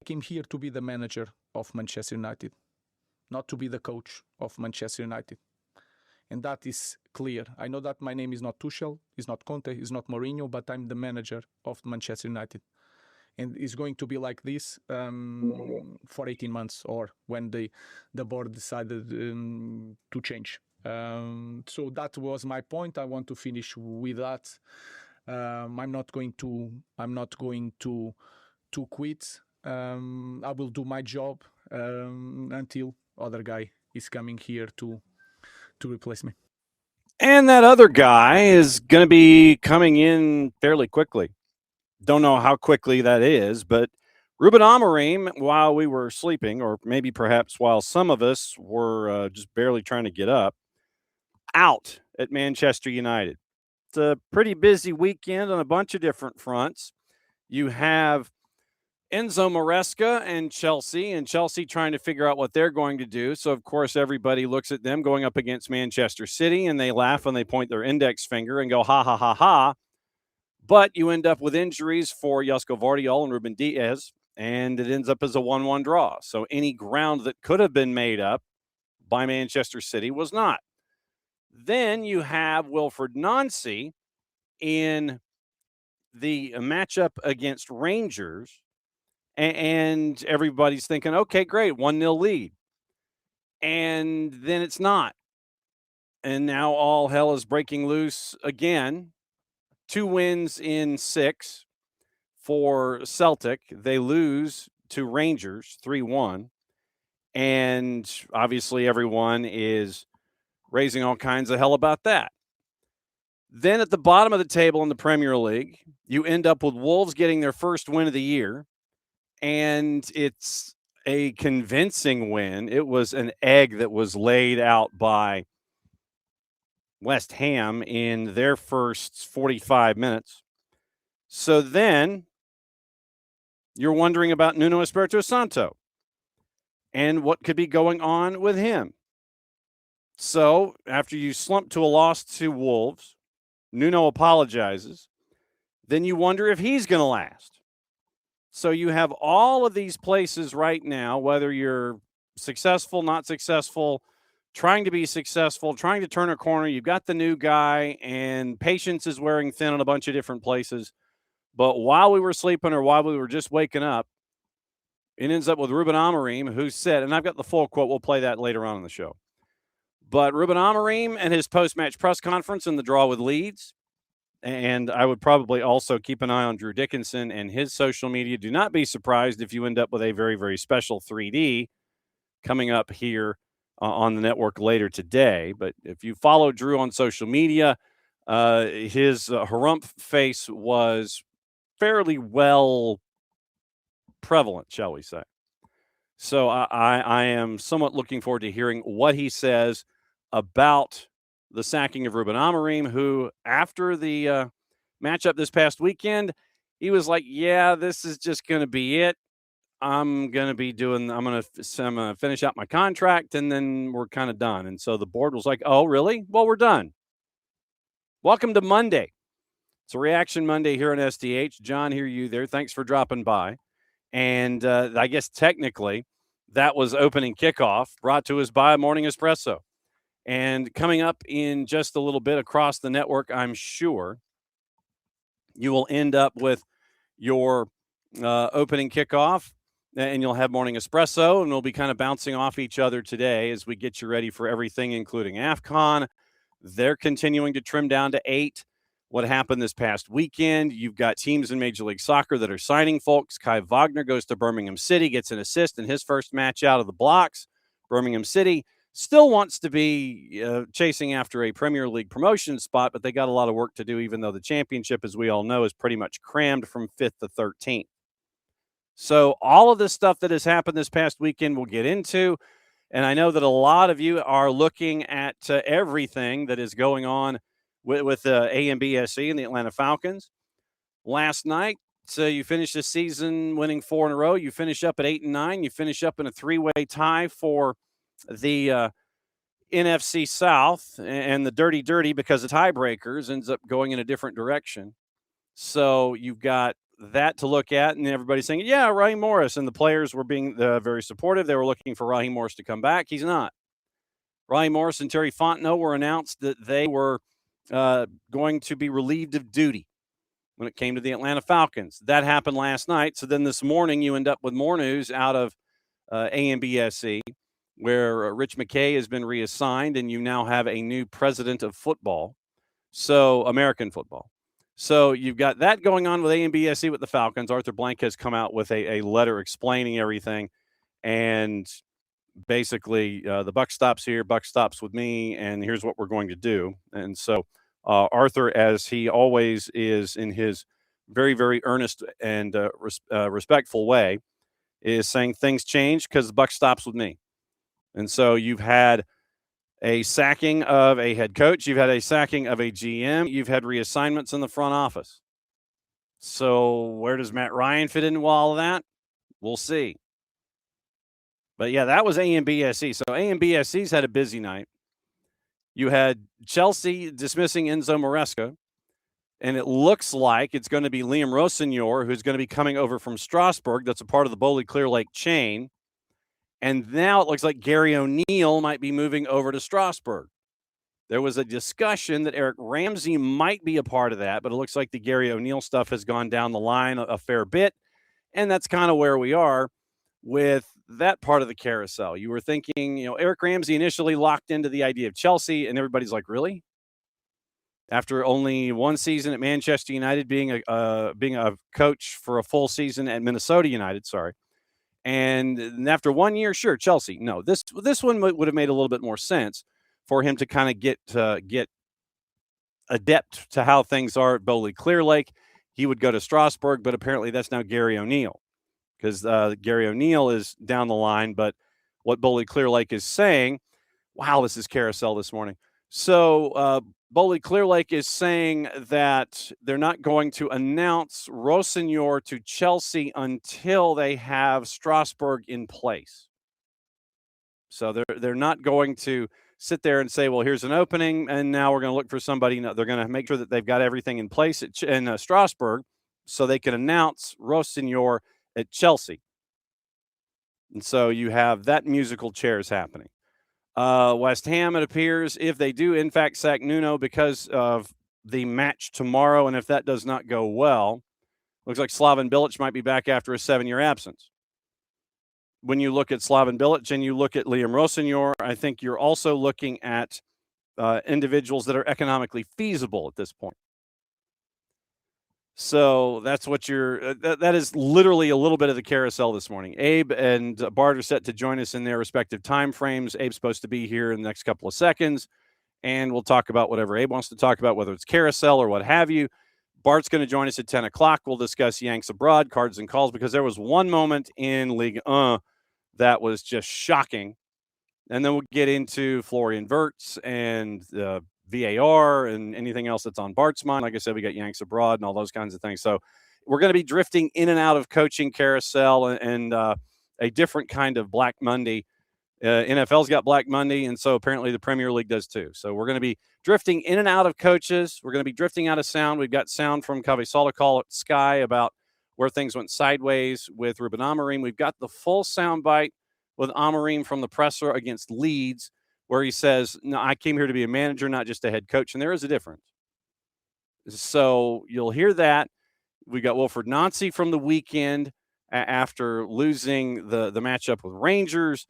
Came here to be the manager of Manchester United, not to be the coach of Manchester United. And that is clear. I know that my name is not Tuchel, is not Conte, is not Mourinho, but I'm the manager of Manchester United. And it's going to be like this for 18 months, or when the board decided to change. So that was my point. I want to finish with that. I'm not going to quit. I will do my job until other guy is coming here to replace me. And that other guy is going to be coming in fairly quickly. Don't know how quickly that is, but Ruben Amorim, while we were sleeping, or maybe perhaps while some of us were just barely trying to get up, out at Manchester United. It's a pretty busy weekend on a bunch of different fronts. You have Enzo Maresca and Chelsea trying to figure out what they're going to do. So, of course, everybody looks at them going up against Manchester City, and they laugh and they point their index finger and go, ha, ha, ha, ha. But you end up with injuries for Josko Vardiol and Ruben Diaz, and it ends up as a 1-1 draw. So any ground that could have been made up by Manchester City was not. Then you have Wilfried Nancy in the matchup against Rangers, and everybody's thinking, okay, great, 1-0 lead. And then it's not. And now all hell is breaking loose again. 2 wins in 6 for Celtic. They lose to Rangers 3-1. And obviously everyone is raising all kinds of hell about that. Then at the bottom of the table in the Premier League, you end up with Wolves getting their first win of the year. And it's a convincing win. It was an egg that was laid out by West Ham in their first 45 minutes. So then you're wondering about Nuno Espirito Santo and what could be going on with him. So after you slump to a loss to Wolves, Nuno apologizes. Then you wonder if he's going to last. So you have all of these places right now, whether you're successful, not successful, trying to be successful, trying to turn a corner. You've got the new guy, and patience is wearing thin in a bunch of different places. But while we were sleeping or while we were just waking up, it ends up with Ruben Amorim, who said, and I've got the full quote, we'll play that later on in the show. But Ruben Amorim and his post-match press conference in the draw with Leeds, and I would probably also keep an eye on Drew Dickinson and his social media. Do not be surprised if you end up with a very, very special 3D coming up here on the network later today. But if you follow Drew on social media, his harumph face was fairly well prevalent, shall we say. So I am somewhat looking forward to hearing what he says about the sacking of Ruben Amorim, who after the matchup this past weekend, he was like, yeah, this is just going to be it. I'm going to finish out my contract, and then we're kind of done. And so the board was like, oh, really? Well, we're done. Welcome to Monday. It's a Reaction Monday here on SDH. John, hear you there. Thanks for dropping by. And I guess technically that was opening kickoff, brought to us by Morning Espresso. And coming up in just a little bit across the network, I'm sure you will end up with your opening kickoff, and you'll have Morning Espresso, and we'll be kind of bouncing off each other today as we get you ready for everything, including AFCON. They're continuing to trim down to 8. What happened this past weekend? You've got teams in Major League Soccer that are signing folks. Kai Wagner goes to Birmingham City, gets an assist in his first match out of the blocks. Birmingham City still wants to be chasing after a Premier League promotion spot, but they got a lot of work to do, even though the championship, as we all know, is pretty much crammed from 5th to 13th. So all of this stuff that has happened this past weekend we'll get into. And I know that a lot of you are looking at everything that is going on with AMBSE and the Atlanta Falcons. Last night, so you finished the season winning 4 in a row. You finish up at 8-9. You finish up in a 3-way tie for the NFC South, and the dirty because of tiebreakers ends up going in a different direction. So you've got that to look at, and everybody's saying, yeah, Raheem Morris, and the players were being very supportive. They were looking for Raheem Morris to come back. He's not. Raheem Morris and Terry Fontenot were announced that they were going to be relieved of duty when it came to the Atlanta Falcons. That happened last night. So then this morning you end up with more news out of AMBSE, where Rich McKay has been reassigned, and you now have a new president of football, so American football. So you've got that going on with AMBSE with the Falcons. Arthur Blank has come out with a letter explaining everything, and basically the buck stops here, buck stops with me, and here's what we're going to do. And so Arthur, as he always is in his very, very earnest and respectful way, is saying things change because the buck stops with me. And so you've had a sacking of a head coach. You've had a sacking of a GM. You've had reassignments in the front office. So where does Matt Ryan fit into all of that? We'll see. But, yeah, that was AMBSE. So AMBSE's had a busy night. You had Chelsea dismissing Enzo Maresca, and it looks like it's going to be Liam Rossignol who's going to be coming over from Strasbourg. That's a part of the Bowley Clear Lake chain. And now it looks like Gary O'Neill might be moving over to Strasbourg. There was a discussion that Eric Ramsey might be a part of that, but it looks like the Gary O'Neill stuff has gone down the line a fair bit. And that's kind of where we are with that part of the carousel. You were thinking, Eric Ramsey initially locked into the idea of Chelsea, and everybody's like, really? After only one season at Manchester United, being a coach for a full season at Minnesota United, and after 1 year, sure, Chelsea. No, this one would have made a little bit more sense for him to kind of get adept to how things are at Bowley Clear Lake. He would go to Strasbourg, but apparently that's now Gary O'Neill, because Gary O'Neill is down the line. But what Bowley Clear Lake is saying, wow, this is carousel this morning. So Bowley Clear Lake is saying that they're not going to announce Rossignol to Chelsea until they have Strasbourg in place. So they're not going to sit there and say, well, here's an opening, and now we're going to look for somebody. No, they're going to make sure that they've got everything in place in Strasbourg so they can announce Rossignol at Chelsea. And so you have that musical chairs happening. West Ham, it appears, if they do in fact sack Nuno because of the match tomorrow, and if that does not go well, looks like Slaven Bilic might be back after a 7-year absence. When you look at Slaven Bilic and you look at Liam Rossignol, I think you're also looking at individuals that are economically feasible at this point. So that's what that is literally a little bit of the carousel this morning. Abe and Bart are set to join us in their respective time frames. Abe's supposed to be here in the next couple of seconds, and we'll talk about whatever Abe wants to talk about, whether it's carousel or what have you. Bart's going to join us at 10 o'clock. We'll discuss Yanks abroad, cards and calls, because there was one moment in Ligue 1 that was just shocking. And then we'll get into Florian Wirtz and VAR and anything else that's on Bart's mind. Like I said, we got Yanks abroad and all those kinds of things. So we're going to be drifting in and out of coaching carousel and a different kind of Black Monday. NFL's got Black Monday, and so apparently the Premier League does too. So we're going to be drifting in and out of coaches. We're going to be drifting out of sound. We've got sound from Kave Solokal at Sky about where things went sideways with Ruben Amorim. We've got the full sound bite with Amorim from the presser against Leeds, where he says, no, I came here to be a manager, not just a head coach. And there is a difference. So you'll hear that. We got Wilfried Nancy from the weekend after losing the matchup with Rangers.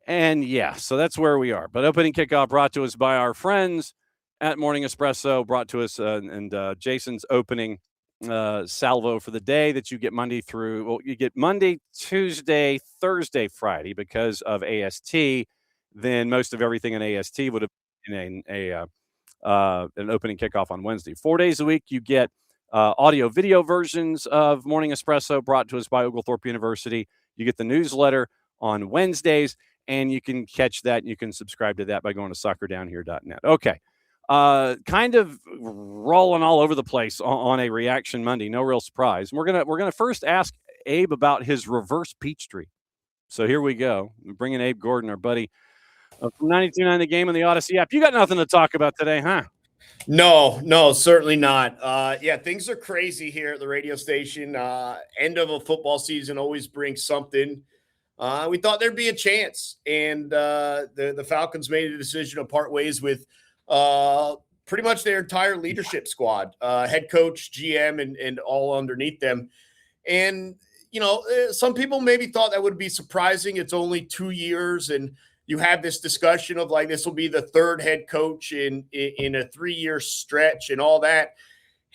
And, yeah, so that's where we are. But opening kickoff brought to us by our friends at Morning Espresso, brought to us and Jason's opening salvo for the day that you get Monday through. Well, you get Monday, Tuesday, Thursday, Friday because of AST. Then most of everything in AST would have been an opening kickoff on Wednesday. 4 days a week, you get audio video versions of Morning Espresso brought to us by Oglethorpe University. You get the newsletter on Wednesdays, and you can catch that. You can subscribe to that by going to soccerdownhere.net. Okay. Kind of rolling all over the place on a Reaction Monday. No real surprise. We're gonna first ask Abe about his reverse peach tree. So here we go. We're bringing Abe Gordon, our buddy from 92.9 The Game and the Odyssey app. You got nothing to talk about today, huh? No, certainly not. Yeah, things are crazy here at the radio station. End of a football season always brings something. We thought there'd be a chance, and the Falcons made a decision to part ways with pretty much their entire leadership squad, head coach, GM, and all underneath them. And, some people maybe thought that would be surprising. It's only 2 years, and you have this discussion of like, this will be the third head coach in a 3-year stretch and all that.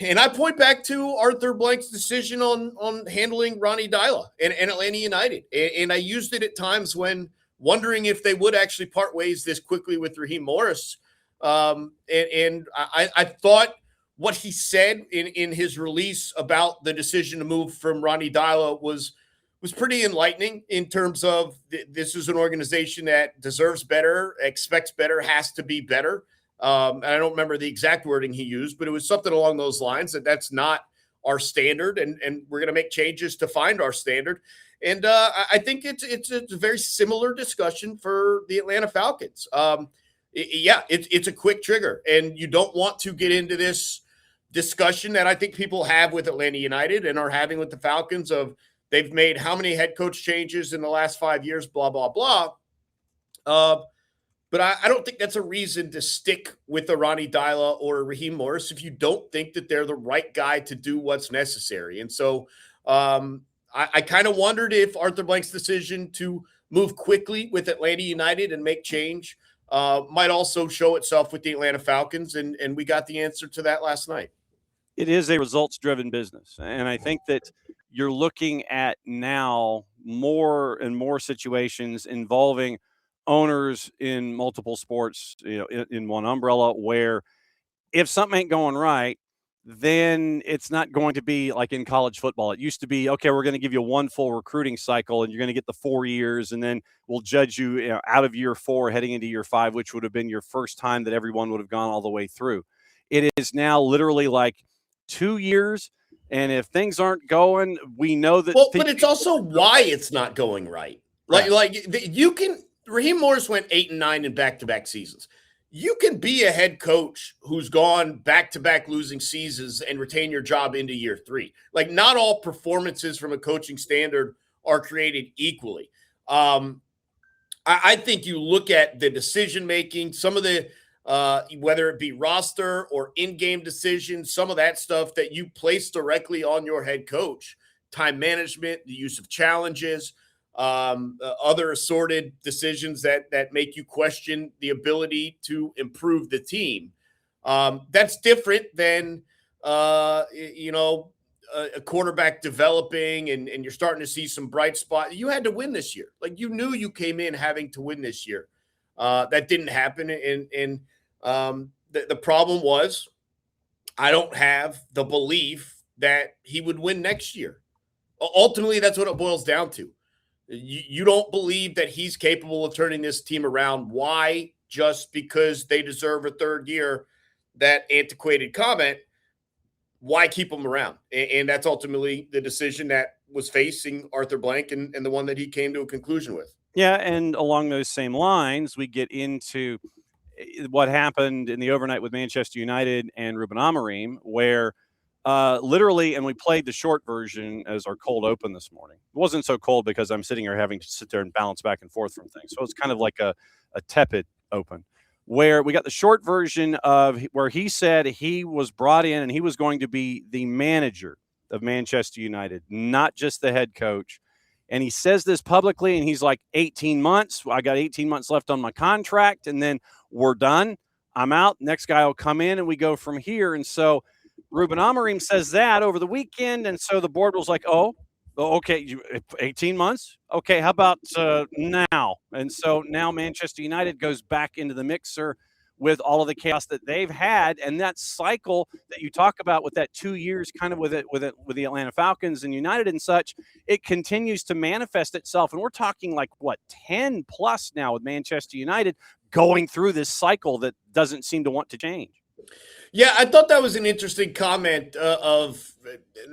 And I point back to Arthur Blank's decision on handling Ronnie Dyla and Atlanta United. And I used it at times when wondering if they would actually part ways this quickly with Raheem Morris. And I thought what he said in his release about the decision to move from Ronnie Dyla was pretty enlightening in terms of this is an organization that deserves better, expects better, has to be better. And I don't remember the exact wording he used, but it was something along those lines that's not our standard, and we're going to make changes to find our standard. And I think it's a very similar discussion for the Atlanta Falcons. It's a quick trigger, and you don't want to get into this discussion that I think people have with Atlanta United and are having with the Falcons of they've made how many head coach changes in the last 5 years, blah, blah, blah. But I don't think that's a reason to stick with a Ronnie Dyla or a Raheem Morris if you don't think that they're the right guy to do what's necessary. And so I kind of wondered if Arthur Blank's decision to move quickly with Atlanta United and make change might also show itself with the Atlanta Falcons. And we got the answer to that last night. It is a results-driven business. And I think that you're looking at now more and more situations involving owners in multiple sports, in one umbrella, where if something ain't going right, then it's not going to be like in college football. It used to be, okay, we're going to give you one full recruiting cycle and you're going to get the 4 years, and then we'll judge you, out of year 4 heading into year 5, which would have been your first time that everyone would have gone all the way through. It is now literally like 2 years. And if things aren't going, we know that. Well, but it's also why it's not going right. You can. Raheem Morris went 8-9 in back-to-back seasons. You can be a head coach who's gone back-to-back losing seasons and retain your job into year 3. Like, not all performances from a coaching standard are created equally. I think you look at the decision-making, some of the whether it be roster or in-game decisions, some of that stuff that you place directly on your head coach, time management, the use of challenges, other assorted decisions that make you question the ability to improve the team. That's different than, a quarterback developing and you're starting to see some bright spots. You had to win this year. Like, you knew you came in having to win this year. That didn't happen. And the problem was I don't have the belief that he would win next year. Ultimately, that's what it boils down to. You don't believe that he's capable of turning this team around. Why? Just because they deserve a third year, that antiquated comment, why keep them around? And that's ultimately the decision that was facing Arthur Blank and the one that he came to a conclusion with. Yeah, and along those same lines, we get into what happened in the overnight with Manchester United and Ruben Amorim, where literally, and we played the short version as our cold open this morning. It wasn't so cold because I'm sitting here having to sit there and bounce back and forth from things. So it's kind of like a tepid open, where we got the short version of where he said he was brought in and he was going to be the manager of Manchester United, not just the head coach. And he says this publicly, and he's like, 18 months. I got 18 months left on my contract, and then we're done. I'm out. Next guy will come in, and we go from here. And so Ruben Amorim says that over the weekend, and so the board was like, oh, okay, 18 months? Okay, how about now? And so now Manchester United goes back into the mixer with all of the chaos that they've had. And that cycle that you talk about with that 2 years kind of with the Atlanta Falcons and United and such, it continues to manifest itself. And we're talking like, what, 10 plus now with Manchester United going through this cycle that doesn't seem to want to change. Yeah, I thought that was an interesting comment of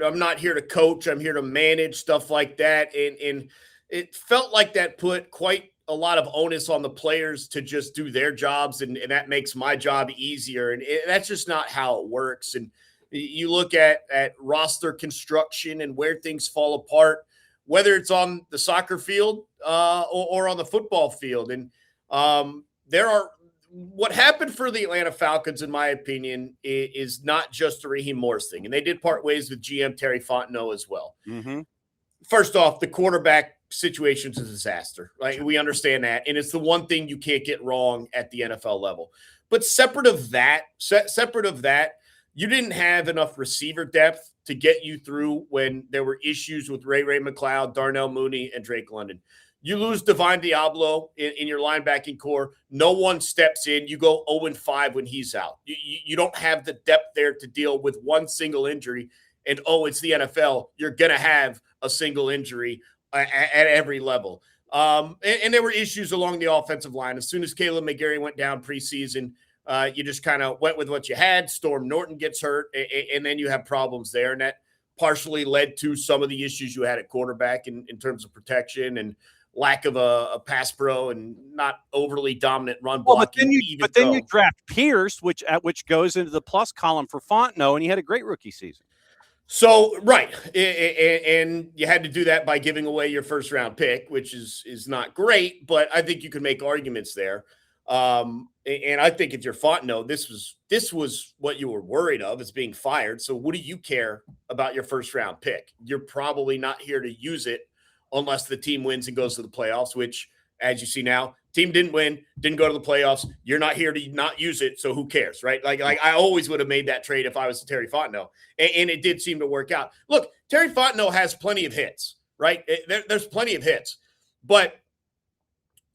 I'm not here to coach, I'm here to manage, stuff like that. And it felt like that put quite a lot of onus on the players to just do their jobs, and that makes my job easier. And that's just not how it works. And you look at roster construction and where things fall apart, whether it's on the soccer field or on the football field. And what happened for the Atlanta Falcons, in my opinion, is not just a Raheem Morris thing. And they did part ways with GM Terry Fontenot as well. Mm-hmm. First off, the quarterback situation is a disaster. Like, we understand that. And it's the one thing you can't get wrong at the NFL level. But separate of that, you didn't have enough receiver depth to get you through when there were issues with Ray McLeod, Darnell Mooney, and Drake London. You lose Divine Diablo in your linebacking core. No one steps in. You go 0-5 when he's out. You don't have the depth there to deal with one single injury. And, it's the NFL. You're going to have a single injury at every level. And there were issues along the offensive line. As soon as Caleb McGarry went down preseason, you just kind of went with what you had. Storm Norton gets hurt, and then you have problems there. And that partially led to some of the issues you had at quarterback in terms of protection and lack of a pass pro and not overly dominant run blocking. But then you draft Pierce, which goes into the plus column for Fontenot, and he had a great rookie season. So, right. And you had to do that by giving away your first round pick, which is not great, but I think you can make arguments there. And I think if you're Fontenot, this was what you were worried of, is being fired. So what do you care about your first round pick? You're probably not here to use it unless the team wins and goes to the playoffs, which, as you see now, team didn't win, didn't go to the playoffs. You're not here to not use it, so who cares, right? Like I always would have made that trade if I was Terry Fontenot, and it did seem to work out. Look, Terry Fontenot has plenty of hits, right? There's plenty of hits. But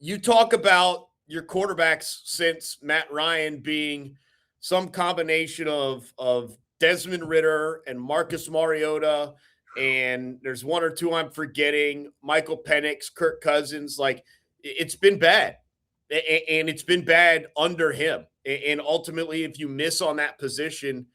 you talk about your quarterbacks since Matt Ryan being some combination of Desmond Ridder and Marcus Mariota, and there's one or two I'm forgetting, Michael Penix, Kirk Cousins. Like, it's been bad, and it's been bad under him. And ultimately, if you miss on that position,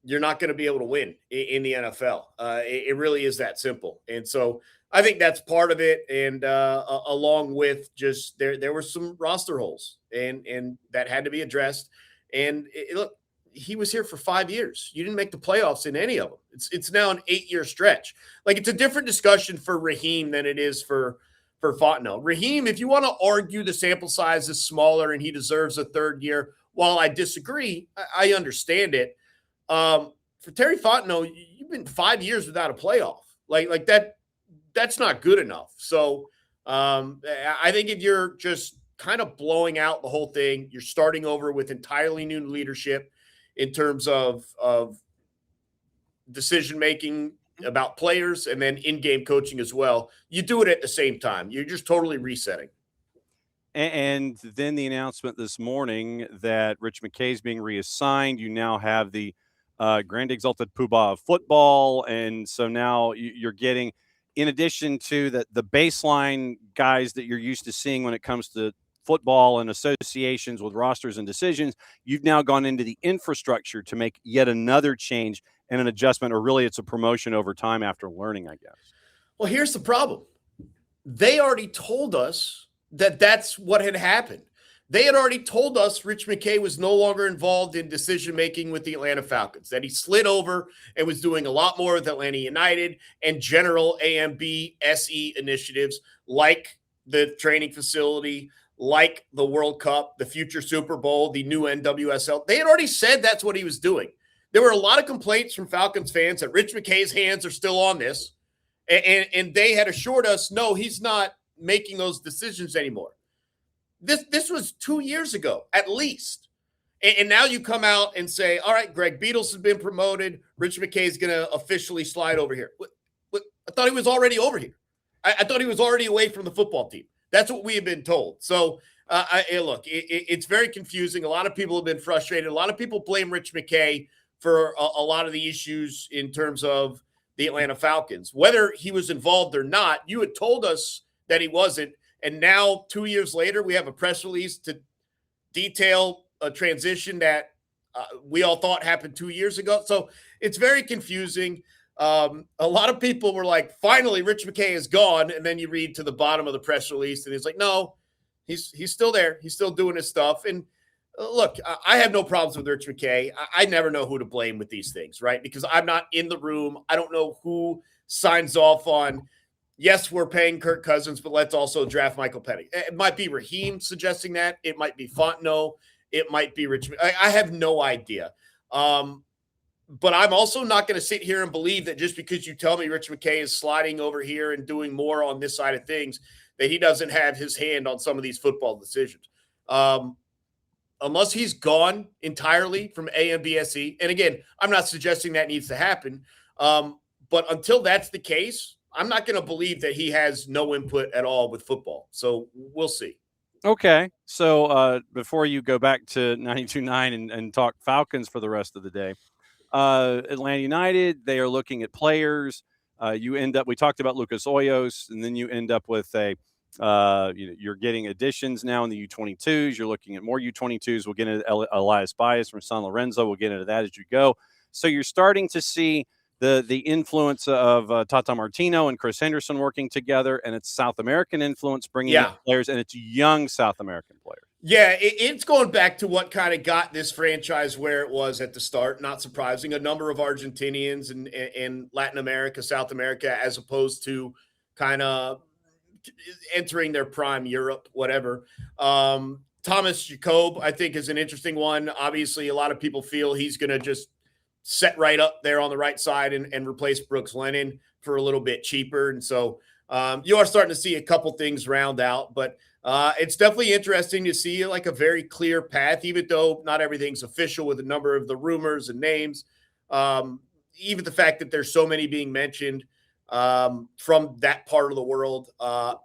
you're not going to be able to win in the NFL. It really is that simple. And so I think that's part of it. And along with just there were some roster holes, and that had to be addressed. And look, he was here for 5 years. You didn't make the playoffs in any of them. It's now an 8-year stretch. Like, it's a different discussion for Raheem than it is for Fontenot. Raheem, if you want to argue the sample size is smaller and he deserves a third year, while I disagree, I understand it. For Terry Fontenot, you've been 5 years without a playoff. Like that's not good enough. So I think if you're just kind of blowing out the whole thing, you're starting over with entirely new leadership in terms of decision-making about players and then in-game coaching as well. You do it at the same time. You're just totally resetting. And then the announcement this morning that Rich McKay is being reassigned. You now have the Grand Exalted Poobah of football. And so now you're getting, in addition to the baseline guys that you're used to seeing when it comes to football and associations with rosters and decisions, you've now gone into the infrastructure to make yet another change and an adjustment, or really it's a promotion over time after learning, I guess. Well, here's the problem. They already told us that that's what had happened. They had already told us Rich McKay was no longer involved in decision-making with the Atlanta Falcons, that he slid over and was doing a lot more with Atlanta United and general AMB SE initiatives like the training facility, like the World Cup, the future Super Bowl, the new NWSL. They had already said that's what he was doing. There were a lot of complaints from Falcons fans that Rich McKay's hands are still on this. And they had assured us, no, he's not making those decisions anymore. This was 2 years ago, at least. And now you come out and say, all right, Greg Beatles has been promoted. Rich McKay is going to officially slide over here. I thought he was already over here. I thought he was already away from the football team. That's what we have been told. So Look, it's very confusing. A lot of people have been frustrated. A lot of people blame Rich McKay for a lot of the issues in terms of the Atlanta Falcons. Whether he was involved or not, you had told us that he wasn't. And now, 2 years later, we have a press release to detail a transition that we all thought happened 2 years ago. So it's very confusing. A lot of people were like, finally, Rich McKay is gone. And then you read to the bottom of the press release, and he's like, no, he's still there. He's still doing his stuff. And look, I have no problems with Rich McKay. I never know who to blame with these things, right? Because I'm not in the room. I don't know who signs off on, yes, we're paying Kirk Cousins, but let's also draft Michael Penix. It might be Raheem suggesting that. It might be Fontenot. It might be Rich. I have no idea. But I'm also not going to sit here and believe that just because you tell me Rich McKay is sliding over here and doing more on this side of things, that he doesn't have his hand on some of these football decisions. Unless he's gone entirely from AMBSE. And again, I'm not suggesting that needs to happen. But until that's the case, I'm not going to believe that he has no input at all with football. So we'll see. Okay. So before you go back to 92.9 and talk Falcons for the rest of the day, Atlanta United, they are looking at players. We talked about Lucas Oyos, and then you end up with you're getting additions now in the U22s. You're looking at more U22s. We'll get into Elias Baez from San Lorenzo. We'll get into that as you go. So you're starting to see the influence of Tata Martino and Chris Henderson working together, and it's South American influence bringing in players, and it's young South American players. Yeah, it's going back to what kind of got this franchise where it was at the start. Not surprising. A number of Argentinians in Latin America, South America, as opposed to kind of entering their prime, Europe, whatever. Thomas Jacob, I think, is an interesting one. Obviously, a lot of people feel he's going to just set right up there on the right side and replace Brooks Lennon for a little bit cheaper. And so you are starting to see a couple things round out, but it's definitely interesting to see like a very clear path, even though not everything's official with a number of the rumors and names. Even the fact that there's so many being mentioned from that part of the world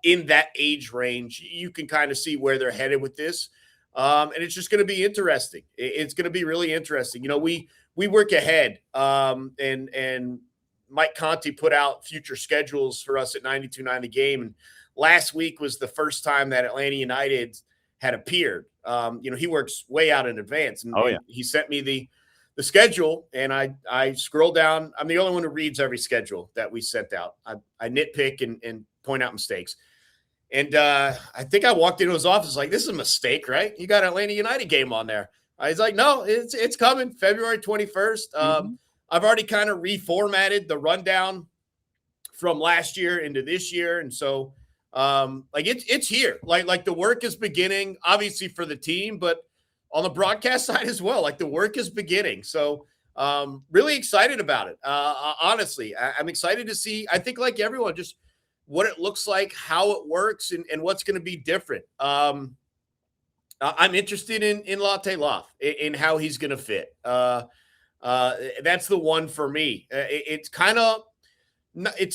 in that age range, you can kind of see where they're headed with this. And it's just going to be interesting. It's going to be really interesting. You know, we work ahead and Mike Conti put out future schedules for us at 92.9 The Game. And last week was the first time that Atlanta United had appeared. He works way out in advance. And, and he sent me the schedule, and I scroll down. I'm the only one who reads every schedule that we sent out. I nitpick and point out mistakes. And I think I walked into his office like, this is a mistake, right? You got Atlanta United game on there. He's like, no, it's coming February 21st. I've already kind of reformatted the rundown from last year into this year. And so it's here. Like the work is beginning, obviously for the team, but on the broadcast side as well. Like the work is beginning. So really excited about it. Honestly, I'm excited to see, I think like everyone, just what it looks like, how it works, and what's going to be different. I'm interested in Latte Loft, in how he's going to fit. That's the one for me. It's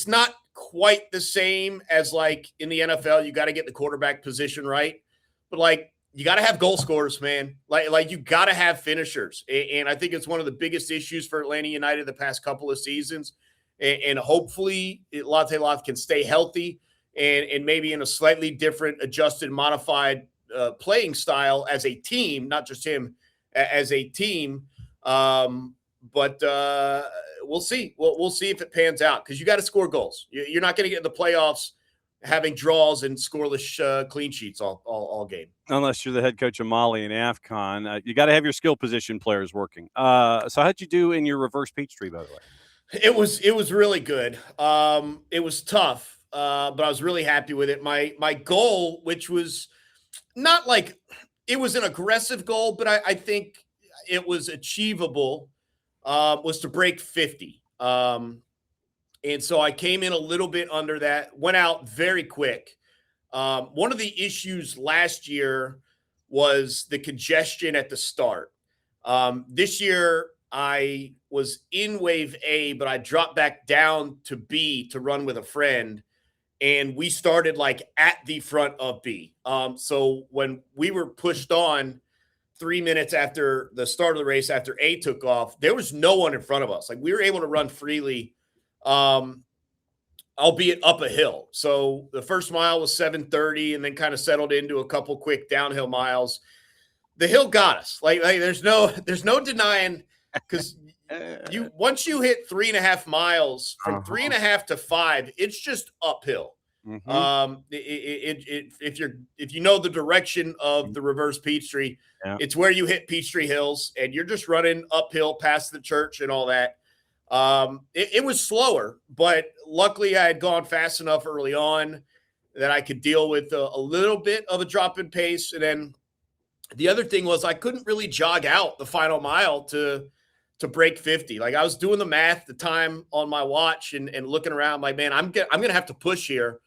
not quite the same as like in the NFL. You got to get the quarterback position right, but like you got to have goal scorers, man. Like you got to have finishers, and I think it's one of the biggest issues for Atlanta United the past couple of seasons. And hopefully Latte Loft can stay healthy and maybe in a slightly different, adjusted, modified playing style as a team, not just him, as a team. But we'll see. We'll see if it pans out, because you got to score goals. You're not going to get in the playoffs having draws and scoreless clean sheets all game. Unless you're the head coach of Mali and AFCON. You got to have your skill position players working. So how'd you do in your reverse Peachtree, by the way? It was really good. It was tough, but I was really happy with it. My goal, which was not like it was an aggressive goal, but I think it was achievable, was to break 50. And so I came in a little bit under that, went out very quick. One of the issues last year was the congestion at the start. This year, I was in wave A, but I dropped back down to B to run with a friend. and we started like at the front of B. So when we were pushed on 3 minutes after the start of the race, after A took off, there was no one in front of us. Like we were able to run freely, albeit up a hill. So the first mile was 7:30, and then kind of settled into a couple quick downhill miles. The hill got us. Like there's no denying, because once you hit 3.5 miles, from 3.5 to 5, it's just uphill. Mm-hmm. If you know the direction of the reverse Peachtree, it's where you hit Peachtree Hills, and you're just running uphill past the church and all that. It was slower, but luckily I had gone fast enough early on that I could deal with a little bit of a drop in pace. And then the other thing was I couldn't really jog out the final mile to break 50. Like I was doing the math, the time on my watch, and looking around like, man, I'm going to have to push here.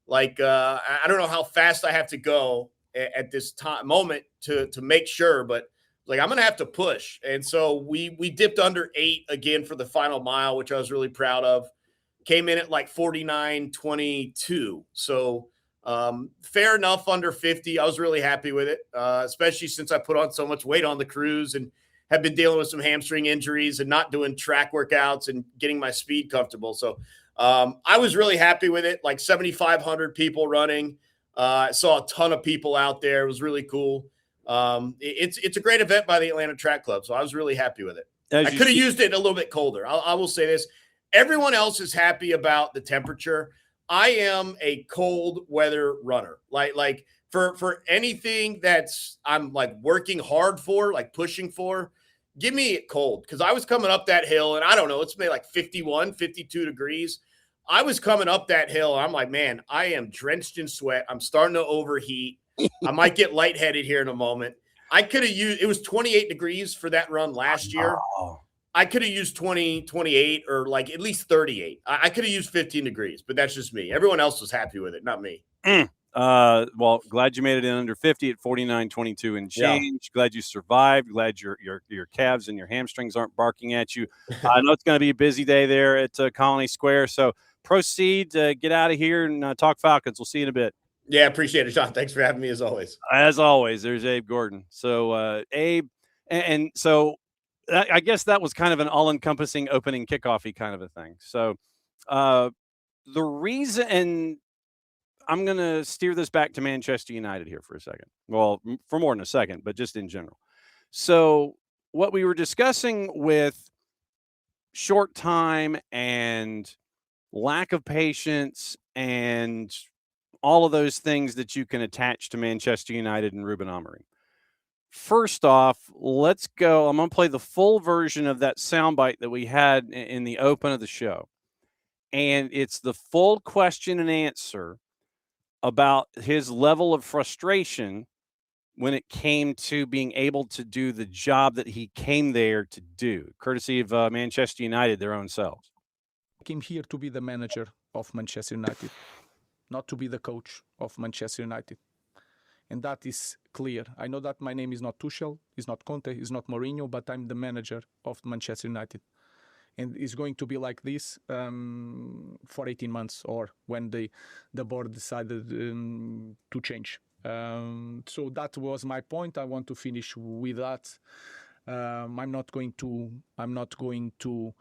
Like, I don't know how fast I have to go at this moment to make sure, but like, I'm going to have to push. And so we dipped under 8 again for the final mile, which I was really proud of. Came in at like 49:22. So fair enough under 50. I was really happy with it, especially since I put on so much weight on the cruise and have been dealing with some hamstring injuries and not doing track workouts and getting my speed comfortable. So I was really happy with it. Like 7,500 people running. I saw a ton of people out there. It was really cool. It's a great event by the Atlanta Track Club, so I was really happy with it. I could have used it a little bit colder. I will say this. Everyone else is happy about the temperature. I am a cold weather runner. Like for anything that's I'm like working hard for, like pushing for, give me it cold. Because I was coming up that hill, and I don't know, it's maybe like 51, 52 degrees. I was coming up that hill, and I'm like, man, I am drenched in sweat. I'm starting to overheat. I might get lightheaded here in a moment. I could have used – it was 28 degrees for that run last year. Oh. I could have used 20, 28, or like at least 38. I could have used 15 degrees, but that's just me. Everyone else was happy with it, not me. Well, glad you made it in under 50 at 49:22 and change. Yeah. Glad you survived. Glad your calves and your hamstrings aren't barking at you. I know it's going to be a busy day there at Colony Square, so proceed, get out of here, and talk Falcons. We'll see you in a bit. Yeah, appreciate it, Sean. Thanks for having me as always. As always, there's Abe Gordon. So Abe, and so I guess that was kind of an all-encompassing opening kickoff-y kind of a thing. So the reason, and I'm going to steer this back to Manchester United here for a second. Well, for more than a second, but just in general. So what we were discussing with short time and lack of patience and all of those things that you can attach to Manchester United and Ruben Amorim. First off, let's go. I'm going to play the full version of that soundbite that we had in the open of the show. And it's the full question and answer about his level of frustration when it came to being able to do the job that he came there to do, courtesy of Manchester United, their own selves. I came here to be the manager of Manchester United, not to be the coach of Manchester United. And that is clear. I know that my name is not Tuchel, is not Conte, is not Mourinho, but I'm the manager of Manchester United. And it's going to be like this for 18 months, or when the board decided to change. So that was my point. I want to finish with that. I'm not going to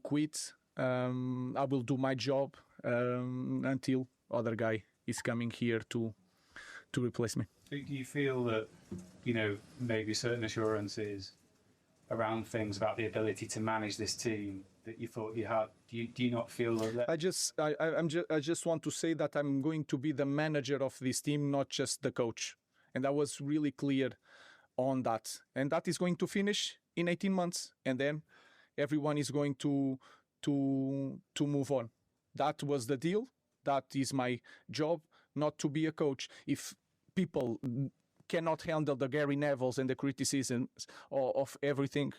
quit. I will do my job until other guy is coming here to replace me. Do you feel that, maybe certain assurances around things about the ability to manage this team that you thought you had? Do you not feel that? I just want to say that I'm going to be the manager of this team, not just the coach. And I was really clear on that. And that is going to finish in 18 months. And then everyone is going to move on. That was the deal. That is my job, not to be a coach. If people cannot handle the Gary Nevilles and the criticisms of everything,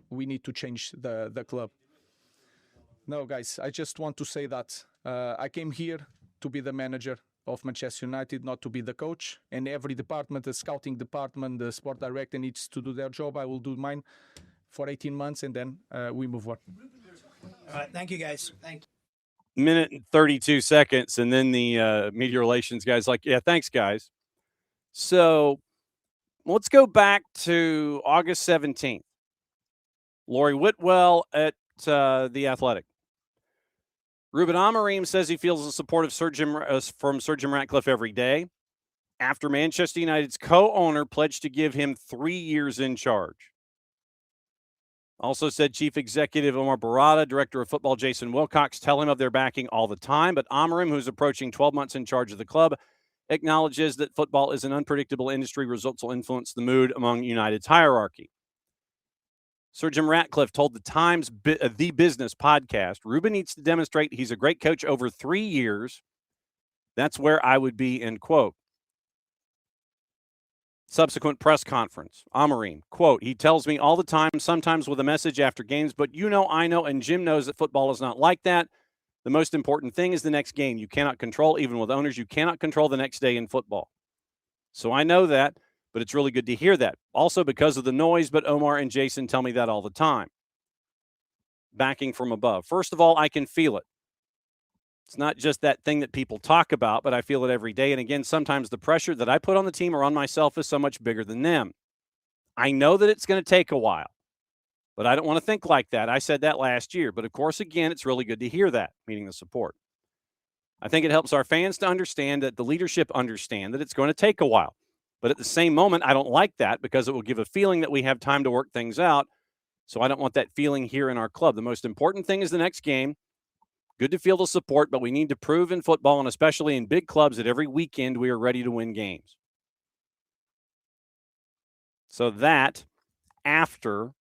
we need to change the club. No, guys, I just want to say that I came here to be the manager of Manchester United, not to be the coach. And every department, the scouting department, the sport director needs to do their job. I will do mine for 18 months, and then we move on. All right, thank you, guys. Thank you. minute and 32 seconds, and then the media relations guy's like, yeah, thanks, guys. So let's go back to August 17th. Lori Whitwell at The Athletic. Ruben Amorim says he feels the support of from Sir Jim Ratcliffe every day after Manchester United's co-owner pledged to give him 3 years in charge. Also said Chief Executive Omar Barada, Director of Football Jason Wilcox tell him of their backing all the time, but Amorim, who's approaching 12 months in charge of the club, acknowledges that football is an unpredictable industry. Results will influence the mood among United's hierarchy. Sir Jim Ratcliffe told the Times The Business podcast, Ruben needs to demonstrate he's a great coach over 3 years. That's where I would be, end quote. Subsequent press conference, Amorim, quote, he tells me all the time, sometimes with a message after games, but you know, I know, and Jim knows that football is not like that. The most important thing is the next game. You cannot control, even with owners, you cannot control the next day in football. So I know that, but it's really good to hear that. Also because of the noise, but Omar and Jason tell me that all the time. Backing from above. First of all, I can feel it. It's not just that thing that people talk about, but I feel it every day. And again, sometimes the pressure that I put on the team or on myself is so much bigger than them. I know that it's going to take a while, but I don't want to think like that. I said that last year. But of course, again, it's really good to hear that, meaning the support. I think it helps our fans to understand that the leadership understand that it's going to take a while. But at the same moment, I don't like that because it will give a feeling that we have time to work things out. So I don't want that feeling here in our club. The most important thing is the next game. Good to feel the support, but we need to prove in football and especially in big clubs that every weekend we are ready to win games. So that after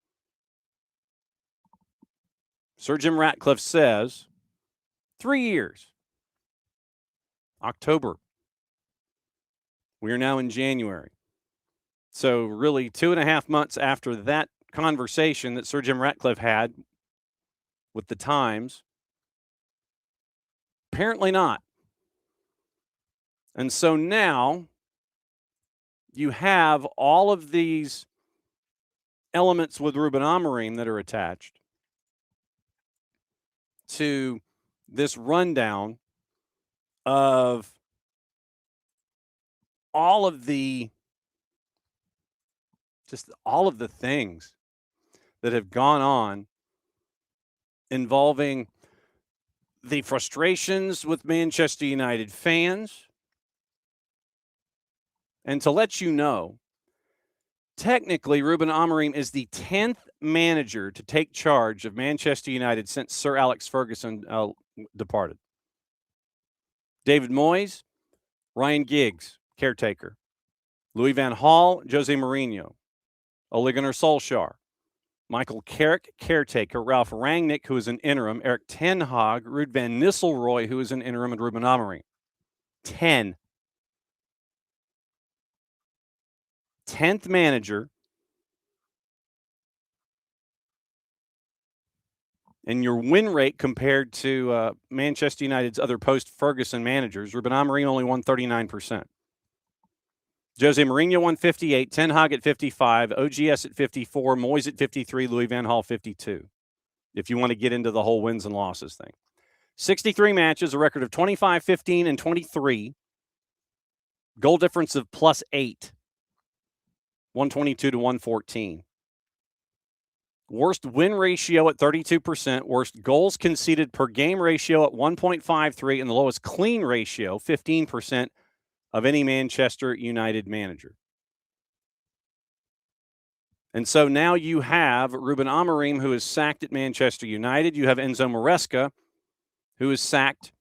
Sir Jim Ratcliffe says 3 years, October. We are now in January. So really 2.5 months after that conversation that Sir Jim Ratcliffe had with the Times, apparently not. And so now you have all of these elements with Ruben Amorim that are attached to this rundown of all of the things that have gone on involving the frustrations with Manchester United fans. And to let you know, technically, Ruben Amorim is the 10th manager to take charge of Manchester United since Sir Alex Ferguson departed. David Moyes, Ryan Giggs, caretaker. Louis van Gaal, Jose Mourinho. Ole Gunnar Solskjaer. Michael Carrick, caretaker. Ralph Rangnick, who is an interim. Erik ten Hag, Ruud van Nistelrooy, who is an interim, and Ruben Amorim. 10th manager. And your win rate compared to Manchester United's other post-Ferguson managers, Ruben Amorim only won 39%. Jose Mourinho won 58, Ten Hag at 55, OGS at 54, Moyes at 53, Louis van Gaal 52, if you want to get into the whole wins and losses thing. 63 matches, a record of 25, 15, and 23. Goal difference of +8. 122 to 114. Worst win ratio at 32%, worst goals conceded per game ratio at 1.53, and the lowest clean ratio, 15%, of any Manchester United manager. And so now you have Ruben Amorim, who is sacked at Manchester United. You have Enzo Maresca, who is sacked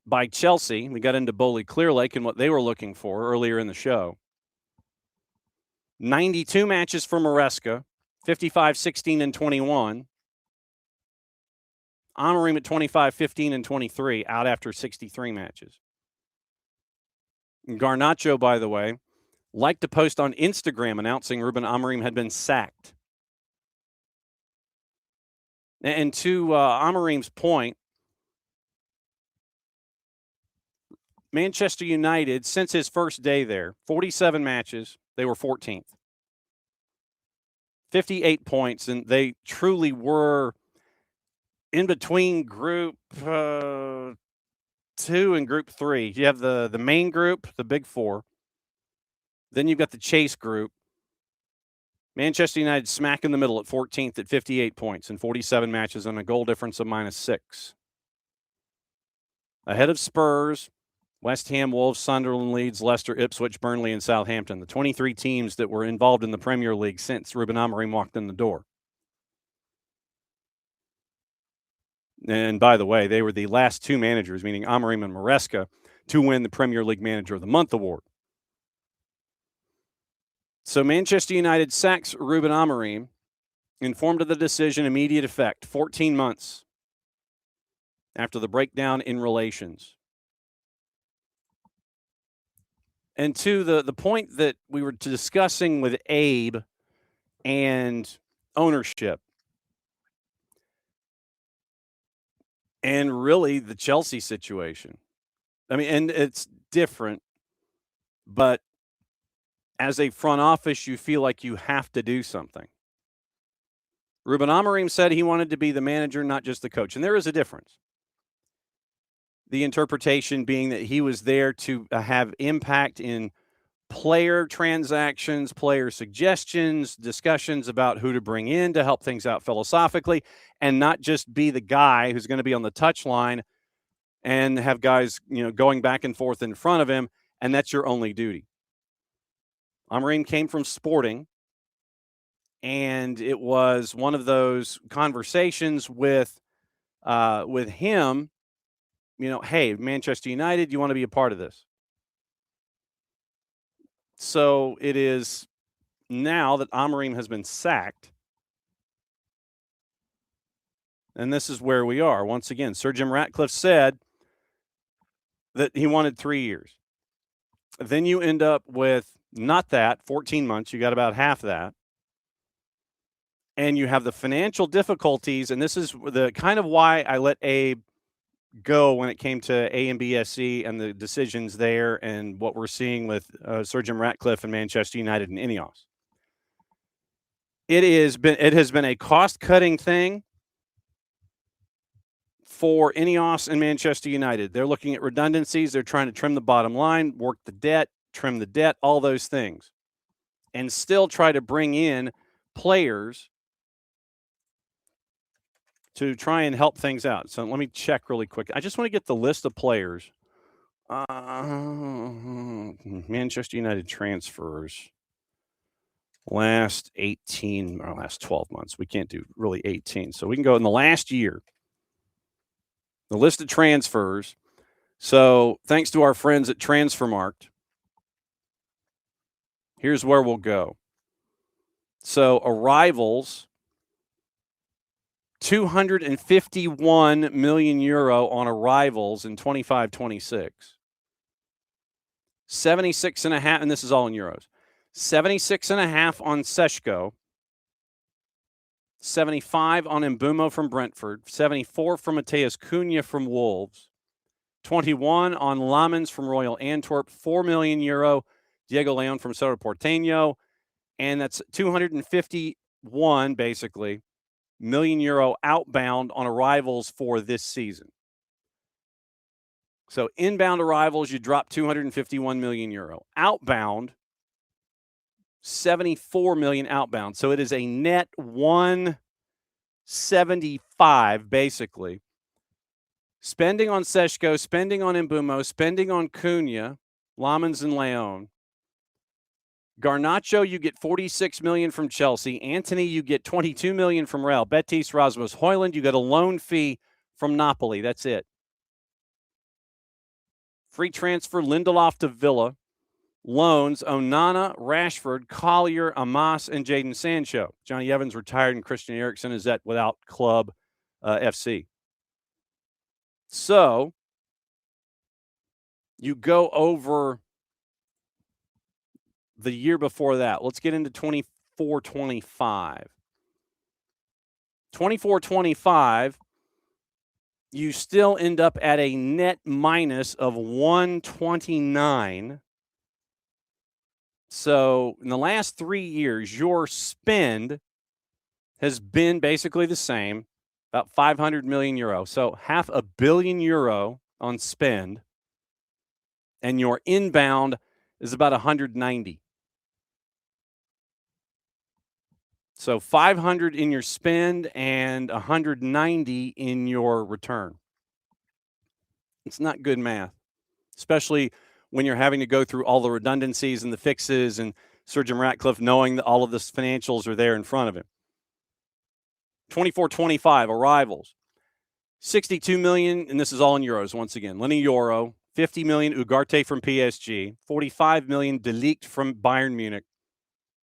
by Chelsea. We got into Bowley Clearlake and what they were looking for earlier in the show. 92 matches for Maresca, 55, 16, and 21. Amorim at 25, 15, and 23, out after 63 matches. Garnacho, by the way, liked to post on Instagram announcing Ruben Amorim had been sacked. And to Amorim's point, Manchester United, since his first day there, 47 matches, they were 14th. 58 points, and they truly were in between group 2 and group 3. You have the main group, the big 4. Then you've got the chase group. Manchester United smack in the middle at 14th at 58 points in 47 matches and a goal difference of -6. Ahead of Spurs, West Ham, Wolves, Sunderland, Leeds, Leicester, Ipswich, Burnley, and Southampton, the 23 teams that were involved in the Premier League since Ruben Amorim walked in the door. And by the way, they were the last 2 managers, meaning Amorim and Maresca, to win the Premier League Manager of the Month award. So Manchester United sacks Ruben Amorim, informed of the decision, immediate effect, 14 months after the breakdown in relations. And to the point that we were discussing with Abe and ownership, and really the Chelsea situation. I mean, and it's different, but as a front office, you feel like you have to do something. Ruben Amorim said he wanted to be the manager, not just the coach. And there is a difference. The interpretation being that he was there to have impact in player transactions, player suggestions, discussions about who to bring in to help things out philosophically, and not just be the guy who's going to be on the touchline and have guys, going back and forth in front of him, and that's your only duty. Amorim came from Sporting, and it was one of those conversations with him, hey, Manchester United, you want to be a part of this? So it is now that Amorim has been sacked, and this is where we are. Once again, Sir Jim Ratcliffe said that he wanted 3 years. Then you end up with not that, 14 months. You got about half that. And you have the financial difficulties, and this is the kind of why I let Abe go when it came to AMBSC and the decisions there and what we're seeing with Sir Jim Ratcliffe and Manchester United and Ineos. It has been a cost-cutting thing for Ineos and Manchester United. They're looking at redundancies. They're trying to trim the bottom line, work the debt, trim the debt, all those things, and still try to bring in players to try and help things out. So let me check really quick. I just want to get the list of players. Manchester United transfers last 12 months. We can't do really 18. So we can go in the last year. The list of transfers. So thanks to our friends at Transfermarkt, here's where we'll go. So arrivals, 251 million euro on arrivals in 25-26. 76.5, and this is all in euros. 76.5 on Seško. 75 on Mbumo from Brentford. 74 from Mateus Cunha from Wolves. 21 on Lamens from Royal Antwerp. 4 million euro, Diego Leon from Cerro Porteño. And that's 251, basically, million euro outbound on arrivals for this season. So inbound arrivals, you drop 251 million euro. Outbound, 74 million outbound. So it is a net 175, basically. Spending on Seško, spending on Mbumo, spending on Cunha, Lamens and Leon. Garnacho, you get 46 million from Chelsea. Antony, you get 22 million from Real Betis. Rasmus Højlund, you get a loan fee from Napoli. That's it. Free transfer, Lindelof to Villa. Loans, Onana, Rashford, Collier, Amas, and Jadon Sancho. Johnny Evans retired, and Christian Eriksen is at without club FC. So you go over the year before that. Let's get into 24-25. 24-25, you still end up at a net minus of 129. So in the last 3 years, your spend has been basically the same. about 500 million euro. So €500 million on spend, and your inbound is about 190. So 500 in your spend and 190 in your return. It's not good math, especially when you're having to go through all the redundancies and the fixes, and Sir Jim Ratcliffe knowing that all of the financials are there in front of him. 24-25 arrivals. 62 million, and this is all in euros once again. Lenny Yoro, 50 million Ugarte from PSG, 45 million De Ligt from Bayern Munich,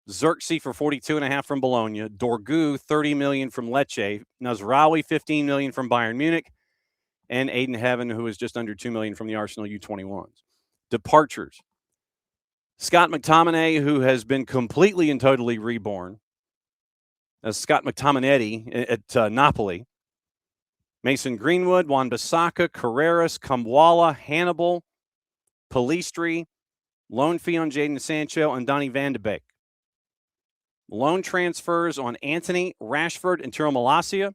Xerxes for 42.5 from Bologna, Dorgu 30 million from Lecce, Nazraoui 15 million from Bayern Munich, and Aiden Heaven, who is just under 2 million from the Arsenal U21s. Departures. Scott McTominay, who has been completely and totally reborn as Scott McTominay at Napoli. Mason Greenwood, Wan-Bissaka, Carreras, Kamwala, Hannibal, Pellistri, loan fee on Jadon Sancho, and Donny van de Beek. Loan transfers on Antony, Rashford, and Tiro Malacia,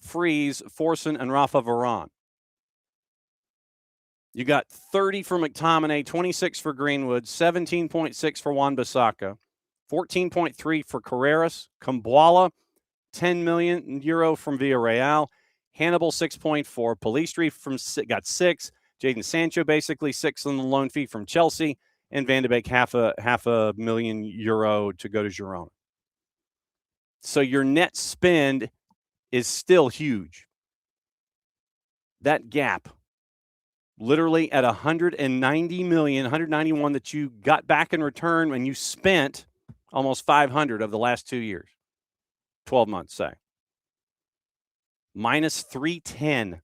Freeze, Forson, and Rafa Varane. You got 30 for McTominay, 26 for Greenwood, 17.6 for Wan-Bissaka, 14.3 for Carreras, Kamwala, 10 million euro from Villarreal, Hannibal 6.4, Pellistri got 6, Jadon Sancho basically 6 on the loan fee from Chelsea, and Van de Beek half a million euro to go to Girona. So your net spend is still huge. That gap, literally at 190 million, 191 that you got back in return when you spent almost 500 of the last 2 years, 12 months, say. Minus 310.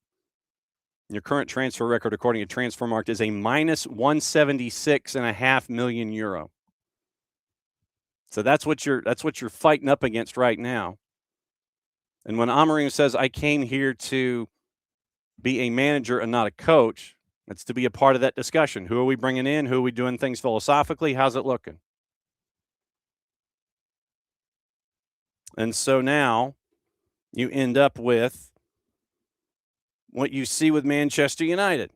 Your current transfer record, according to Transfermarkt, is a minus 176.5 million euro. So that's what you're fighting up against right now. And when Amorim says, I came here to be a manager and not a coach, it's to be a part of that discussion. Who are we bringing in? Who are we doing things philosophically? How's it looking? And so now you end up with what you see with Manchester United.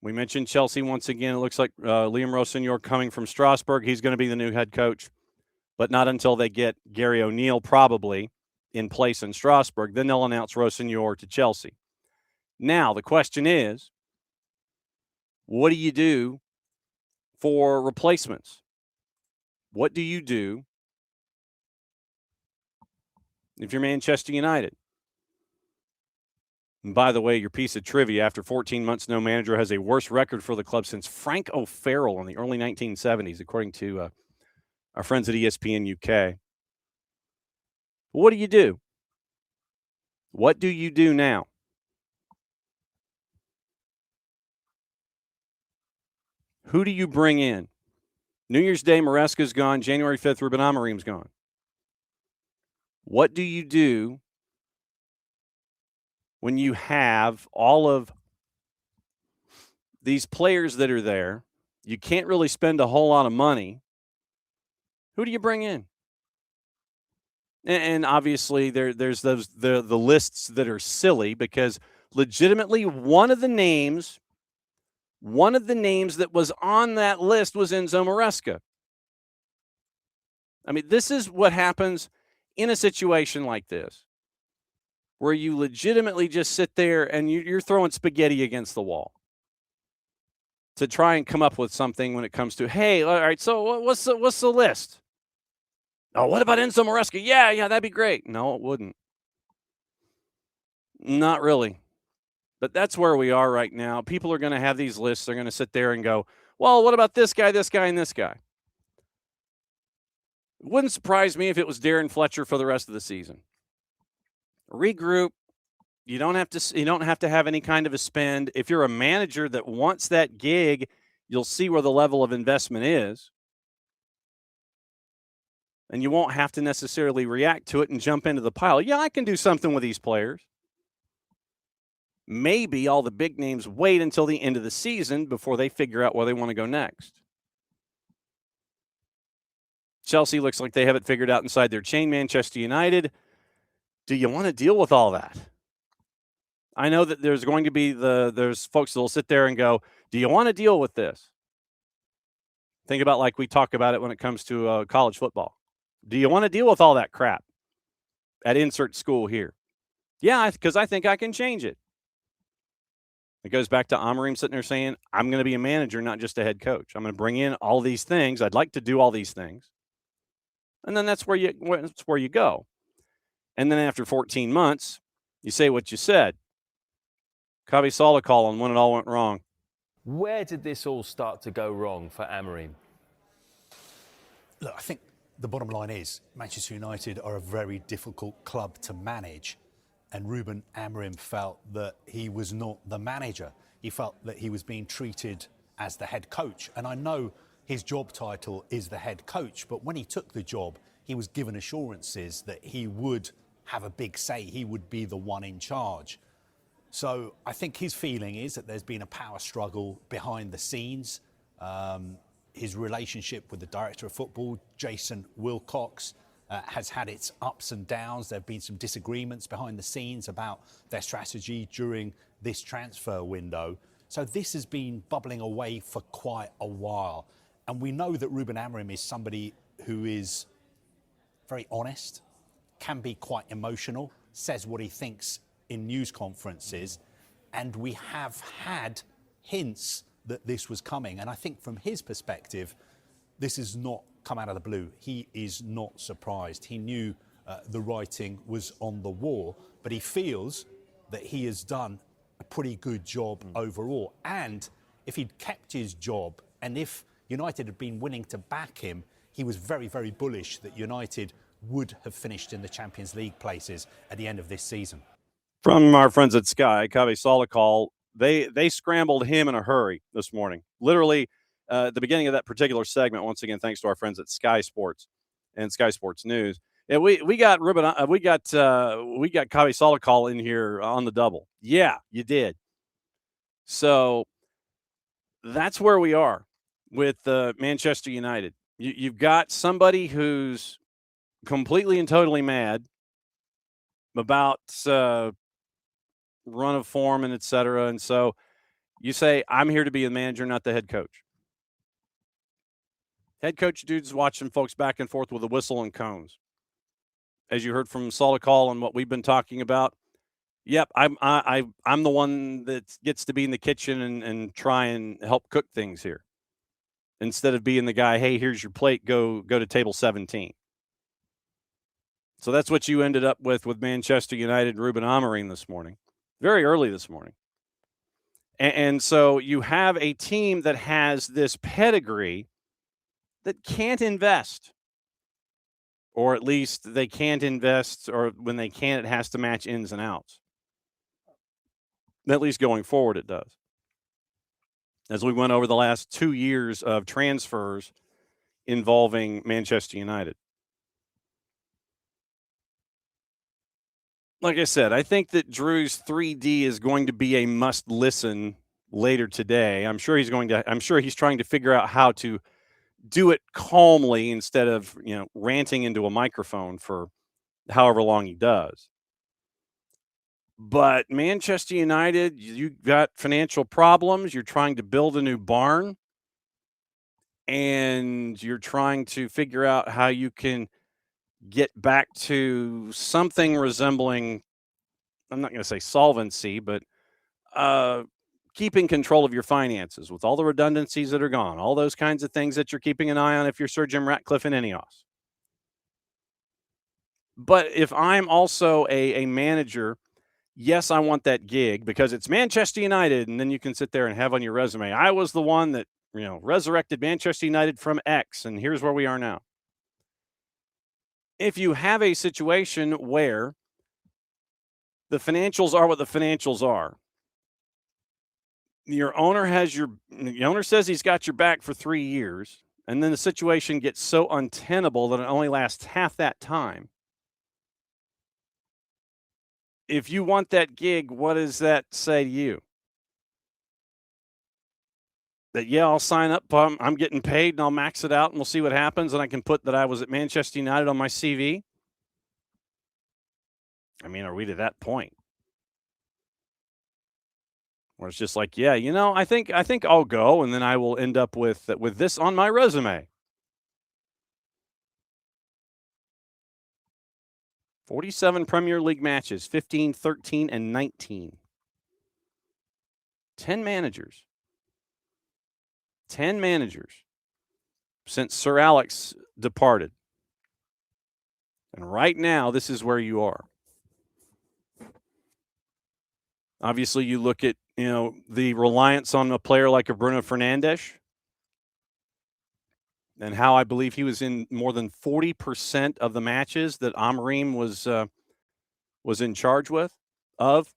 We mentioned Chelsea once again. It looks like Liam Rossignol coming from Strasbourg. He's going to be the new head coach, but not until they get Gary O'Neill probably in place in Strasbourg. Then they'll announce Rossignol to Chelsea. Now, the question is, what do you do for replacements? What do you do if you're Manchester United? And by the way, your piece of trivia, after 14 months, no manager has a worse record for the club since Frank O'Farrell in the early 1970s, according to our friends at ESPN UK. What do you do? What do you do now? Who do you bring in? New Year's Day, Maresca's gone. January 5th, Ruben Amorim's gone. What do you do when you have all of these players that are there? You can't really spend a whole lot of money. Who do you bring in? And obviously there's the lists that are silly, because legitimately one of the names that was on that list was Enzo Maresca. I mean, this is what happens in a situation like this, where you legitimately just sit there and you're throwing spaghetti against the wall to try and come up with something when it comes to, hey, all right, so what's the list? Oh, what about Enzo Maresca? Yeah, that'd be great. No, it wouldn't. Not really. But that's where we are right now. People are going to have these lists. They're going to sit there and go, well, what about this guy, and this guy? It wouldn't surprise me if it was Darren Fletcher for the rest of the season. Regroup. You don't have to have any kind of a spend. If you're a manager that wants that gig, you'll see where the level of investment is. And you won't have to necessarily react to it and jump into the pile. Yeah, I can do something with these players. Maybe all the big names wait until the end of the season before they figure out where they want to go next. Chelsea looks like they have it figured out inside their chain. Manchester United, Do you want to deal with all that? I know that there's going to be there's folks that will sit there and go, do you want to deal with this? Think about like we talk about it when it comes to college football. Do you want to deal with all that crap at insert school here? Yeah, because I think I can change it. It goes back to Amorim sitting there saying, I'm going to be a manager, not just a head coach. I'm going to bring in all these things. I'd like to do all these things. And then that's where you go. And then after 14 months, you say what you said. Kavi Solakal on when it all went wrong. Where did this all start to go wrong for Amorim? Look, I think the bottom line is Manchester United are a very difficult club to manage. And Ruben Amorim felt that he was not the manager. He felt that he was being treated as the head coach. And I know his job title is the head coach, but when he took the job, he was given assurances that he would have a big say. He would be the one in charge. So I think his feeling is that there's been a power struggle behind the scenes. His relationship with the director of football, Jason Wilcox, has had its ups and downs. There have been some disagreements behind the scenes about their strategy during this transfer window. So this has been bubbling away for quite a while. And we know that Ruben Amorim is somebody who is very honest, can be quite emotional, says what he thinks in news conferences. And we have had hints that this was coming. And I think from his perspective, this has not come out of the blue. He is not surprised. He knew the writing was on the wall, but he feels that he has done a pretty good job overall. And if he'd kept his job, and if United had been willing to back him, he was very, very bullish that United would have finished in the Champions League places at the end of this season. From our friends at Sky, Kavi Solakal, they scrambled him in a hurry this morning. Literally, at the beginning of that particular segment, once again, thanks to our friends at Sky Sports and Sky Sports News. Yeah, we got we got Kavi Solakal in here on the double. Yeah, you did. So that's where we are with Manchester United. You've got somebody who's completely and totally mad about run of form and et cetera. And so you say, I'm here to be the manager, not the head coach. Head coach dude's watching folks back and forth with a whistle and cones. As you heard from Solakal and what we've been talking about, yep, I'm the one that gets to be in the kitchen and try and help cook things here. Instead of being the guy, hey, here's your plate, go to table 17. So that's what you ended up with Manchester United and Ruben Amorim this morning, very early this morning. And so you have a team that has this pedigree that can't invest. Or at least they can't invest, or when they can, it has to match ins and outs. At least going forward, it does. As we went over the last 2 years of transfers involving Manchester United. Like I said, I think that Drew's 3D is going to be a must listen later today. I'm sure he's trying to figure out how to do it calmly instead of, ranting into a microphone for however long he does. But Manchester United, you've got financial problems. You're trying to build a new barn. And you're trying to figure out how you can get back to something resembling, I'm not going to say solvency, but keeping control of your finances with all the redundancies that are gone, all those kinds of things that you're keeping an eye on if you're Sir Jim Ratcliffe and Ineos. But if I'm also a manager, yes, I want that gig because it's Manchester United, and then you can sit there and have on your resume, I was the one that, resurrected Manchester United from X, and here's where we are now. If you have a situation where the financials are what the financials are, the owner says he's got your back for 3 years, and then the situation gets so untenable that it only lasts half that time. If you want that gig, what does that say to you? That, yeah, I'll sign up, I'm getting paid, and I'll max it out, and we'll see what happens, and I can put that I was at Manchester United on my CV? I mean, are we to that point where it's just like, yeah, I think I'll go, and then I will end up with this on my resume. 47 Premier League matches, 15, 13, and 19. 10 managers. 10 managers since Sir Alex departed. And right now, this is where you are. Obviously, you look at, the reliance on a player like a Bruno Fernandes and how I believe he was in more than 40% of the matches that Amorim was in charge of.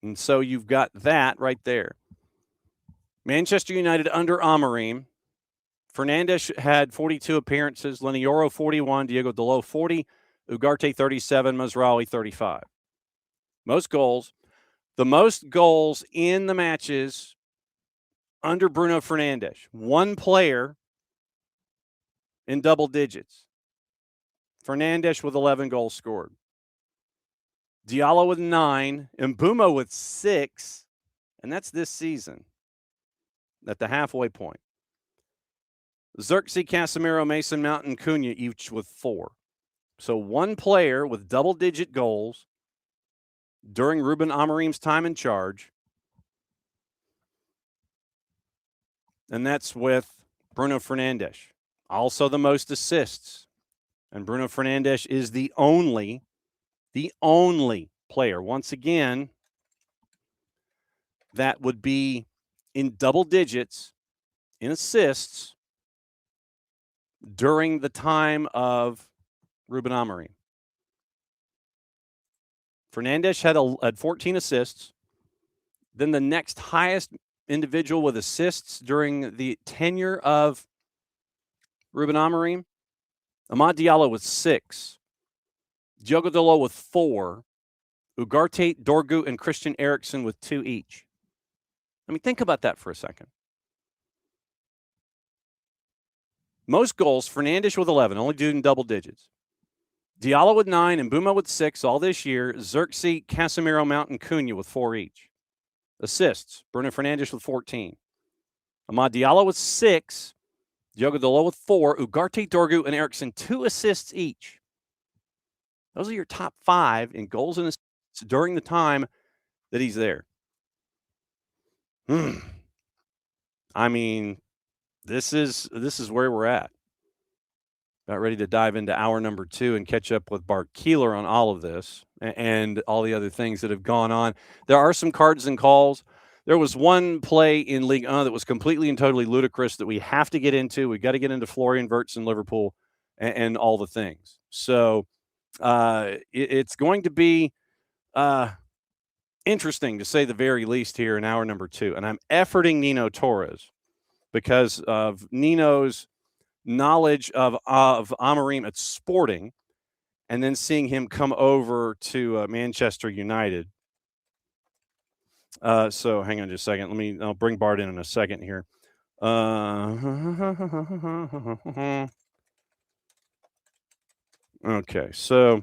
And so you've got that right there. Manchester United under Amorim. Fernandes had 42 appearances, Lenioro 41, Diego Dalot 40, Ugarte 37, Mazraoui 35. Most goals. The most goals in the matches under Bruno Fernandes. One player in double digits. Fernandes with 11 goals scored. Diallo with 9, Mbeumo with 6, and that's this season at the halfway point. Xerxes, Casemiro, Mason Mount, and Cunha each with 4. So one player with double-digit goals during Ruben Amorim's time in charge, and that's with Bruno Fernandes. Also the most assists, and Bruno Fernandes is the only player, once again, that would be in double digits in assists during the time of Ruben Amorim. Fernandes had 14 assists. Then the next highest individual with assists during the tenure of Ruben Amorim, Amad Diallo with 6. Diogo Dalot with 4. Ugarte, Dorgu, and Christian Eriksen with 2 each. I mean, think about that for a second. Most goals, Fernandes with 11, only dude in double digits. Diallo with 9 and Mbeumo with 6 all this year. Xerxes, Casemiro, Mount, and Cunha with 4 each. Assists, Bruno Fernandes with 14. Amad Diallo with 6. Diogo Dalot with 4. Ugarte, Dorgu, and Eriksen, 2 assists each. Those are your top 5 in goals and assists during the time that he's there. I mean, this is where we're at. About ready to dive into hour number 2 and catch up with Bart Keeler on all of this and all the other things that have gone on. There are some cards and calls. There was one play in Ligue 1 that was completely and totally ludicrous that we have to get into. We've got to get into Florian Wirtz in Liverpool and all the things. So it's going to be interesting, to say the very least, here in hour number 2. And I'm efforting Nino Torres because of Nino's knowledge of Amorim at Sporting, and then seeing him come over to Manchester United. So hang on just a second. I'll bring Bart in a second here. Okay, so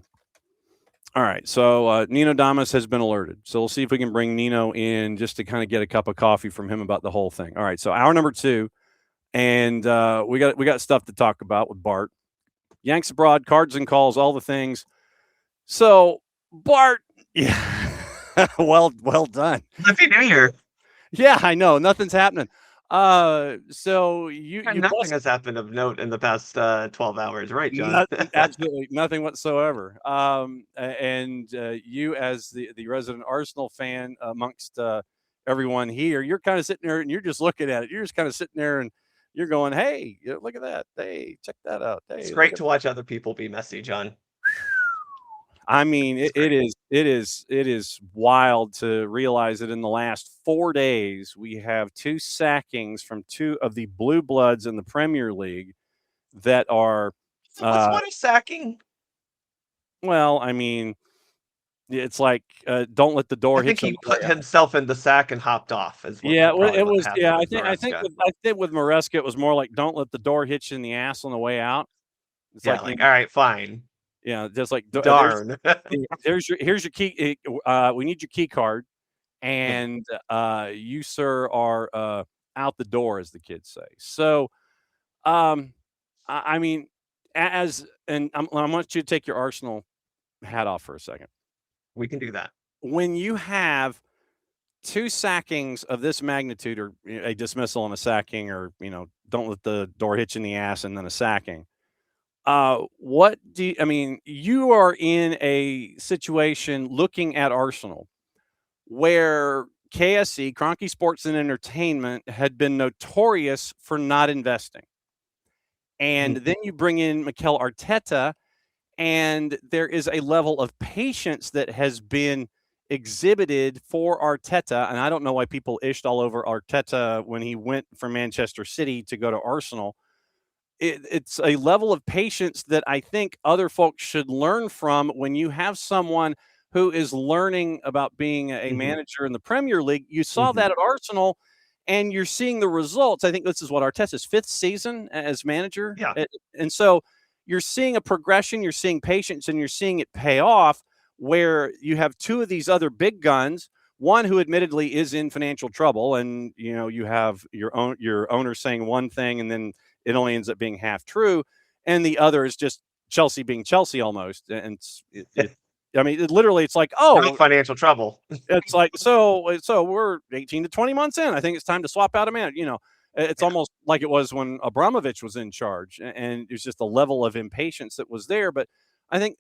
all right. So Nino Damas has been alerted. So we'll see if we can bring Nino in just to kind of get a cup of coffee from him about the whole thing. All right. So hour number 2. And we got stuff to talk about with Bart. Yanks abroad, cards and calls, all the things. So Bart, yeah, well done. Happy New Year. Yeah, I know nothing's happening. So nothing has happened of note in the past 12 hours, right, John? Absolutely nothing whatsoever. And you, as the resident Arsenal fan amongst everyone here, you're kind of sitting there and you're just looking at it. You're just kind of sitting there and you're going, "Hey, look at that! Hey, check that out!" Hey, it's great to watch other people be messy, John. I mean, it is wild to realize that in the last 4 days we have 2 sackings from 2 of the blue bloods in the Premier League that are. So what's one sacking? Well, I mean, it's like don't let the door hit. I think he put himself in the sack and hopped off. Yeah, it was. Yeah, I think with Maresca it was more like don't let the door hit you in the ass on the way out. It's all right, fine. Yeah, just like Darn. here's your key. We need your key card, and you, sir, are out the door, as the kids say. So, I mean, I want you to take your Arsenal hat off for a second. We can do that. When you have two sackings of this magnitude, or a dismissal and a sacking, or don't let the door hit you in the ass and then a sacking. You are in a situation looking at Arsenal where KSE, Kroenke Sports and Entertainment, had been notorious for not investing. And then you bring in Mikel Arteta, and there is a level of patience that has been exhibited for Arteta. And I don't know why people ished all over Arteta when he went from Manchester City to go to Arsenal. It's a level of patience that I think other folks should learn from. When you have someone who is learning about being a manager in the Premier League, you saw that at Arsenal, and you're seeing the results. I think this is what Arteta's 5th season as manager. Yeah. And so you're seeing a progression, you're seeing patience, and you're seeing it pay off, where you have two of these other big guns, one who admittedly is in financial trouble, and you have your owner saying one thing and then it only ends up being half true, and the other is just Chelsea being Chelsea almost. And literally, it's like, No financial trouble. it's like, so we're 18 to 20 months in. I think it's time to swap out a man. It's almost like it was when Abramovich was in charge, and it was just a level of impatience that was there. But I think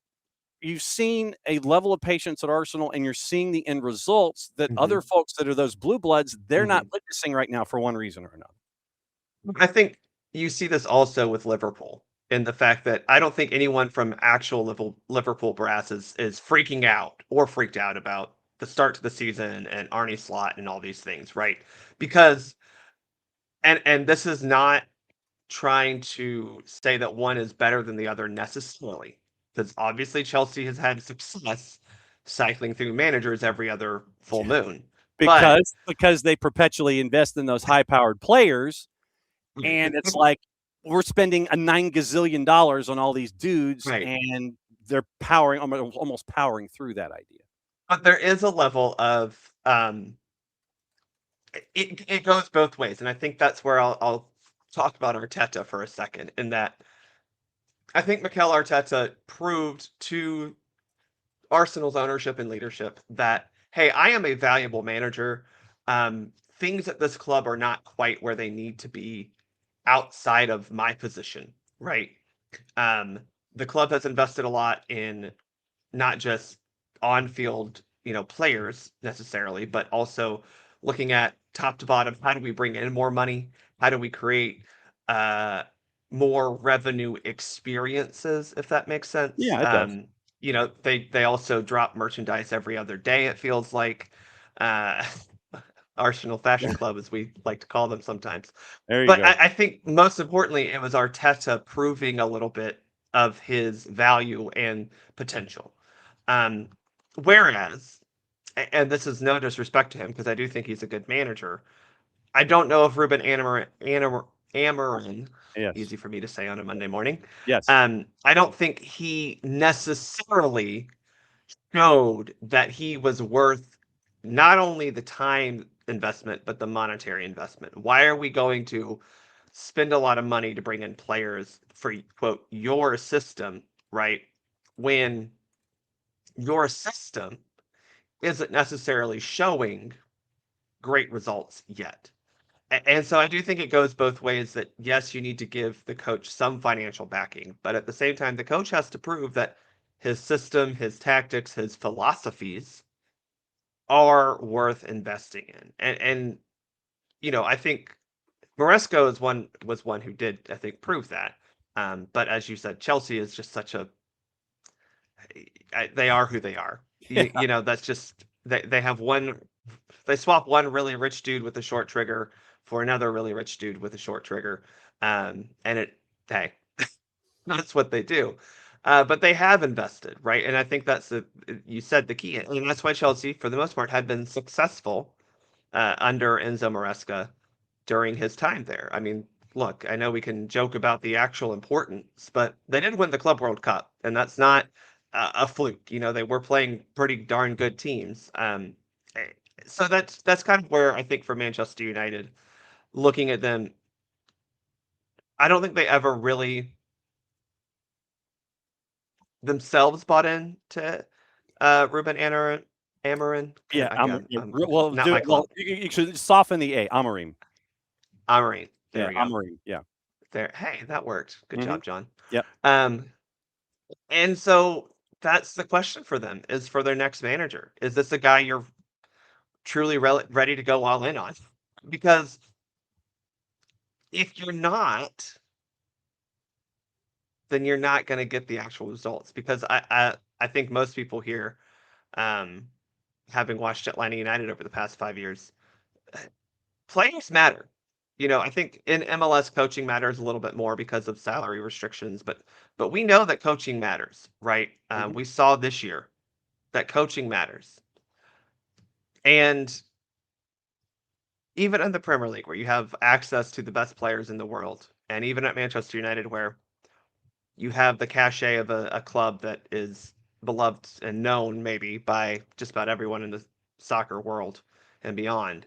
you've seen a level of patience at Arsenal, and you're seeing the end results that other folks that are those blue bloods, they're not witnessing right now for one reason or another. I think you see this also with Liverpool, in the fact that I don't think anyone from actual Liverpool brass is freaking out or freaked out about the start to the season and Arne Slot and all these things, right? Because, and this is not trying to say that one is better than the other necessarily, because obviously Chelsea has had success cycling through managers every other full moon. Because they perpetually invest in those high-powered players. And it's like, we're spending a $9 gazillion on all these dudes, and they're almost powering through that idea. But there is a level of it goes both ways, and I think that's where I'll talk about Arteta for a second. In that, I think Mikel Arteta proved to Arsenal's ownership and leadership that, hey, I am a valuable manager. Things at this club are not quite where they need to be outside of my position, right? The club has invested a lot in not just on-field, players necessarily, but also looking at top to bottom, how do we bring in more money? How do we create more revenue experiences, if that makes sense? Yeah, it does. They also drop merchandise every other day, it feels like. Arsenal Fashion Club, as we like to call them sometimes. There you go. But I think most importantly, it was Arteta proving a little bit of his value and potential. Whereas, and this is no disrespect to him, because I do think he's a good manager, I don't know if Ruben Amorim, easy for me to say on a Monday morning. Yes. I don't think he necessarily showed that he was worth not only the time investment, but the monetary investment. Why are we going to spend a lot of money to bring in players for, quote, your system, right? When your system isn't necessarily showing great results yet. And so I do think it goes both ways, that yes, you need to give the coach some financial backing, but at the same time, the coach has to prove that his system, his tactics, his philosophies are worth investing in. And I think Maresco was one who did, I think, prove that. But as you said, Chelsea is just such they are who they are. Yeah. That's just, they have they swap one really rich dude with a short trigger for another really rich dude with a short trigger. And that's what they do. But they have invested, right? And I think that's you said the key. And that's why Chelsea, for the most part, had been successful under Enzo Maresca during his time there. I mean, look, I know we can joke about the actual importance, but they did win the Club World Cup. and that's not a fluke. You know, they were playing pretty darn good teams. So that's kind of where I think for Manchester United, looking at them, I don't think they ever really themselves bought into Ruben Amorim. Yeah, Again, well, not my club. you should soften the A. Amorim. Amorim. There we go. Amorim. Yeah. There. Hey, that worked. Good job, John. Yep. And so that's the question for them, is for their next manager. Is this a guy you're truly ready to go all in on? Because if you're not, then you're not going to get the actual results. Because I think most people here, having watched Atlanta United over the past 5 years, players matter. You know, I think in MLS coaching matters a little bit more because of salary restrictions, but we know that coaching matters, right? We saw this year that coaching matters. And even in the Premier League, where you have access to the best players in the world, and even at Manchester United, where you have the cachet of a club that is beloved and known maybe by just about everyone in the soccer world and beyond,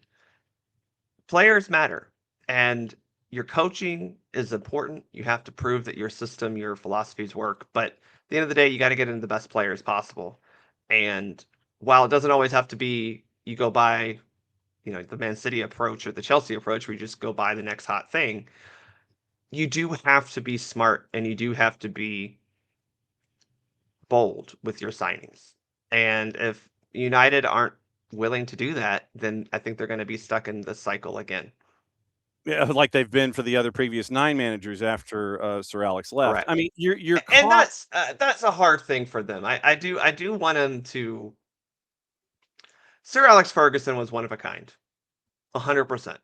players matter. And your coaching is important. You have to prove that your system, your philosophies work. But at the end of the day, you got to get into the best players possible. And while it doesn't always have to be, you go by, you know, the Man City approach or the Chelsea approach, where you just go buy the next hot thing, you do have to be smart, and you do have to be bold with your signings. And if United aren't willing to do that, then I think they're going to be stuck in this cycle again. Yeah, like they've been for the other previous 9 managers after Sir Alex left. Correct. I mean, you're and that's a hard thing for them. I do want them to. Sir Alex Ferguson was one of a kind, 100%.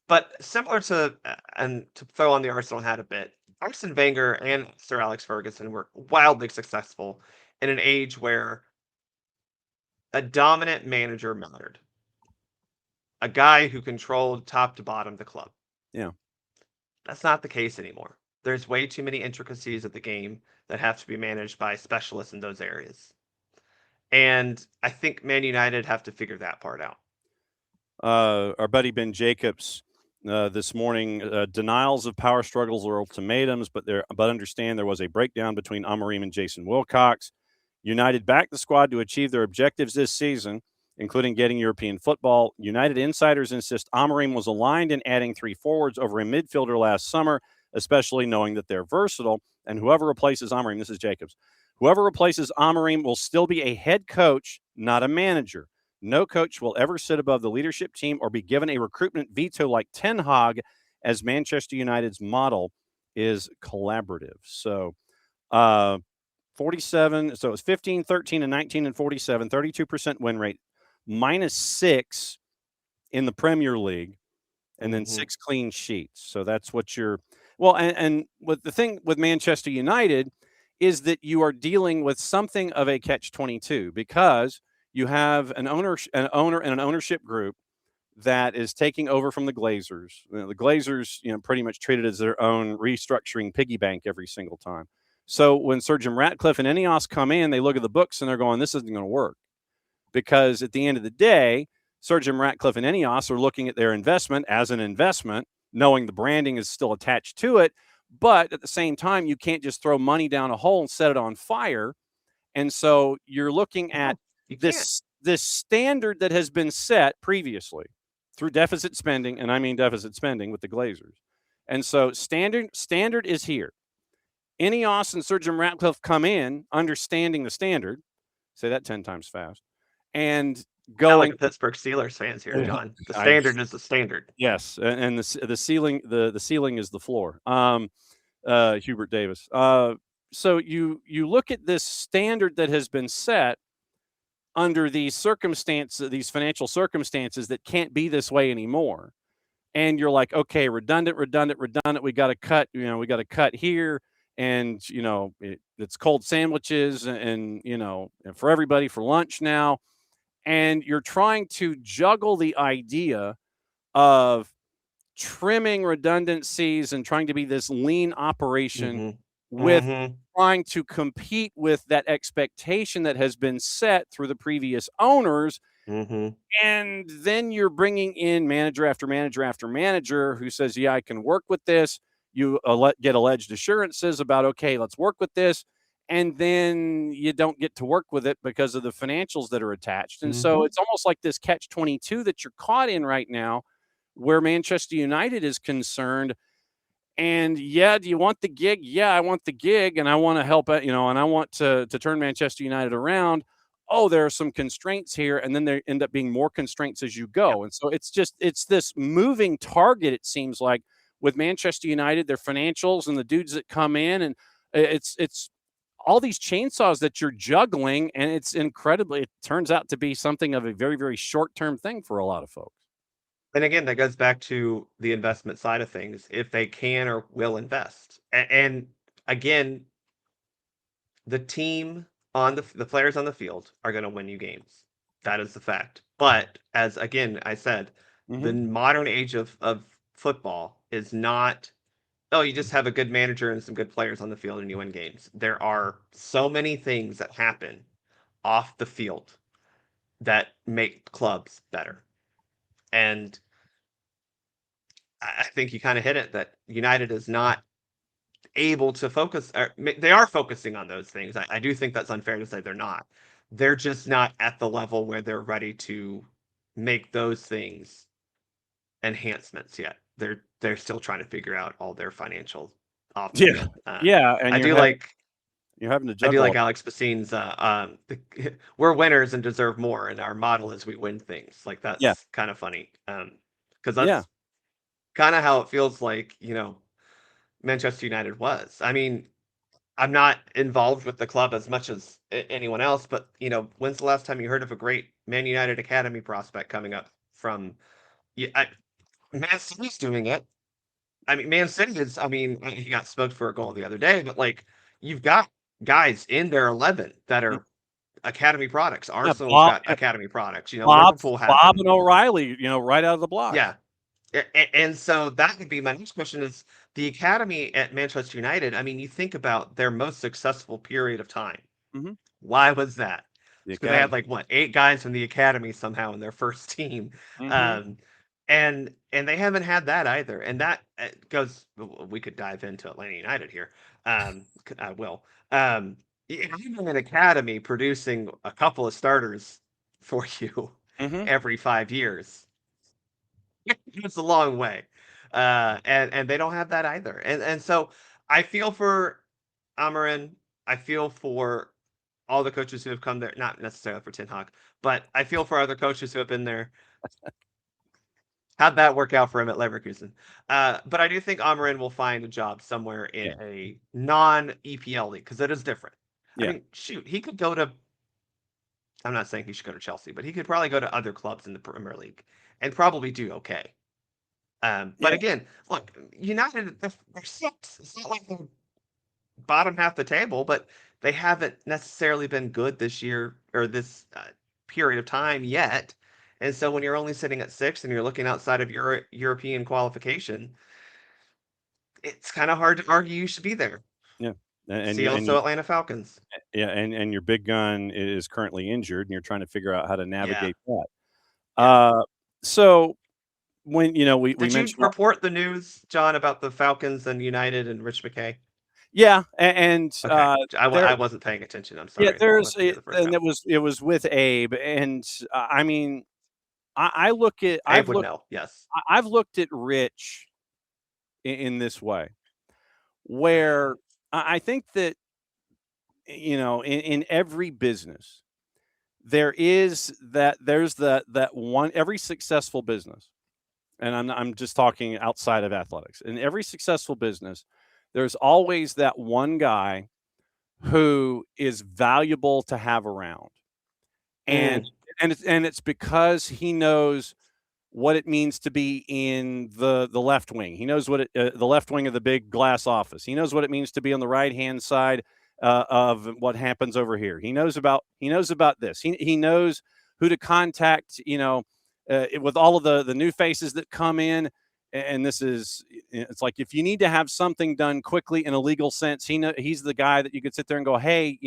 But similar to, and to throw on the Arsenal hat a bit, Arsene Wenger and Sir Alex Ferguson were wildly successful in an age where a dominant manager mattered. A guy who controlled top to bottom the club. Yeah. That's not the case anymore. There's way too many intricacies of the game that have to be managed by specialists in those areas. And I think Man United have to figure that part out. Our buddy Ben Jacobs this morning, denials of power struggles or ultimatums, but understand there was a breakdown between Amorim and Jason Wilcox. United backed the squad to achieve their objectives this season, including getting European football. United insiders insist Amorim was aligned in adding 3 forwards over a midfielder last summer, especially knowing that they're versatile. And whoever replaces Amorim, this is Jacobs, whoever replaces Amorim will still be a head coach, not a manager. No coach will ever sit above the leadership team or be given a recruitment veto like Ten Hag, as Manchester United's model is collaborative. So, 47, so it was 15, 13, and 19 and 47, 32% win rate, -6 in the Premier League, and then 6 clean sheets. So that's what you're, well, and what the thing with Manchester United is that you are dealing with something of a catch-22, because you have an owner and an ownership group that is taking over from the Glazers. The Glazers, pretty much treat it as their own restructuring piggy bank every single time. So when Sir Jim Ratcliffe and Ineos come in, they look at the books and they're going, this isn't going to work. Because at the end of the day, Sir Jim Ratcliffe and Ineos are looking at their investment as an investment, knowing the branding is still attached to it. But at the same time, you can't just throw money down a hole and set it on fire. And so you're looking at this standard that has been set previously through deficit spending, and I mean deficit spending with the Glazers. And so standard is here. Ineos and Sir Jim Ratcliffe come in understanding the standard, say that 10 times fast, and going like Pittsburgh Steelers fans here, John. The standard is the standard. Yes, and the ceiling is the floor. Hubert Davis. So you look at this standard that has been set under these circumstances, these financial circumstances that can't be this way anymore, and you're like, okay, redundant. We got to cut. We got to cut here. And, it's cold sandwiches and for everybody for lunch now. And you're trying to juggle the idea of trimming redundancies and trying to be this lean operation with Mhm. trying to compete with that expectation that has been set through the previous owners. Mhm. And then you're bringing in manager after manager after manager who says, yeah, I can work with this. You get alleged assurances about, okay, let's work with this. And then you don't get to work with it because of the financials that are attached. And so it's almost like this catch-22 that you're caught in right now, where Manchester United is concerned. And yeah, do you want the gig? Yeah, I want the gig, and I want to help out, and I want to turn Manchester United around. Oh, there are some constraints here, and then there end up being more constraints as you go. And so it's this moving target, it seems like, with Manchester United, their financials and the dudes that come in, and it's all these chainsaws that you're juggling, and it turns out to be something of a very, very short-term thing for a lot of folks. And again, that goes back to the investment side of things, if they can or will invest. And again, the team on the players on the field are going to win you games. That is the fact. But as again I said, the modern age of football is not, oh, you just have a good manager and some good players on the field and you win games. There are so many things that happen off the field that make clubs better. And I think you kind of hit it, that United is not able to focus. Or they are focusing on those things. I do think that's unfair to say they're not. They're just not at the level where they're ready to make those things enhancements yet. They're still trying to figure out all their financial Yeah, yeah, and I you're having to do juggle. like Alex Bassine's we're winners and deserve more, and our model is we win things. Like, that's kind of funny. Because that's kind of how it feels like, Manchester United was. I mean, I'm not involved with the club as much as anyone else, but when's the last time you heard of a great Man United academy prospect coming up from? Man City's doing it. I mean, Man City is. I mean, he got smoked for a goal the other day, but like, you've got guys in their 11 that are academy products. Arsenal's got academy products. Liverpool has Bob and O'Reilly, right out of the block. Yeah. And so that would be my next question: is the academy at Manchester United? I mean, you think about their most successful period of time. Why was that? Because they had 8 guys from the academy somehow in their first team, and they haven't had that either. And that goes. We could dive into Atlanta United here. I will. Even an academy producing a couple of starters for you every 5 years. It's a long way. And they don't have that either. And so I feel for Amorim. I feel for all the coaches who have come there, not necessarily for Ten Hag, but I feel for other coaches who have been there. How'd that work out for him at Leverkusen? But I do think Amorim will find a job somewhere in a non-EPL league, because it is different. I mean, shoot, he could go to, I'm not saying he should go to Chelsea, but he could probably go to other clubs in the Premier League and probably do okay. But again, look, United, they're sixth. It's not like they're bottom half the table, but they haven't necessarily been good this year or this period of time yet. And so when you're only sitting at 6 and you're looking outside of your European qualification, it's kind of hard to argue you should be there. Yeah. See also Atlanta Falcons. Yeah, and your big gun is currently injured, and you're trying to figure out how to navigate that. So when we mentioned, you report the news, John, about the Falcons and United and Rich McKay? Yeah, and okay. I wasn't paying attention. I'm sorry. Yeah, it was with Abe, and I mean, I look at Abe would know. Yes, I've looked at Rich in this way, where I think that in every business there's that one, every successful business, and I'm just talking outside of athletics. In every successful business, there's always that one guy who is valuable to have around, and it's because he knows what it means to be in the left wing. He knows what the left wing of the big glass office. He knows what it means to be on the right hand side of what happens over here. He knows about this. He knows who to contact. With all of the new faces that come in, and this is, it's like, if you need to have something done quickly in a legal sense, he's the guy that you could sit there and go, hey,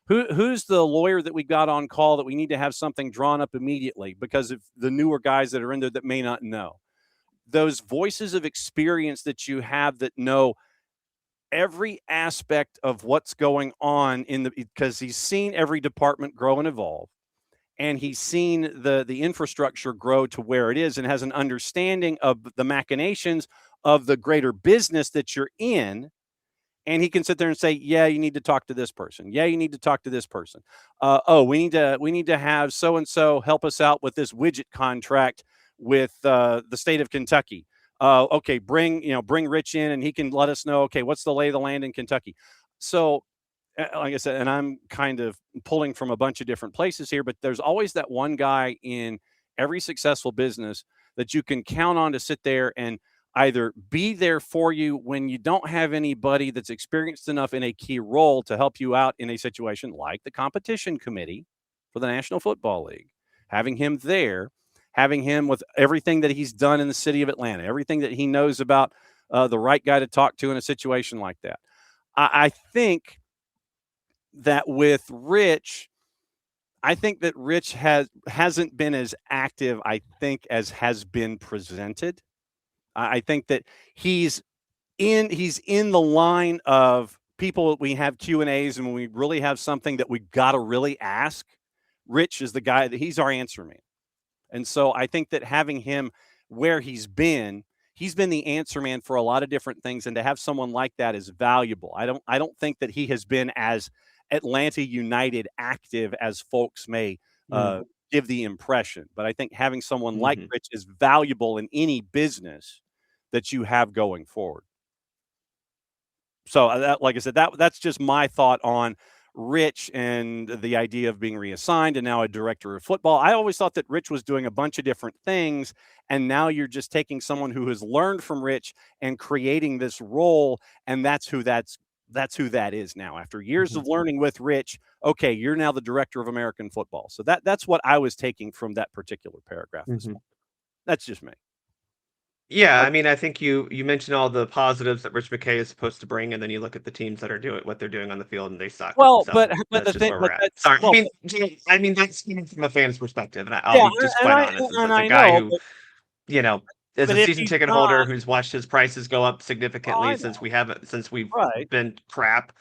who's the lawyer that we got on call that we need to have something drawn up immediately, because of the newer guys that are in there that may not know. Those voices of experience that you have that know every aspect of what's going on because he's seen every department grow and evolve. And he's seen the infrastructure grow to where it is, and has an understanding of the machinations of the greater business that you're in. And he can sit there and say, yeah, you need to talk to this person. Yeah, you need to talk to this person. We need to have so-and-so help us out with this widget contract with the state of Kentucky. Okay, bring Rich in, and he can let us know, okay, what's the lay of the land in Kentucky. So, like I said, and I'm kind of pulling from a bunch of different places here, but there's always that one guy in every successful business that you can count on to sit there and either be there for you when you don't have anybody that's experienced enough in a key role to help you out in a situation like the competition committee for the National Football League. Having him there, having him with everything that he's done in the city of Atlanta, everything that he knows about the right guy to talk to in a situation like that. I think that with Rich, hasn't been as active, I think, as has been presented. I think that he's in the line of people that we have Q&As, and when we really have something that we got to really ask, Rich is the guy that he's our answer man. And so I think that having him where he's been the answer man for a lot of different things, and to have someone like that is valuable. I don't think that he has been as Atlanta United active as folks may give the impression, but I think having someone like Rich is valuable in any business that you have going forward. So that, like I said, that's just my thought on Rich and the idea of being reassigned and now a director of football. I always thought that Rich was doing a bunch of different things, and now you're just taking someone who has learned from Rich and creating this role, and that's who that is now. After years of learning with Rich, okay, you're now the director of American football. So that's what I was taking from that particular paragraph this morning. That's just me. Yeah, I mean, I think you mentioned all the positives that Rich McKay is supposed to bring, and then you look at the teams that are doing what they're doing on the field, and they suck. Well, so but that's the just thing, where we're but at. Sorry, I mean that's coming from a fan's perspective, and I'll be just quite honest. As a guy who, as a season ticket holder who's watched his prices go up significantly since we've been crap.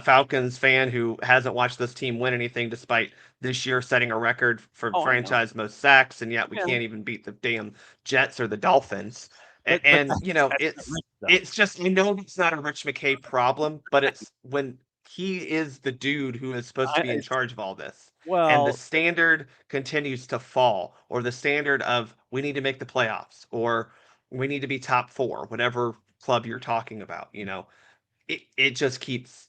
Falcons fan who hasn't watched this team win anything, despite this year setting a record for franchise most sacks, and yet we can't even beat the damn Jets or the Dolphins. It's just, I know it's not a Rich McKay problem, but it's when he is the dude who is supposed to be in charge of all this. And the standard continues to fall, or the standard of we need to make the playoffs, or we need to be top 4, whatever club you're talking about, it just keeps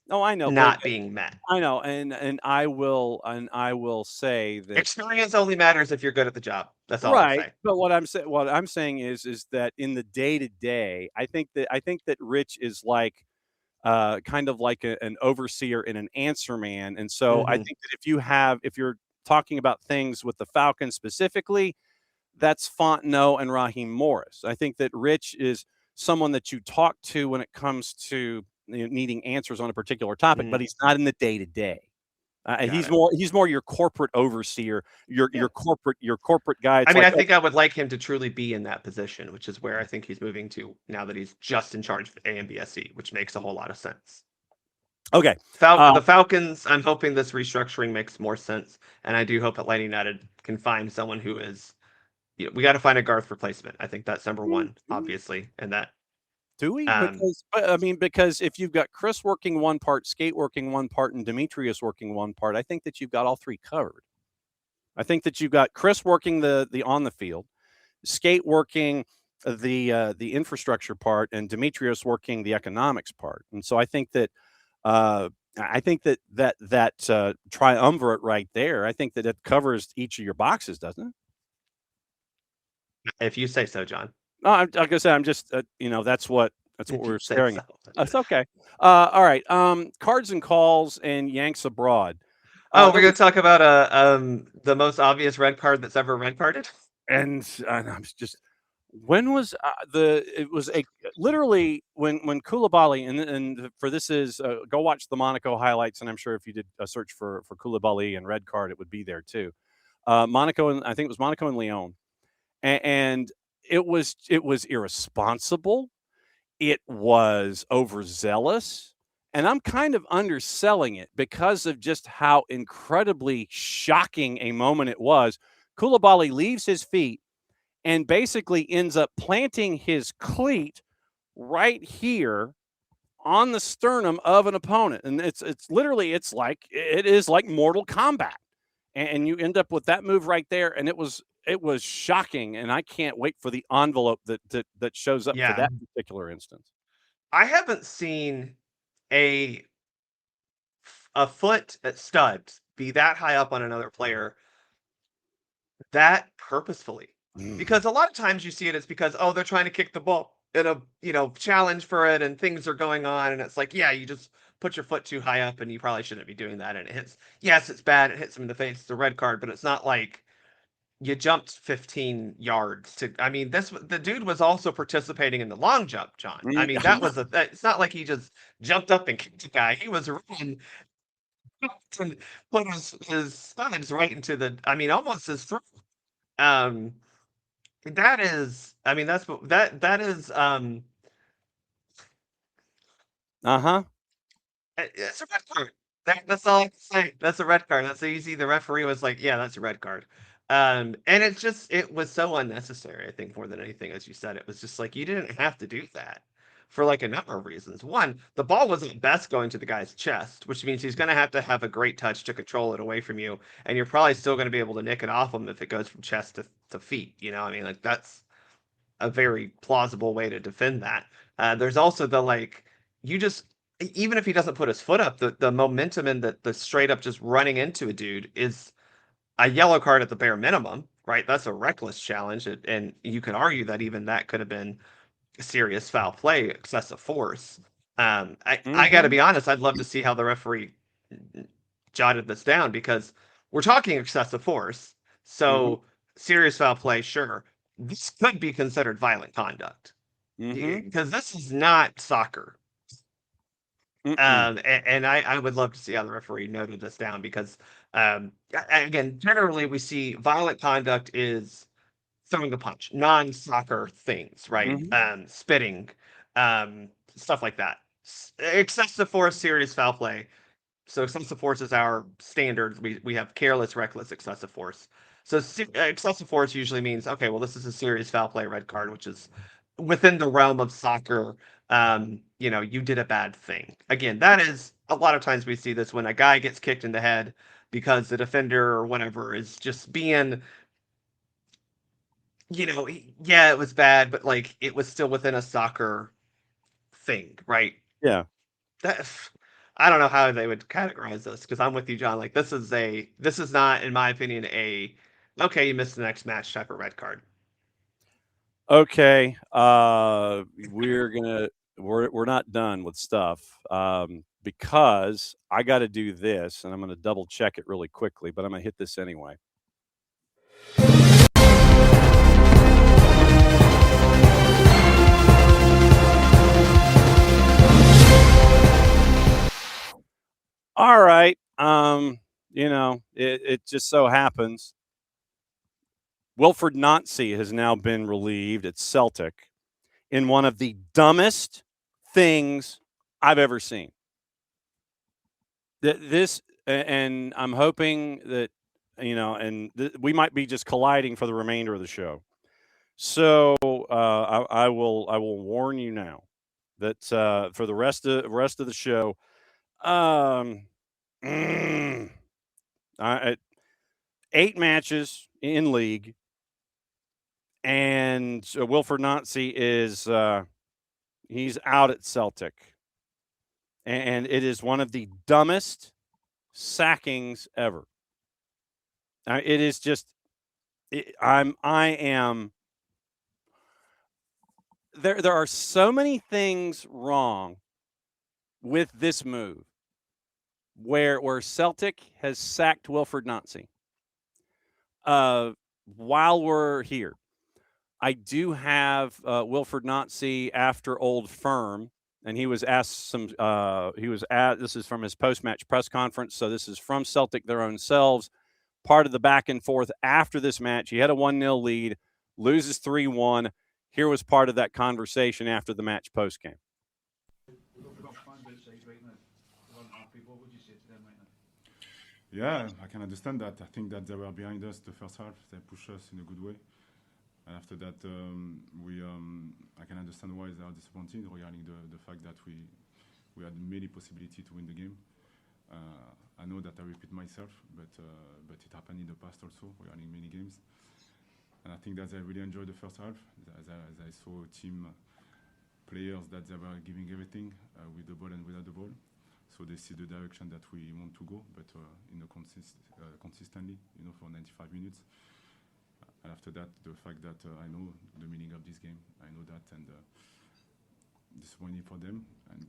not being met. I know, and I will say that experience only matters if you're good at the job. That's all I'm saying. But what I'm saying is that in the day-to-day, I think that Rich is like kind of like an overseer and an answer man. And so I think that if you're talking about things with the Falcons specifically, that's Fontenot and Raheem Morris. I think that Rich is someone that you talk to when it comes to needing answers on a particular topic, but he's not in the day-to-day. He's more your corporate overseer, your corporate guy. I mean, I think I would like him to truly be in that position, which is where I think he's moving to now that he's just in charge of AMBSE, which makes a whole lot of sense. Okay. The Falcons, I'm hoping this restructuring makes more sense, and I do hope Atlanta United can find someone who is, we got to find a Garth replacement. I think that's number one, obviously, and that. Do we? Because if you've got Chris working one part, Skate working one part, and Demetrius working one part, I think that you've got all three covered. I think that you've got Chris working the on the field, Skate working the infrastructure part, and Demetrius working the economics part. And so I think that triumvirate right there, I think that it covers each of your boxes, doesn't it? If you say so, John. No, like I said, I'm just, that's what we're staring at. That's okay. All right. Cards and calls and Yanks abroad. We're going to talk about the most obvious red card that's ever red carded. And I'm just, When was it was a literally when Koulibaly and for this is go watch the Monaco highlights, and I'm sure if you did a search for Koulibaly and red card, it would be there too. Monaco, and I think it was Monaco and Lyon, and it was irresponsible. It was overzealous, and I'm kind of underselling it because of just how incredibly shocking a moment it was. Koulibaly leaves his feet and basically ends up planting his cleat right here on the sternum of an opponent, and it is like Mortal Kombat, and you end up with that move right there, and it was shocking, and I can't wait for the envelope that shows up for that particular instance. I haven't seen a foot at studs be that high up on another player that purposefully. Because a lot of times you see it's because, oh, they're trying to kick the ball in a, challenge for it and things are going on. And it's like, yeah, you just put your foot too high up and you probably shouldn't be doing that. And it hits, yes, it's bad. It hits him in the face. It's a red card, but it's not like you jumped 15 yards I mean, the dude was also participating in the long jump, John. I mean, it's not like he just jumped up and kicked a guy. He was running to put his studs right into almost his throat. That is, I mean, that's what that is. It's a red card. That's all I can say. That's a red card. That's easy. The referee was like, "Yeah, that's a red card." And it was so unnecessary. I think more than anything, as you said, it was just like you didn't have to do that for like a number of reasons. One, the ball was at best going to the guy's chest, which means he's going to have a great touch to control it away from you, and you're probably still going to be able to nick it off him if it goes from chest to feet. I mean, like that's a very plausible way to defend that. There's also you just even if he doesn't put his foot up, the momentum and the straight up just running into a dude is a yellow card at the bare minimum, right? That's a reckless challenge, and you could argue that even that could have been serious foul play, excessive force. I got to be honest, I'd love to see how the referee jotted this down because we're talking excessive force, so serious foul play, sure. This could be considered violent conduct because this is not soccer. And I would love to see how the referee noted this down because, again, generally we see violent conduct is throwing a punch, non-soccer things, right? Spitting, stuff like that. Excessive force, serious foul play. So excessive force is our standard. We have careless, reckless, excessive force. So excessive force usually means, okay, well, this is a serious foul play red card, which is within the realm of soccer. You did a bad thing. Again, that is a lot of times we see this when a guy gets kicked in the head because the defender or whatever is just being, yeah, it was bad, but like it was still within a soccer thing, right? Yeah. I don't know how they would categorize this because I'm with you, John. Like this is not, in my opinion, okay, you missed the next match type of red card. Okay, we're not done with stuff because I got to do this, and I'm going to double check it really quickly, but I'm going to hit this anyway. All right. It just so happens Wilfried Nancy has now been relieved at Celtic in one of the dumbest things I've ever seen. And I'm hoping that, we might be just colliding for the remainder of the show. So I will warn you now that for the rest of the show, 8 matches in league, and Wilfried Nancy is he's out at Celtic, and it is one of the dumbest sackings ever. It is just, I am. There are so many things wrong with this move where Celtic has sacked Wilfried Nancy. While we're here, I do have Wilfried Nancy after Old Firm, and he was asked some. This is from his post-match press conference, so this is from Celtic their own selves. Part of the back and forth after this match, he had a 1-0 lead, loses 3-1. Here was part of that conversation after the match post-game. Yeah, I can understand that. I think that they were behind us the first half. They pushed us in a good way. And after that, I can understand why they are disappointed regarding the fact that we had many possibilities to win the game. I know that I repeat myself, but it happened in the past also regarding many games. And I think that I really enjoyed the first half. As I saw team players that they were giving everything with the ball and without the ball. So they see the direction that we want to go, but consistently, for 95 minutes. And after that, the fact that I know the meaning of this game, I know that, and disappointing for them. And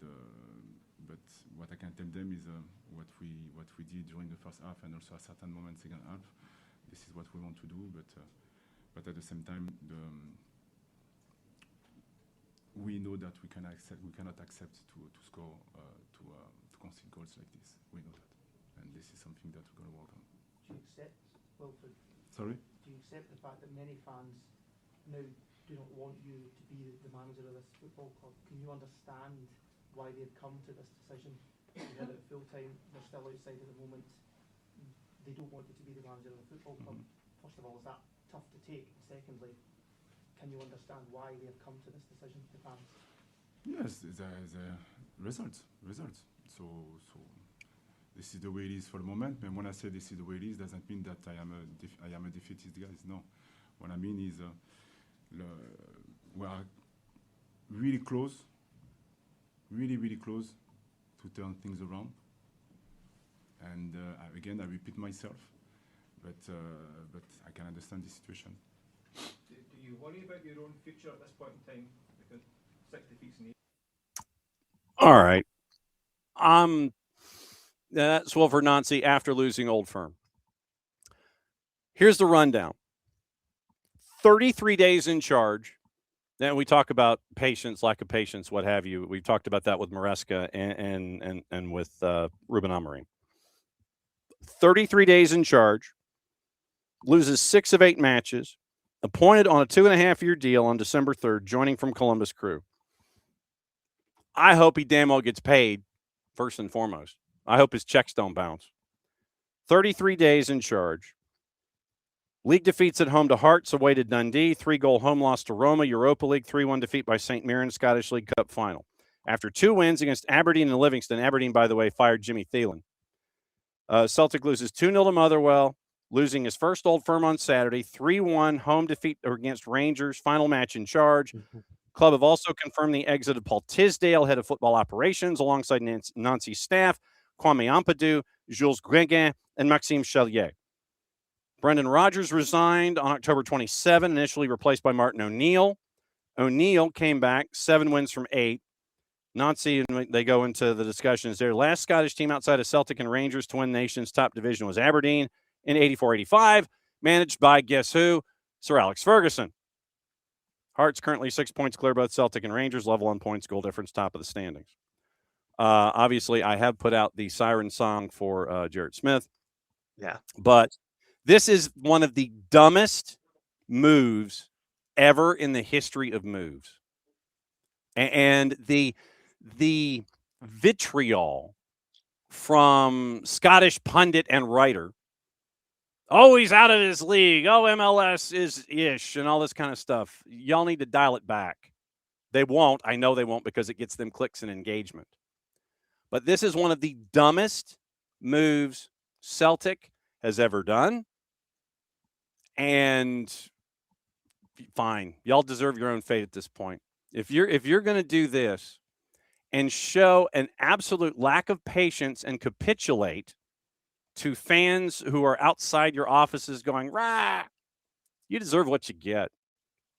but what I can tell them is what we did during the first half, and also a certain moment second half. This is what we want to do, but at the same time, we know that we cannot accept to score to concede goals like this. We know that, and this is something that we're going to work on. Do you accept, Wilfried? Sorry? Do you accept the fact that many fans now do not want you to be the manager of this football club? Can you understand why they've come to this decision? You had it full time, they're still outside at the moment. They don't want you to be the manager of the football club. First of all, is that tough to take? And secondly, can you understand why they have come to this decision, the fans? Yes, the results. So this is the way it is for the moment. And when I say this is the way it is, doesn't mean that I am a defeatist, guys. No. What I mean is we are really close, really close to turn things around. And again, I repeat myself, but I can understand the situation. Do you worry about your own future at this point in time? Because 6 defeats in 8. All right. That's Wilfried Nancy after losing Old Firm. Here's the rundown. 33 days in charge. Then we talk about patience, lack of patience, what have you. We've talked about that with Maresca and with Ruben Amorim. 33 days in charge. Loses 6 of 8 matches. Appointed on a 2.5-year deal on December 3rd, joining from Columbus Crew. I hope he damn well gets paid, first and foremost. I hope his checks don't bounce. 33 days in charge. League defeats at home to Hearts, away to Dundee, 3-goal home loss to Roma, Europa League, 3-1 defeat by St. Mirren, Scottish League Cup final. After 2 wins against Aberdeen and Livingston, Aberdeen, by the way, fired Jimmy Thielen. Celtic loses 2-0 to Motherwell, losing his first Old Firm on Saturday, 3-1 home defeat against Rangers, final match in charge. Club have also confirmed the exit of Paul Tisdale, head of football operations, alongside Nancy's staff, Kwame Ampadu, Jules Greguin, and Maxime Chalier. Brendan Rodgers resigned on October 27, initially replaced by Martin O'Neill. O'Neill came back, 7 wins from 8. Nancy, and they go into the discussions there. Last Scottish team outside of Celtic and Rangers to win the nation's top division was Aberdeen in 84-85, managed by, guess who? Sir Alex Ferguson. Hearts currently 6 points clear, both Celtic and Rangers, level on points, goal difference, top of the standings. Obviously, I have put out the siren song for Jarrett Smith. Yeah. But this is one of the dumbest moves ever in the history of moves. And the vitriol from Scottish pundit and writer, oh, he's out of his league, oh, MLS is ish, and all this kind of stuff. Y'all need to dial it back. They won't. I know they won't, because it gets them clicks and engagement. But this is one of the dumbest moves Celtic has ever done. And fine, y'all deserve your own fate at this point. If you're going to do this and show an absolute lack of patience and capitulate to fans who are outside your offices going, rah, you deserve what you get.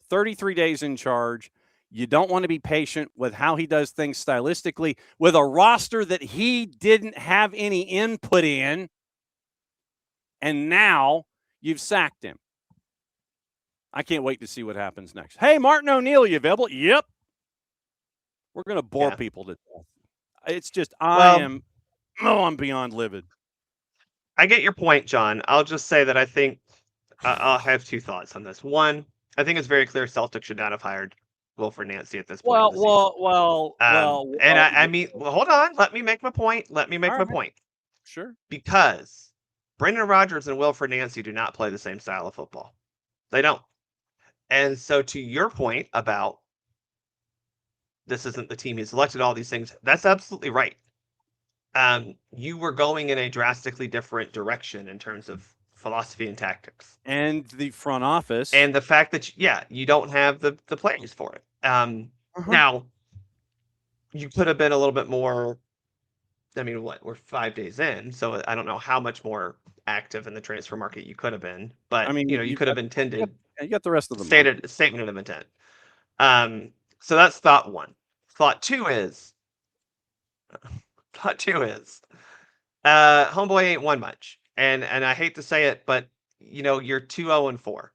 33 days in charge. You don't want to be patient with how he does things stylistically with a roster that he didn't have any input in, and now you've sacked him. I can't wait to see what happens next. Hey, Martin O'Neill, you available? Yep. We're going to bore people to death. It's just, I'm beyond livid. I get your point, John. I'll just say that I think I'll have two thoughts on this. One, I think it's very clear Celtic should not have hired Wilfried Nancy at this point. I mean, hold on. Let me make my point. Point. Sure. Because Brendan Rodgers and Wilfried Nancy do not play the same style of football. They don't. And so to your point about this isn't the team he selected, all these things, that's absolutely right. You were going in a drastically different direction in terms of philosophy and tactics. And the front office. And the fact that, you don't have the players for it. Now, you could have been a little bit more, we're 5 days in, so I don't know how much more active in the transfer market you could have been. But, you could have intended. You got the rest of the statement of intent. So that's thought one. Thought two is homeboy ain't won much. And I hate to say it, but you're 2-0-4.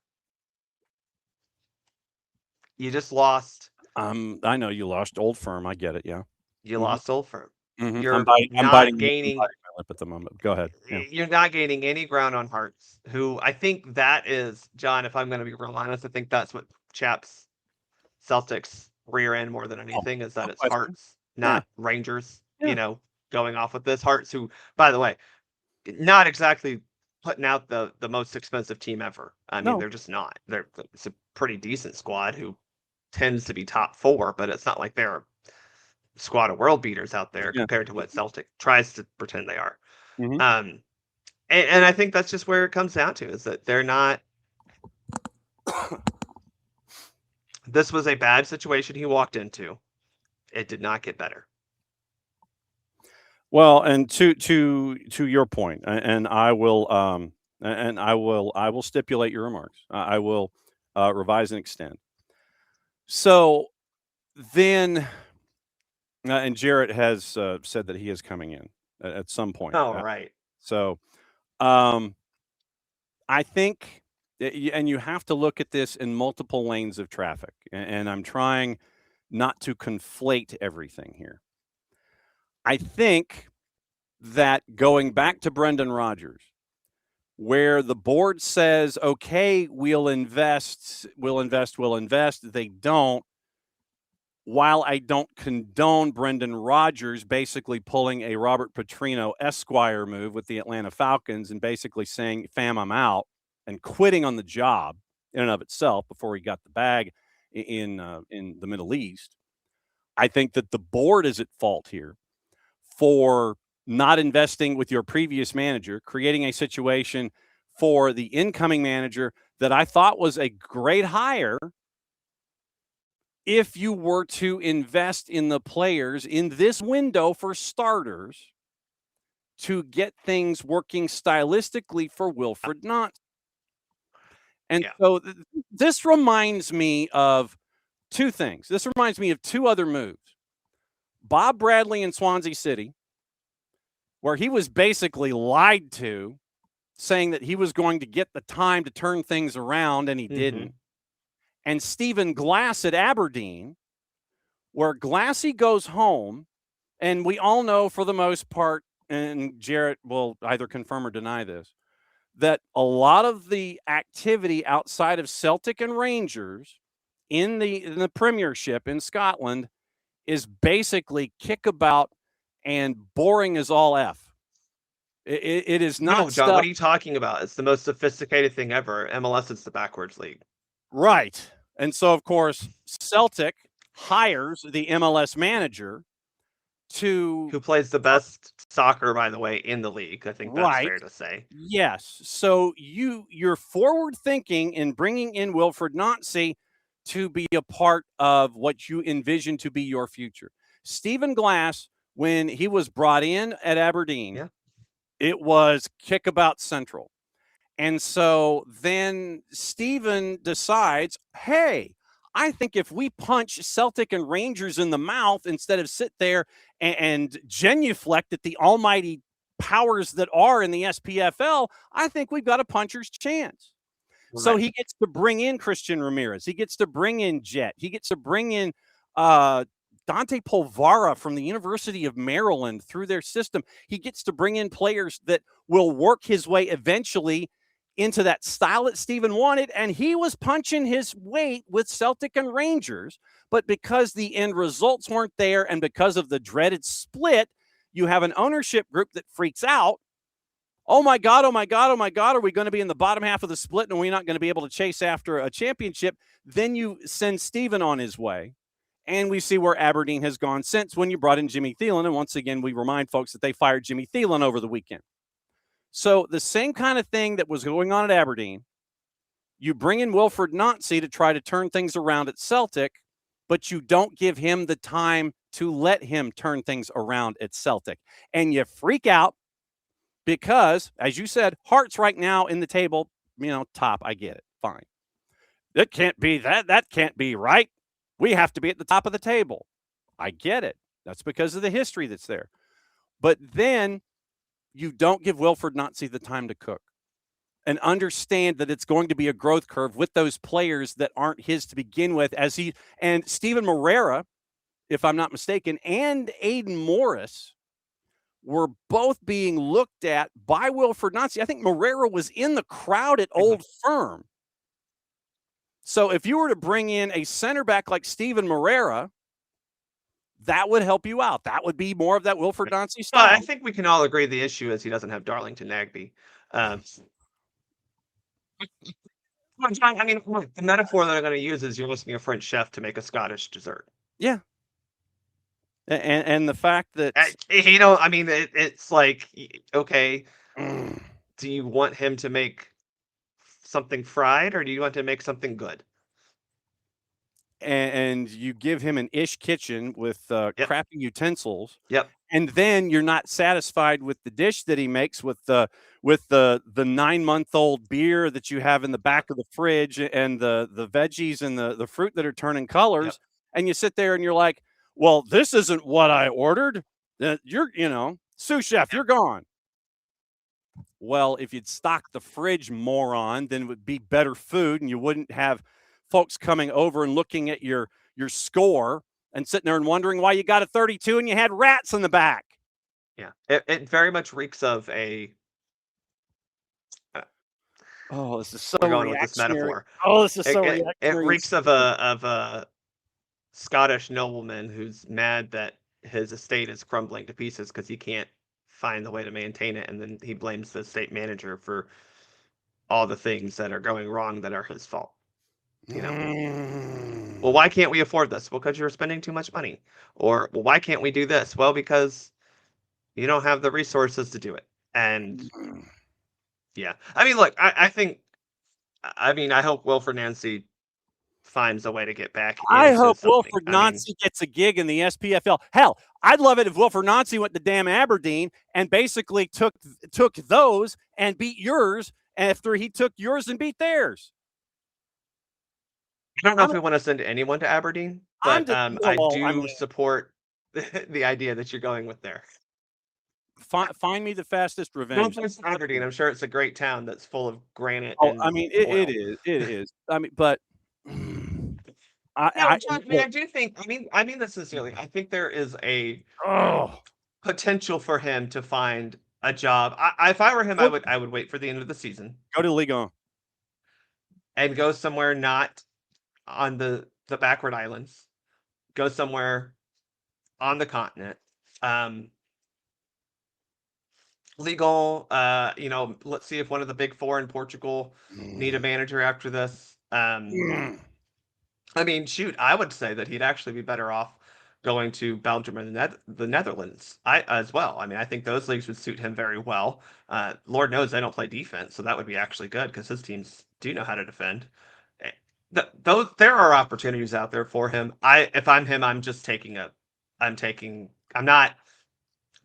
You just lost. I know you lost Old Firm. I get it. Yeah. You lost Old Firm. Mm-hmm. You're I'm not gaining my lip at the moment. Go ahead. Yeah. You're not gaining any ground on Hearts, who I think that is, John, if I'm going to be real honest, I think that's what chaps Celtics rear end more than anything, is that it's Hearts, not Rangers, going off with this. Hearts, who, by the way, not exactly putting out the most expensive team ever. I mean, they're just not. It's a pretty decent squad who tends to be top 4, but it's not like they're a squad of world beaters out there compared to what Celtic tries to pretend they are. Mm-hmm. And I think that's just where it comes down to, is that they're not. This was a bad situation he walked into. It did not get better. Well, and to your point, and I will stipulate your remarks. I will revise and extend. So then, and Jarrett has said that he is coming in at some point. Oh, right. So, I think, and you have to look at this in multiple lanes of traffic, and I'm trying not to conflate everything here. I think that going back to Brendan Rodgers, where the board says, okay, we'll invest, they don't. While I don't condone Brendan Rodgers basically pulling a Robert Petrino Esquire move with the Atlanta Falcons and basically saying, fam, I'm out, and quitting on the job in and of itself before he got the bag in the Middle East, I think that the board is at fault here for not investing with your previous manager, creating a situation for the incoming manager that I thought was a great hire if you were to invest in the players in this window for starters to get things working stylistically for Wilfried Nancy. And so this reminds me of two things. This reminds me of two other moves. Bob Bradley in Swansea City, where he was basically lied to, saying that he was going to get the time to turn things around, and he didn't. And Stephen Glass at Aberdeen, where Glassy goes home, and we all know for the most part, and Jarrett will either confirm or deny this, that a lot of the activity outside of Celtic and Rangers in the Premiership in Scotland is basically kickabout and boring as all F. It is not. No, John, what are you talking about? It's the most sophisticated thing ever. MLS is the backwards league. Right. And so, of course, Celtic hires the MLS manager who plays the best soccer, by the way, in the league. I think that's fair to say. Yes. So you're forward thinking in bringing in Wilfried Nancy to be a part of what you envision to be your future. Stephen Glass, when he was brought in at Aberdeen, it was kickabout central. And so then Stephen decides, hey, I think if we punch Celtic and Rangers in the mouth instead of sit there and genuflect at the almighty powers that are in the SPFL, I think we've got a puncher's chance. So Right. he gets to bring in Christian Ramirez. He gets to bring in Jet. He gets to bring in Dante Polvara from the University of Maryland through their system. He gets to bring in players that will work his way eventually into that style that Steven wanted. And he was punching his weight with Celtic and Rangers. But because the end results weren't there and because of the dreaded split, you have an ownership group that freaks out. Oh my God, oh my God, oh my God, are we going to be in the bottom half of the split and are we not going to be able to chase after a championship? Then you send Steven on his way. And we see where Aberdeen has gone since when you brought in Jimmy Thielen. And once again, we remind folks that they fired Jimmy Thielen over the weekend. So the same kind of thing that was going on at Aberdeen, you bring in Wilfried Nancy to try to turn things around at Celtic, but you don't give him the time to let him turn things around at Celtic. And you freak out because, as you said, Hearts right now in the table, top. I get it. Fine. It can't be that. That can't be right. We have to be at the top of the table. I get it. That's because of the history that's there. But then you don't give Wilfried Nancy the time to cook and understand that it's going to be a growth curve with those players that aren't his to begin with. And Steven Moreira, if I'm not mistaken, and Aiden Morris were both being looked at by Wilfried Nancy. I think Moreira was in the crowd at Old Firm. So if you were to bring in a center back like Steven Moreira, that would help you out. That would be more of that Wilfried Nancy style. I think we can all agree the issue is he doesn't have Darlington Nagbe. I mean, the metaphor that I'm going to use is you're listening to a French chef to make a Scottish dessert. Yeah. And the fact that it's like, okay, do you want him to make something fried or do you want to make something good? And you give him an ish kitchen with crappy utensils. Yep. And then you're not satisfied with the dish that he makes with the 9-month-old beer that you have in the back of the fridge and the veggies and the fruit that are turning colors. Yep. And you sit there and you're like, well, this isn't what I ordered. Sous chef, you're gone. Well, if you'd stock the fridge, moron, then it would be better food and you wouldn't have folks coming over and looking at your score and sitting there and wondering why you got a 32 and you had rats in the back. Yeah, it very much reeks of a. This is so we're going with this metaphor. This is so reactionary. It reeks of a Scottish nobleman who's mad that his estate is crumbling to pieces because he can't find the way to maintain it, and then he blames the estate manager for all the things that are going wrong that are his fault. Well, why can't we afford this? Well, because you're spending too much money. Or, well, why can't we do this? Well, because you don't have the resources to do it. And yeah, I mean, look, I hope Wilfried Nancy finds a way to get back. I hope Wilfried Nancy gets a gig in the SPFL. Hell, I'd love it if Wilfried Nancy went to damn Aberdeen and basically took those and beat yours after he took yours and beat theirs. I don't know if we want to send anyone to Aberdeen, but I do support the idea that you're going with there. Find me the fastest revenge. Aberdeen. I'm sure it's a great town that's full of granite. It is. It is. I mean, but I do think. I mean this sincerely. I think there is a potential for him to find a job. If I were him, I would wait for the end of the season. Go to Ligue 1 and go somewhere not on the backward islands. Go somewhere on the continent. Legal, let's see if one of the big four in Portugal need a manager after this. I mean, shoot, I would say that he'd actually be better off going to Belgium and the Netherlands as well. I mean, I think those leagues would suit him very well. Lord knows they don't play defense, so that would be actually good because his teams do know how to defend. There are opportunities out there for him. If I'm him, I'm not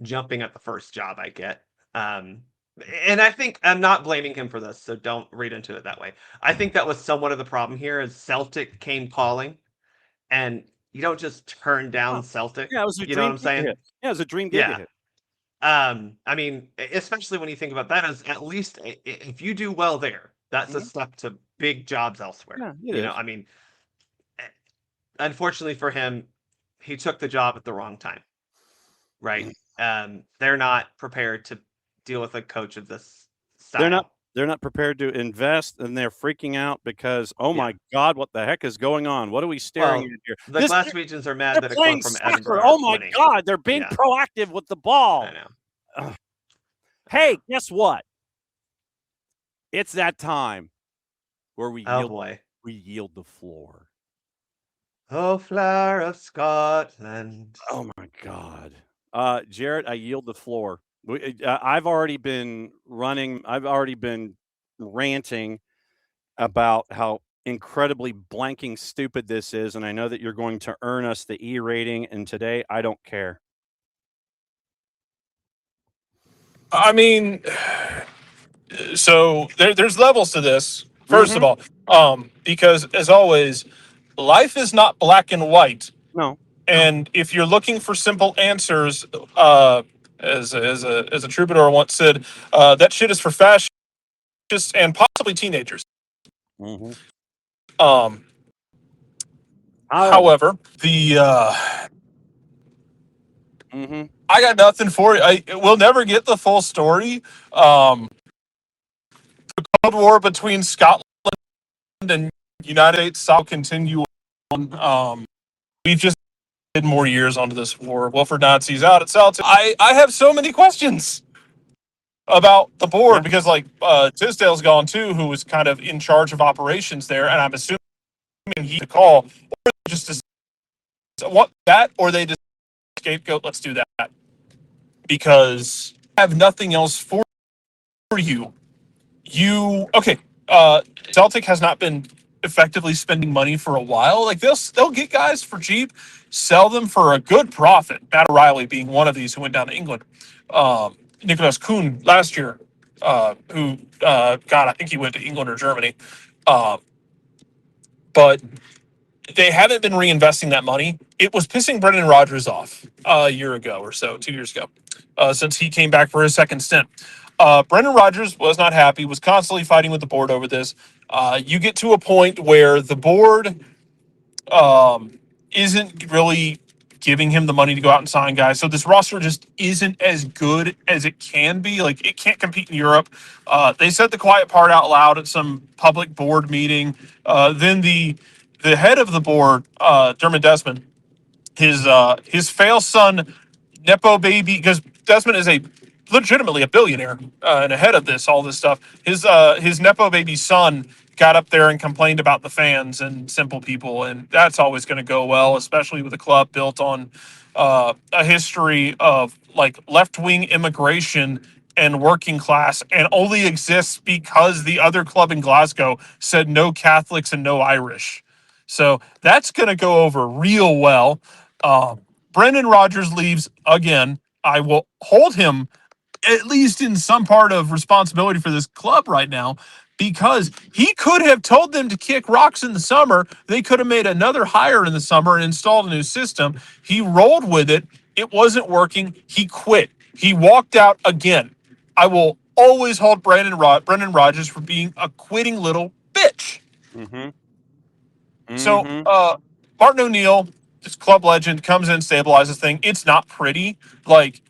jumping at the first job I get. And I think I'm not blaming him for this, so don't read into it that way. I think that was somewhat of the problem here is Celtic came calling, and you don't just turn down Celtic. Yeah, it was a you know what I'm saying? Yeah, it was a dream gig to hit. I mean, especially when you think about that, as at least if you do well there, That's a step to big jobs elsewhere. Yeah, you know, I mean, unfortunately for him, he took the job at the wrong time. Right? They're not prepared to deal with a coach of this style. They're not prepared to invest, and they're freaking out because, my God, what the heck is going on? What are we staring at here? The Glaswegians are mad that a club from Edinburgh. Oh my God, they're being proactive with the ball. I know. Hey, guess what? It's that time where we yield the floor. Oh, flower of Scotland. Oh my God. Jarrett, I yield the floor. I've already been ranting about how incredibly blanking stupid this is, and I know that you're going to earn us the E rating, and today I don't care. I mean, so there's levels to this, first of all, because as always, life is not black and white. No. And if you're looking for simple answers, as a troubadour once said, that shit is for fascists and possibly teenagers. However, I got nothing for you. We'll never get the full story. The Cold War between Scotland and United States will continue on. We've just added more years onto this war. Wilfried Nancy's out at Celtic. I have so many questions about the board because, like, Tisdale's gone too, who was kind of in charge of operations there, and I'm assuming he to call, or just want that, or they just scapegoat. Let's do that because I have nothing else for you. Celtic has not been effectively spending money for a while. Like they'll get guys for cheap, sell them for a good profit. Matt O'Reilly being one of these who went down to England. Nicholas Kuhn last year, who I think he went to England or Germany. But they haven't been reinvesting that money. It was pissing Brendan Rodgers off a year ago or so, 2 years ago, since he came back for his second stint. Brendan Rodgers was not happy, was constantly fighting with the board over this. You get to a point where the board isn't really giving him the money to go out and sign guys. So this roster just isn't as good as it can be. Like, it can't compete in Europe. They said the quiet part out loud at some public board meeting. Then the head of the board, Dermot Desmond, his fail son, Nepo baby, because Desmond is legitimately a billionaire and ahead of all this stuff. His Nepo baby son got up there and complained about the fans and simple people, and that's always going to go well, especially with a club built on a history of like left-wing immigration and working class, and only exists because the other club in Glasgow said no Catholics and no Irish. So that's going to go over real well. Brendan Rodgers leaves again. I will hold him at least in some part of responsibility for this club right now, because he could have told them to kick rocks in the summer. They could have made another hire in the summer and installed a new system. He rolled with it. It wasn't working. He quit. He walked out again. I will always hold Brendan Rodgers for being a quitting little bitch. So Martin O'Neill, this club legend, comes in, stabilizes thing. It's not pretty. Like,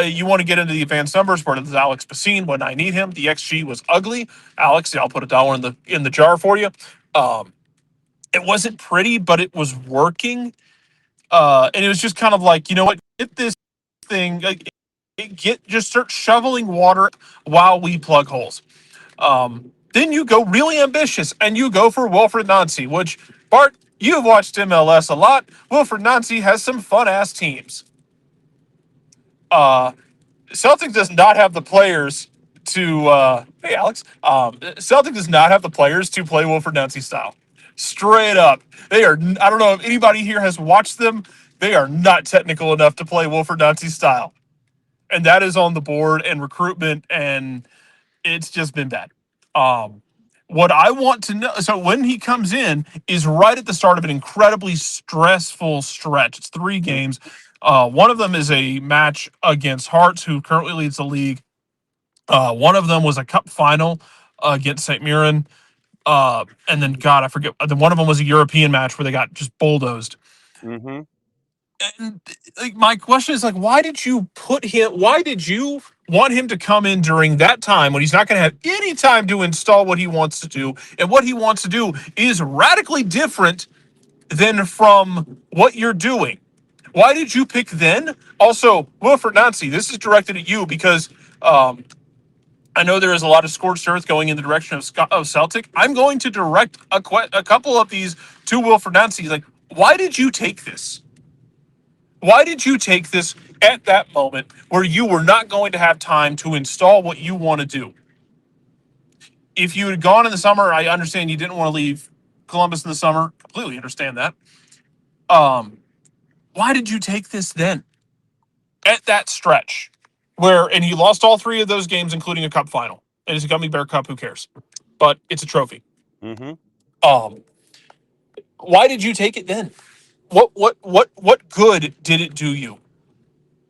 you want to get into the advanced numbers, but it's Alex Bassine when I need him. The XG was ugly. Alex, I'll put $1 in the jar for you. It wasn't pretty, but it was working. And it was just kind of like, you know what, get this thing, like, just start shoveling water while we plug holes. Then you go really ambitious and you go for Wilfried Nancy, which, Bart, you've watched MLS a lot. Wilfried Nancy has some fun-ass teams. Celtic does not have the players to hey Alex. Celtic does not have the players to play Wilfried Nancy style. Straight up. They are, I don't know if anybody here has watched them. They are not technical enough to play Wilfried Nancy style. And that is on the board and recruitment, and it's just been bad. What I want to know, so when he comes in is right at the start of an incredibly stressful stretch. It's 3 games. One of them is a match against Hearts, who currently leads the league. One of them was a cup final against St. Mirren. And then, God, I forget. One of them was a European match where they got just bulldozed. Mm-hmm. And like, my question is, like, why did you want him to come in during that time when he's not going to have any time to install what he wants to do? And what he wants to do is radically different than from what you're doing. Why did you pick then? Also, Wilfried Nancy, this is directed at you because I know there is a lot of scorched earth going in the direction of Celtic. I'm going to direct a couple of these to Wilfried Nancy. Like, why did you take this? Why did you take this at that moment where you were not going to have time to install what you want to do? If you had gone in the summer, I understand you didn't want to leave Columbus in the summer. Completely understand that. Why did you take this then? At that stretch and he lost all 3 of those games, including a cup final. And it's a Gummy Bear Cup, who cares? But it's a trophy. Mm-hmm. Why did you take it then? What good did it do you?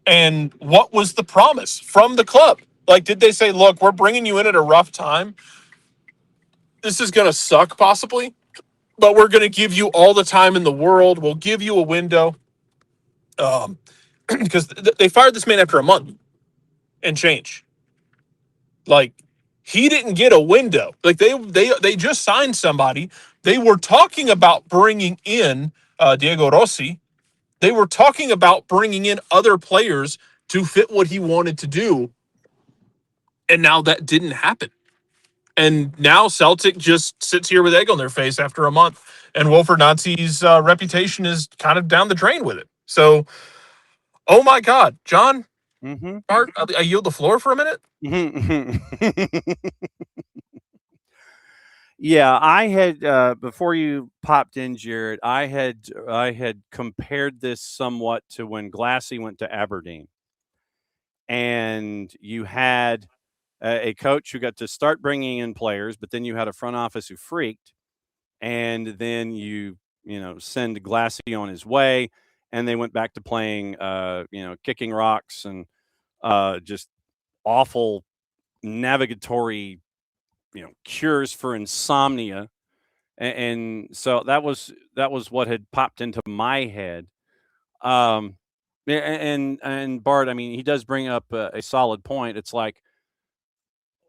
And what was the promise from the club? Like, did they say, look, we're bringing you in at a rough time. This is going to suck possibly, but we're going to give you all the time in the world. We'll give you a window. Because they fired this man after a month and change. Like, he didn't get a window. Like, they just signed somebody. They were talking about bringing in Diego Rossi. They were talking about bringing in other players to fit what he wanted to do. And now that didn't happen. And now Celtic just sits here with egg on their face after a month. And Wilfried Nancy's reputation is kind of down the drain with it. So, oh my God, John, Mm-hmm. Bart, I yield the floor for a minute. Yeah, I had before you popped in, Jarrett, I had compared this somewhat to when Glassy went to Aberdeen, and you had a coach who got to start bringing in players, but then you had a front office who freaked, and then you send Glassy on his way, and they went back to playing kicking rocks and just awful navigatory cures for insomnia, and so that was what had popped into my head. And Bart, I mean, he does bring up a solid point. It's like,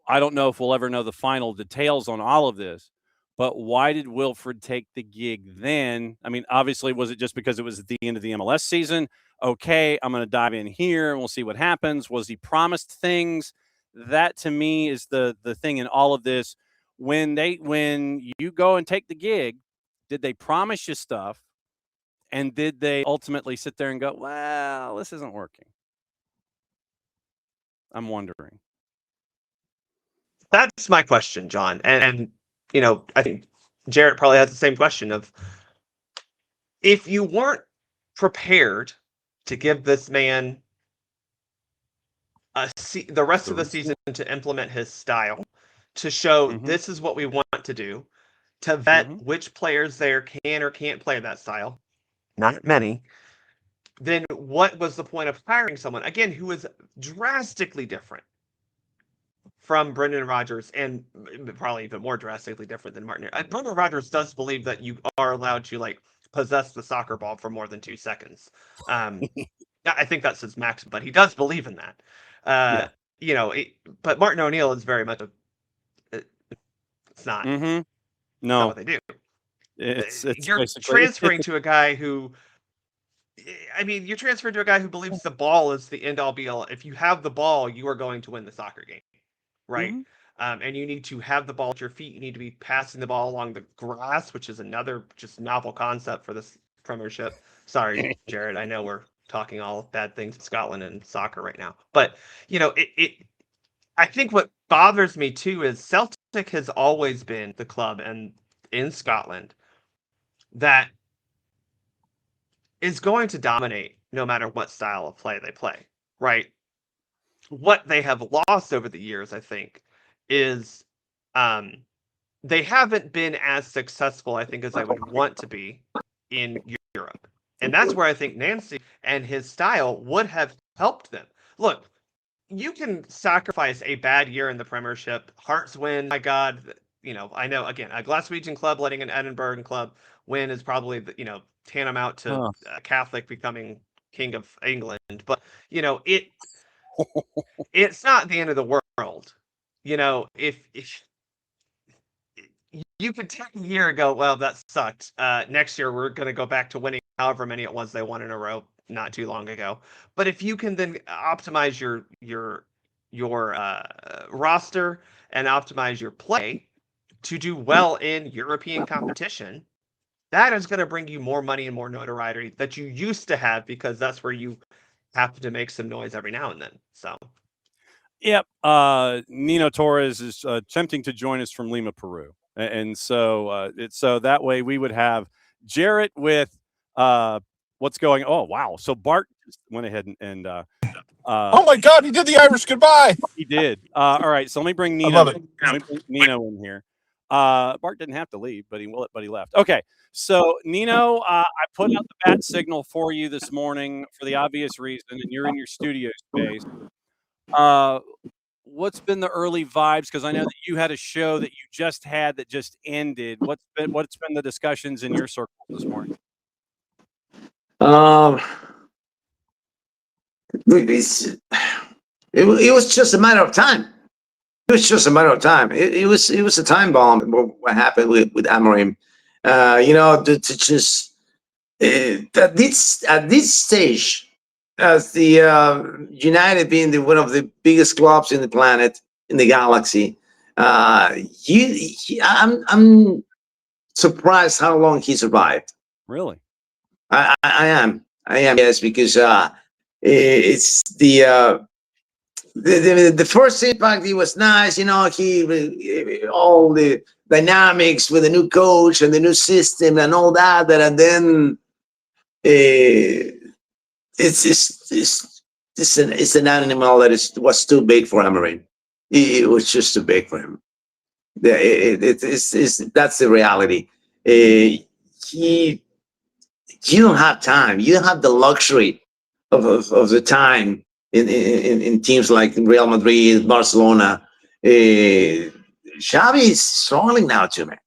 I don't know if we'll ever know the final details on all of this, but why did Wilfried take the gig then? I mean, obviously, was it just because it was at the end of the MLS season? Okay, I'm going to dive in here and we'll see what happens. Was he promised things? That to me is the thing in all of this. When you go and take the gig, did they promise you stuff? And did they ultimately sit there and go, well, this isn't working? I'm wondering. That's my question, John. And I think Jarrett probably has the same question of, if you weren't prepared to give this man the rest of the season to implement his style, to show this is what we want to do, to vet which players there can or can't play that style, not many, then what was the point of hiring someone, again, who is drastically different from Brendan Rodgers, and probably even more drastically different than Martin? Brendan Rodgers does believe that you are allowed to possess the soccer ball for more than 2 seconds. I think that's his maximum, but he does believe in that. But Martin O'Neill is very much it's not. No, not what they do. It's you're transferring to a guy who, you're transferring to a guy who believes the ball is the end all be all. If you have the ball, you are going to win the soccer game, right? And you need to have the ball at your feet. You need to be passing the ball along the grass, which is another just novel concept for this Premiership. Sorry, Jarrett, I know we're talking all bad things in Scotland and soccer right now, but I think what bothers me too is Celtic has always been the club and in Scotland that is going to dominate no matter what style of play they play, right? What they have lost over the years, I think, is they haven't been as successful, I think, as I would want to be in Europe. And that's where I think Nancy and his style would have helped them. Look, you can sacrifice a bad year in the Premiership. Hearts win. My God, I know, again, a Glaswegian club letting an Edinburgh club win is probably, tantamount to a Catholic becoming king of England. But, it's not the end of the world. If you could take a year and go, well, that sucked. Next year, we're going to go back to winning however many it was they won in a row not too long ago. But if you can then optimize your roster and optimize your play to do well in European competition, that is going to bring you more money and more notoriety that you used to have, because that's where you happen to make some noise every now and then. So. Yep. Nino Torres is attempting to join us from Lima, Peru. And so so that way we would have Jarrett with what's going. Oh, wow. So Bart just went ahead and oh, my God. He did the Irish goodbye. He did. All right. So let me bring Nino. I love it. Let me bring Nino in here. Bart didn't have to leave, but he left. Okay. So Nino, I put out the bat signal for you this morning for the obvious reason, and you're in your studio space. What's been the early vibes? Because I know that you had a show that you just had that just ended. What's been the discussions in your circle this morning? It was just a matter of time. It was just a matter of time. It was a time bomb. What happened with Amorim? To just at this stage, as the United being one of the biggest clubs in the planet, in the galaxy, I'm surprised how long he survived. Really? I am, yes, because it's the first impact. He was nice, he all the dynamics with the new coach and the new system and all that, and then it's an animal that was too big for Amorim. It was just too big for him. That's the reality. You don't have time. You don't have the luxury of the time in teams like Real Madrid, Barcelona. Xavi is struggling now too, man.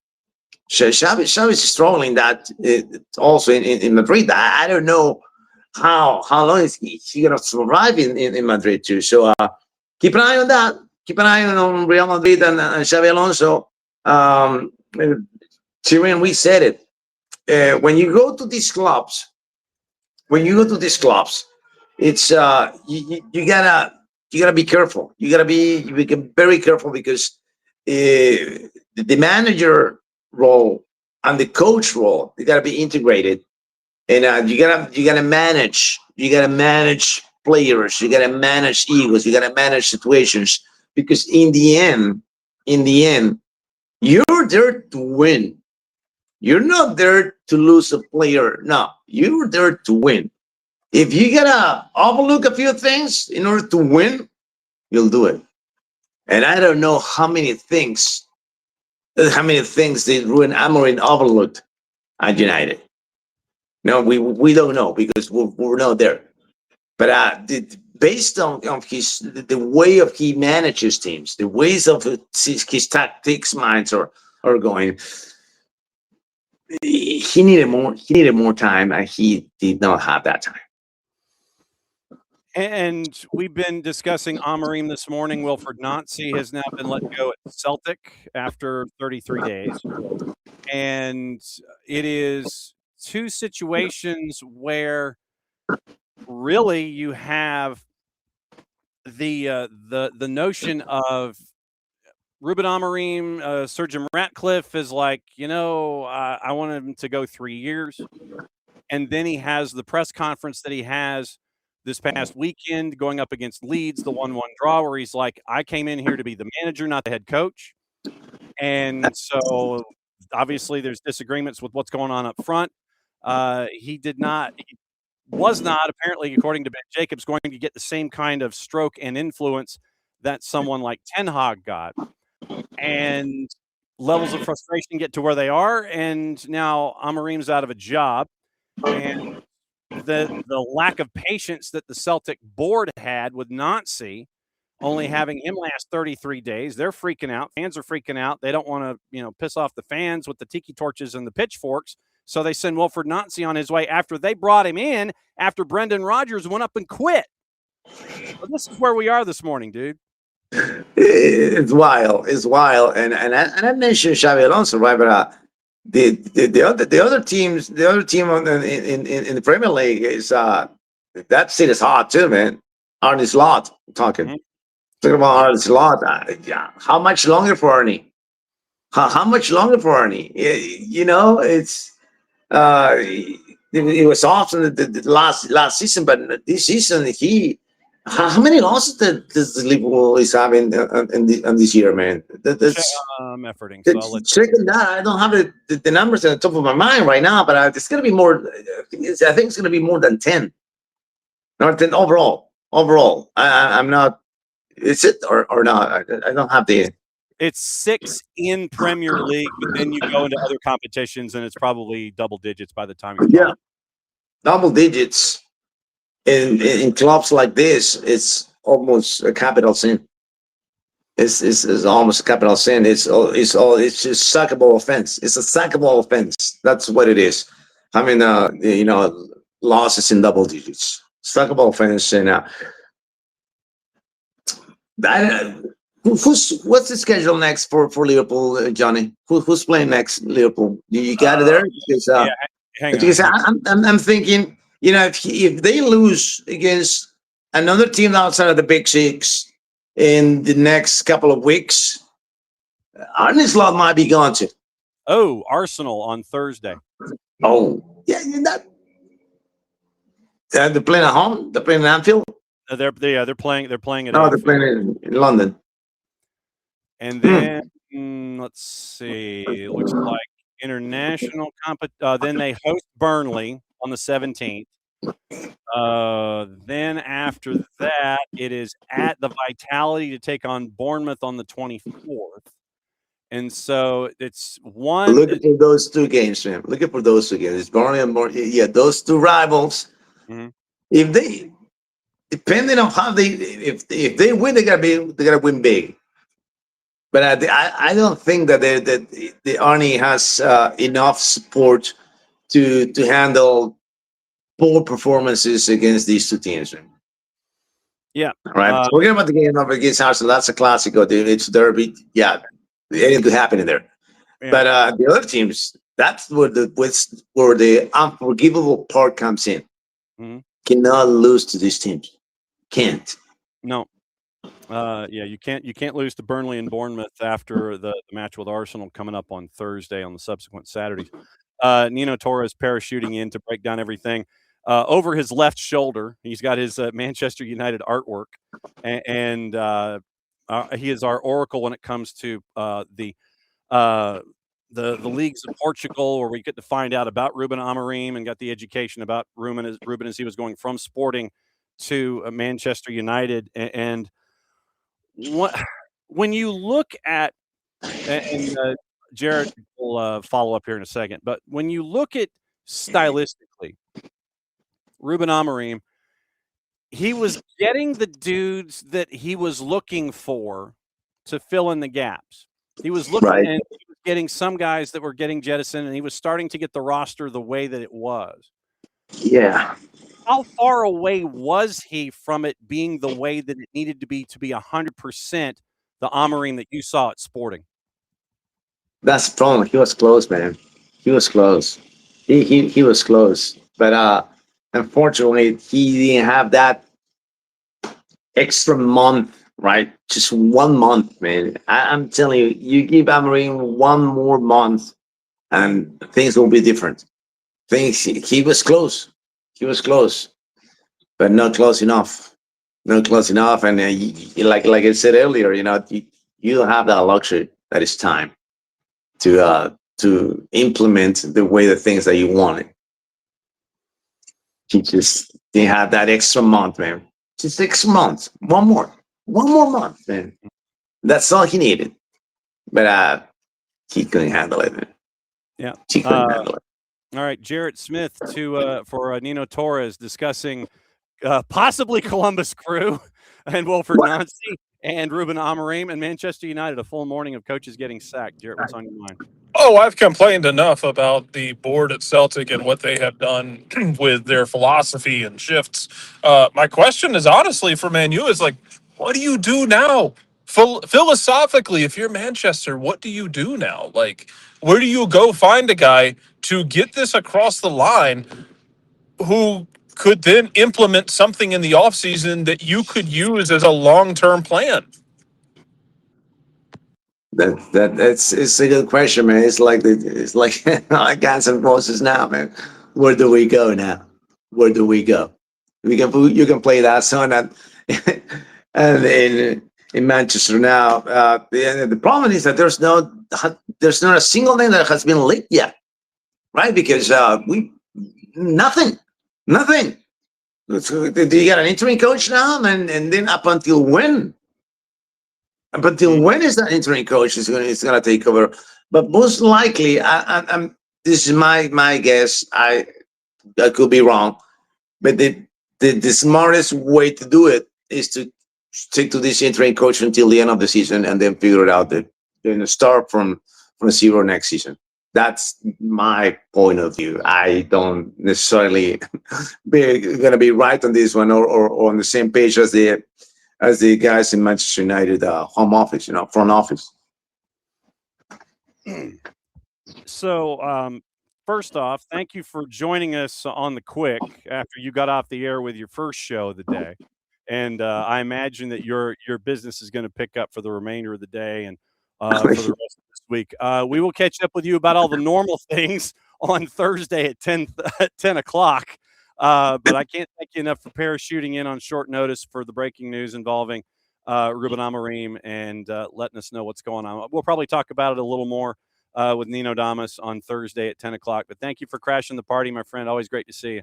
Xavi is struggling that also in Madrid. I don't know how long is he gonna survive in Madrid too. So keep an eye on that. Keep an eye on Real Madrid and Xavi Alonso. Tyrion, we said it. When you go to these clubs, it's you gotta be careful. You gotta be very careful, because the manager role and the coach role, they gotta be integrated, and you gotta manage players, you gotta manage egos, you gotta manage situations, because in the end, you're there to win. You're not there to lose a player. No, you're there to win. If you gotta overlook a few things in order to win, you'll do it. And I don't know how many things did Ruben Amorim overlooked at United. No, we don't know, because we're not there. But based on the way of he manages teams, the ways of his tactics minds are going. He needed more time, and he did not have that time. And we've been discussing Amorim this morning. Wilfried Nancy has now been let go at Celtic after 33 days. And it is two situations where really you have the notion of Ruben Amorim, Sir Jim Ratcliffe is like, I want him to go 3 years. And then he has the press conference that he has this past weekend going up against Leeds, the 1-1 draw, where he's like, I came in here to be the manager, not the head coach. And so obviously there's disagreements with what's going on up front. He was not, apparently, according to Ben Jacobs, going to get the same kind of stroke and influence that someone like Ten Hag got. And levels of frustration get to where they are, and now Amorim's out of a job, and the lack of patience that the Celtic board had with Nancy only having him last 33 days. They're freaking out. Fans are freaking out. They don't want to, piss off the fans with the tiki torches and the pitchforks. So they send Wilfried Nancy on his way after they brought him in after Brendan Rodgers went up and quit. So this is where we are this morning, dude. It's wild. It's wild. And I mentioned Xabi Alonso, right? But the other team in the Premier League is that seat is hot too, man. Arne Slot talking about Arne Slot. How much longer for Arne? How much longer for Arne? It's it was awesome the last season, but this season how many losses does Liverpool is having in this year, man? I'm efforting. So checking that. I don't have the numbers at the top of my mind right now, but it's going to be more. I think it's going to be more than 10. Not 10 overall. I'm not. Is it or not? I don't have the. It's 6 in Premier League, but then you go into other competitions, and it's probably double digits by the time you're done. Double digits in clubs like this. It's almost a capital sin. It's almost a capital sin. It's just sackable offense. It's a sackable offense. That's what it is. I mean, losses in double digits. Sackable offense, and what's the schedule next for Liverpool, Johnny? Who's playing next, Liverpool? You got it there? Because, hang on. I'm thinking, if they lose against another team outside of the Big Six in the next couple of weeks, Arne Slot might be gone too. Oh, Arsenal on Thursday. Oh, yeah, they're playing at home. They're playing in Anfield. They're playing. They're playing at. No, Anfield. they're playing in London. And then let's see. It looks like international then they host Burnley on the 17th. Then after that, it is at the Vitality to take on Bournemouth on the 24th. And so it's one. Looking for those two games, man. Looking for those two games. It's Burnley and Bournemouth. Yeah, those two rivals. Mm-hmm. If they, depending on how if they win, they gotta win big. But I don't think that the Arne has enough support to handle poor performances against these two teams. Right? Yeah. Right. Forget about the game over against Arsenal. That's a classico, dude. It's derby. Yeah, anything could happen in there. Yeah. But the other teams, that's where the unforgivable part comes in. Mm-hmm. Cannot lose to these teams. Can't. No. You can't lose to Burnley and Bournemouth after the match with Arsenal coming up on Thursday on the subsequent Saturdays. Nino Torres parachuting in to break down everything. Over his left shoulder, he's got his Manchester United artwork, and he is our oracle when it comes to the leagues of Portugal, where we get to find out about Ruben Amorim and got the education about Ruben as he was going from Sporting to Manchester United. And when you look at, and Jarrett will follow up here in a second, but when you look at stylistically, Ruben Amorim, he was getting the dudes that he was looking for to fill in the gaps. He was looking and he was getting some guys that were getting jettisoned, and he was starting to get the roster the way that it was. Yeah. How far away was he from it being the way that it needed to be 100% the Amorim that you saw at Sporting? That's the problem. He was close, man. He was close. He was close. But unfortunately, he didn't have that extra month, right? Just 1 month, man. I'm telling you, you give Amorim 1 more month and things will be different. He was close. He was close, but not close enough. Not close enough. And like I said earlier, you don't have that luxury. That is time to implement the way the things that you wanted. He just didn't have that extra month, man. Just 6 months. One more month, man. That's all he needed. But he couldn't handle it, man. Yeah, he couldn't handle it. All right, Jarrett Smith for Nino Torres discussing possibly Columbus Crew and Wilfried Nancy and Ruben Amorim and Manchester United, a full morning of coaches getting sacked. Jarrett, what's on your mind? Oh, I've complained enough about the board at Celtic and what they have done with their philosophy and shifts. My question is honestly for Man U is like, what do you do now? Philosophically, if you're Manchester, what do you do now? Like, where do you go find a guy to get this across the line who could then implement something in the offseason that you could use as a long-term plan? It's a good question, man. It's like I got some forces now, man. Where do we go now? Where do we go? You can play that song and in Manchester now. The problem is that there's not a single name that has been leaked yet, right? Because nothing. So, do you got an interim coach now, and then up until when? Up until when is that interim coach is going to take over? But most likely, I'm this is my guess. I could be wrong, but the smartest way to do it is to stick to this interim coach until the end of the season, and then figure it out. Then start from zero next season. That's my point of view. I don't necessarily going to be right on this one or on the same page as the guys in Manchester United home office, front office. So, first off, thank you for joining us on the quick after you got off the air with your first show of the day. And I imagine that your business is going to pick up for the remainder of the day and for the rest of this week. We will catch up with you about all the normal things on Thursday at 10 o'clock. But I can't thank you enough for parachuting in on short notice for the breaking news involving Ruben Amorim and letting us know what's going on. We'll probably talk about it a little more with Nino Damas on Thursday at 10 o'clock. But thank you for crashing the party, my friend. Always great to see you.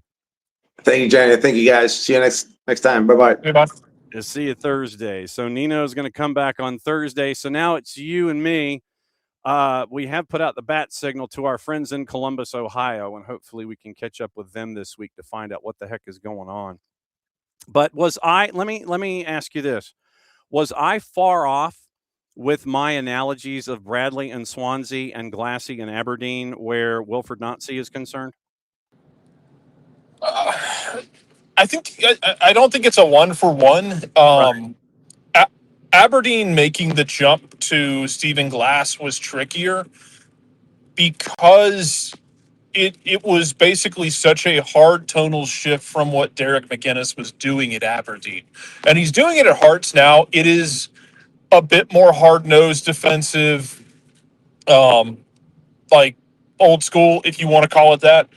Thank you, Johnny. Thank you, guys. See you next time. Bye-bye. Goodbye. We'll see you Thursday. So Nino's going to come back on Thursday. So now it's you and me. We have put out the bat signal to our friends in Columbus, Ohio, and hopefully we can catch up with them this week to find out what the heck is going on. But let me ask you this. Was I far off with my analogies of Bradley and Swansea and Glassy and Aberdeen where Wilfried Nancy is concerned? I don't think it's a 1-for-1. Right. Aberdeen making the jump to Stephen Glass was trickier because it was basically such a hard tonal shift from what Derek McInnes was doing at Aberdeen. And he's doing it at Hearts now. It is a bit more hard-nosed defensive, like old school, if you want to call it that.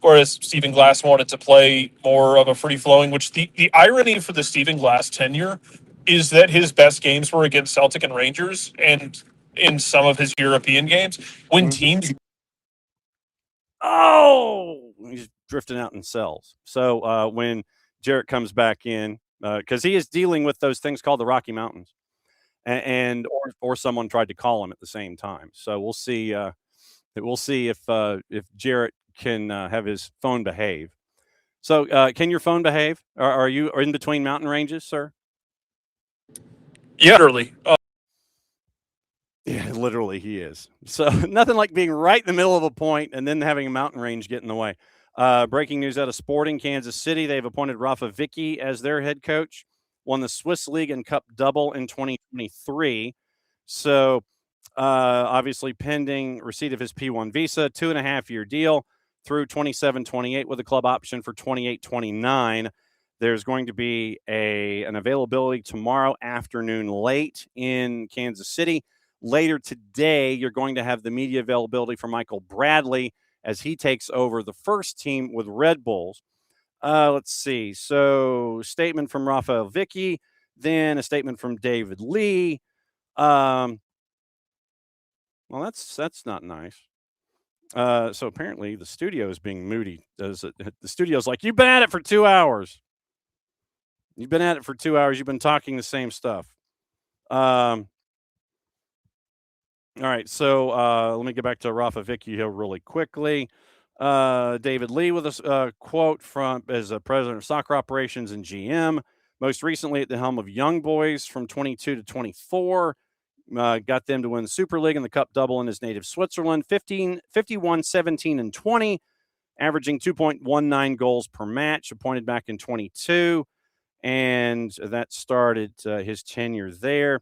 Whereas Stephen Glass wanted to play more of a free-flowing, which the irony for the Stephen Glass tenure is that his best games were against Celtic and Rangers and in some of his European games when teams... Oh, he's drifting out in cells. So when Jarrett comes back in, because he is dealing with those things called the Rocky Mountains, or someone tried to call him at the same time. So we'll see. We'll see if Jarrett can have his phone behave. So can your phone behave? Are you in between mountain ranges, sir? Yeah, literally. Yeah, literally he is. So nothing like being right in the middle of a point and then having a mountain range get in the way. Breaking news out of Sporting Kansas City. They've appointed Rafa Vicky as their head coach. Won the Swiss League and Cup double in 2023. So obviously pending receipt of his P1 visa, 2.5-year deal through 27-28 with a club option for 28-29. There's going to be an availability tomorrow afternoon late in Kansas City. Later today, you're going to have the media availability for Michael Bradley as he takes over the first team with Red Bulls. Let's see. So statement from Rafael Vicky, then a statement from David Lee. Well, that's not nice. So apparently the studio is being moody. The studio's like, you've been at it for 2 hours. You've been at it for 2 hours. You've been talking the same stuff. All right, so let me get back to Rafa Vicky here really quickly. David Lee with a quote from as a president of soccer operations and GM. Most recently at the helm of Young Boys from 22 to 24. Got them to win the Super League and the Cup double in his native Switzerland. 51, 17, and 20, averaging 2.19 goals per match, appointed back in 22. And that started his tenure there.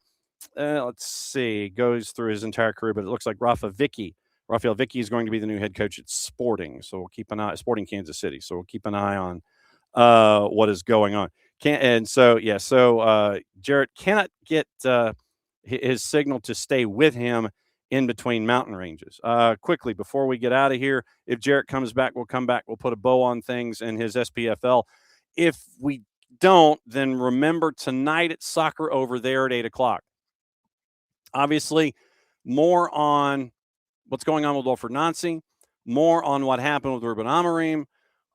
Let's see, goes through his entire career, but it looks like Raphael Vicky is going to be the new head coach at Sporting. So we'll keep an eye, Sporting Kansas City. So we'll keep an eye on what is going on. Jarrett cannot get his signal to stay with him in between mountain ranges. Quickly, before we get out of here, if Jarrett comes back, we'll come back. We'll put a bow on things in his SPFL. If we don't, then remember tonight at Soccer Over there at 8 o'clock. Obviously, more on what's going on with Wilfried Nancy, more on what happened with Ruben Amorim.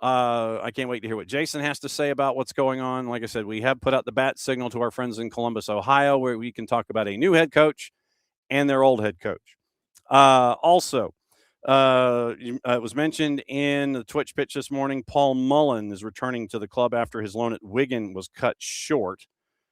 I can't wait to hear what Jason has to say about what's going on. Like I said, we have put out the bat signal to our friends in Columbus, Ohio, where we can talk about a new head coach and their old head coach. Also, it was mentioned in the Twitch pitch this morning, Paul Mullen is returning to the club after his loan at Wigan was cut short.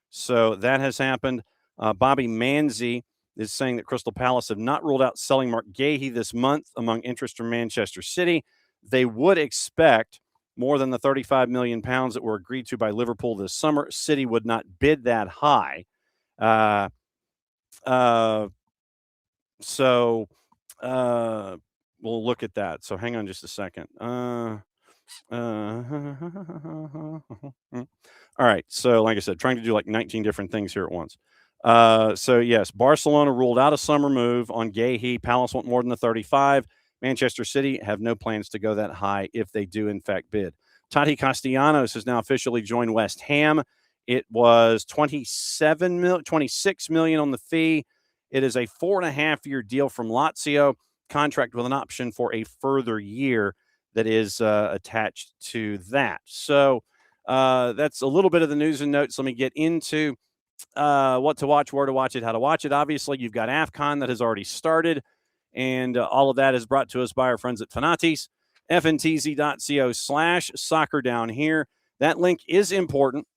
So that has happened. Bobby Manzi is saying that Crystal Palace have not ruled out selling Mark Gahey this month among interest from Manchester City. They would expect more than the £35 million that were agreed to by Liverpool this summer. City would not bid that high. So we'll look at that. So hang on just a second. All right. So like I said, trying to do like 19 different things here at once. So yes, Barcelona ruled out a summer move on Gahey. Palace want more than the 35. Manchester City have no plans to go that high if they do in fact bid. Tati Castellanos has now officially joined West Ham. It was $26 million on the fee. It is a 4.5-year deal from Lazio, contract with an option for a further year that is attached to that. So that's a little bit of the news and notes. Let me get into what to watch, where to watch it, how to watch it. Obviously, you've got AFCON that has already started, and all of that is brought to us by our friends at Fanatis, fntz.co/soccer down here. That link is important.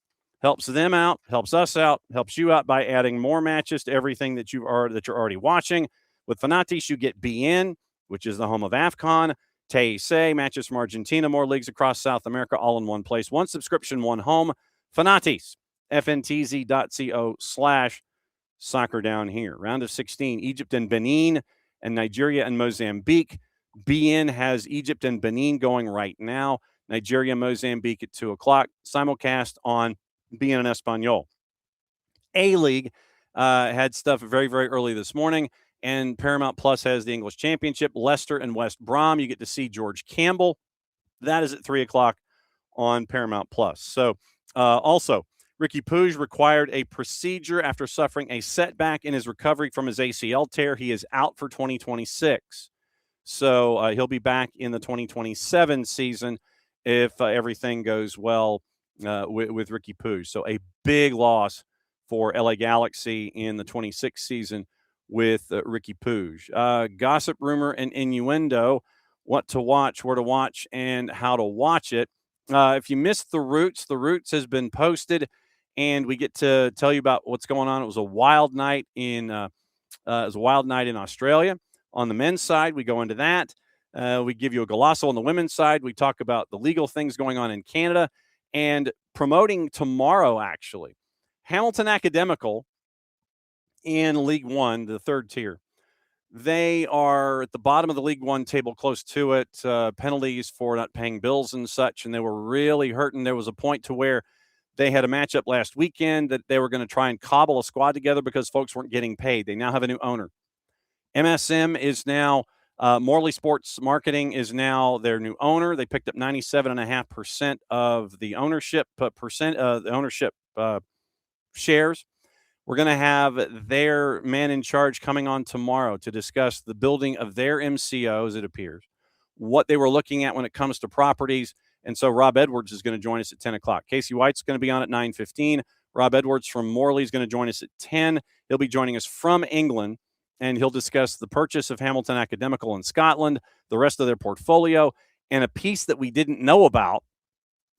Helps them out, helps us out, helps you out by adding more matches to everything that you're already watching. With Fanatis, you get BN, which is the home of AFCON, TAC, matches from Argentina, more leagues across South America, all in one place. One subscription, one home. Fanatis, fntz.co/soccer down here. Round of 16, Egypt and Benin, and Nigeria and Mozambique. BN has Egypt and Benin going right now. Nigeria, Mozambique at 2 o'clock. Simulcast on BN and Espanol. A-League had stuff very, very early this morning, and Paramount Plus has the English Championship. Leicester and West Brom, you get to see George Campbell. That is at 3 o'clock on Paramount Plus. So also, Ricky Puig required a procedure after suffering a setback in his recovery from his ACL tear. He is out for 2026. So he'll be back in the 2027 season if everything goes well with Ricky Puig. So a big loss for LA Galaxy in the 26th season with Ricky Puig. Gossip, rumor, and innuendo, what to watch, where to watch, and how to watch it. If you missed The Roots has been posted, and we get to tell you about what's going on. It was a wild night in Australia. On the men's side, we go into that. We give you a golasso on the women's side. We talk about the legal things going on in Canada and promoting tomorrow, actually, Hamilton Academical in League One, the third tier. They are at the bottom of the League One table, close to it, penalties for not paying bills and such, and they were really hurting. There was a point to where they had a matchup last weekend that they were going to try and cobble a squad together because folks weren't getting paid. They now have a new owner. MSM is now, Morley Sports Marketing is now their new owner. They picked up 97.5% of the ownership shares. We're going to have their man in charge coming on tomorrow to discuss the building of their MCO, as it appears, what they were looking at when it comes to properties. And so Rob Edwards is going to join us at 10 o'clock. Casey White's going to be on at 9:15. Rob Edwards from Morley is going to join us at 10. He'll be joining us from England, and he'll discuss the purchase of Hamilton Academical in Scotland, the rest of their portfolio, and a piece that we didn't know about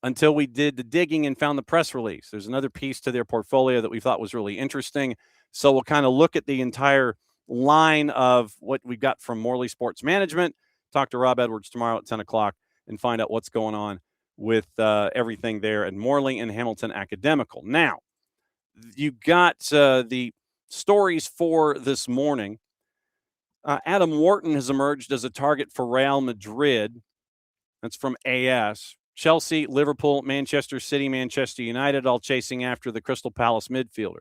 until we did the digging and found the press release. There's another piece to their portfolio that we thought was really interesting. So we'll kind of look at the entire line of what we've got from Morley Sports Management. Talk to Rob Edwards tomorrow at 10 o'clock and find out what's going on with everything there at Morley and Hamilton Academical. Now, you got the stories for this morning. Adam Wharton has emerged as a target for Real Madrid. That's from AS. Chelsea, Liverpool, Manchester City, Manchester United, all chasing after the Crystal Palace midfielder.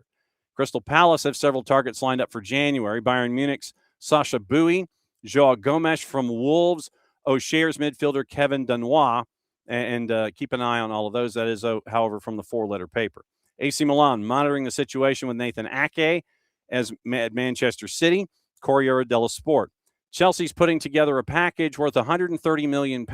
Crystal Palace have several targets lined up for January. Bayern Munich's Sasha Bowie, Joao Gomes from Wolves, O'Shea's midfielder Kevin Dunois, and keep an eye on all of those. That is, however, from the four-letter paper. AC Milan monitoring the situation with Nathan Ake as at Manchester City, Corriere dello Sport. Chelsea's putting together a package worth £130 million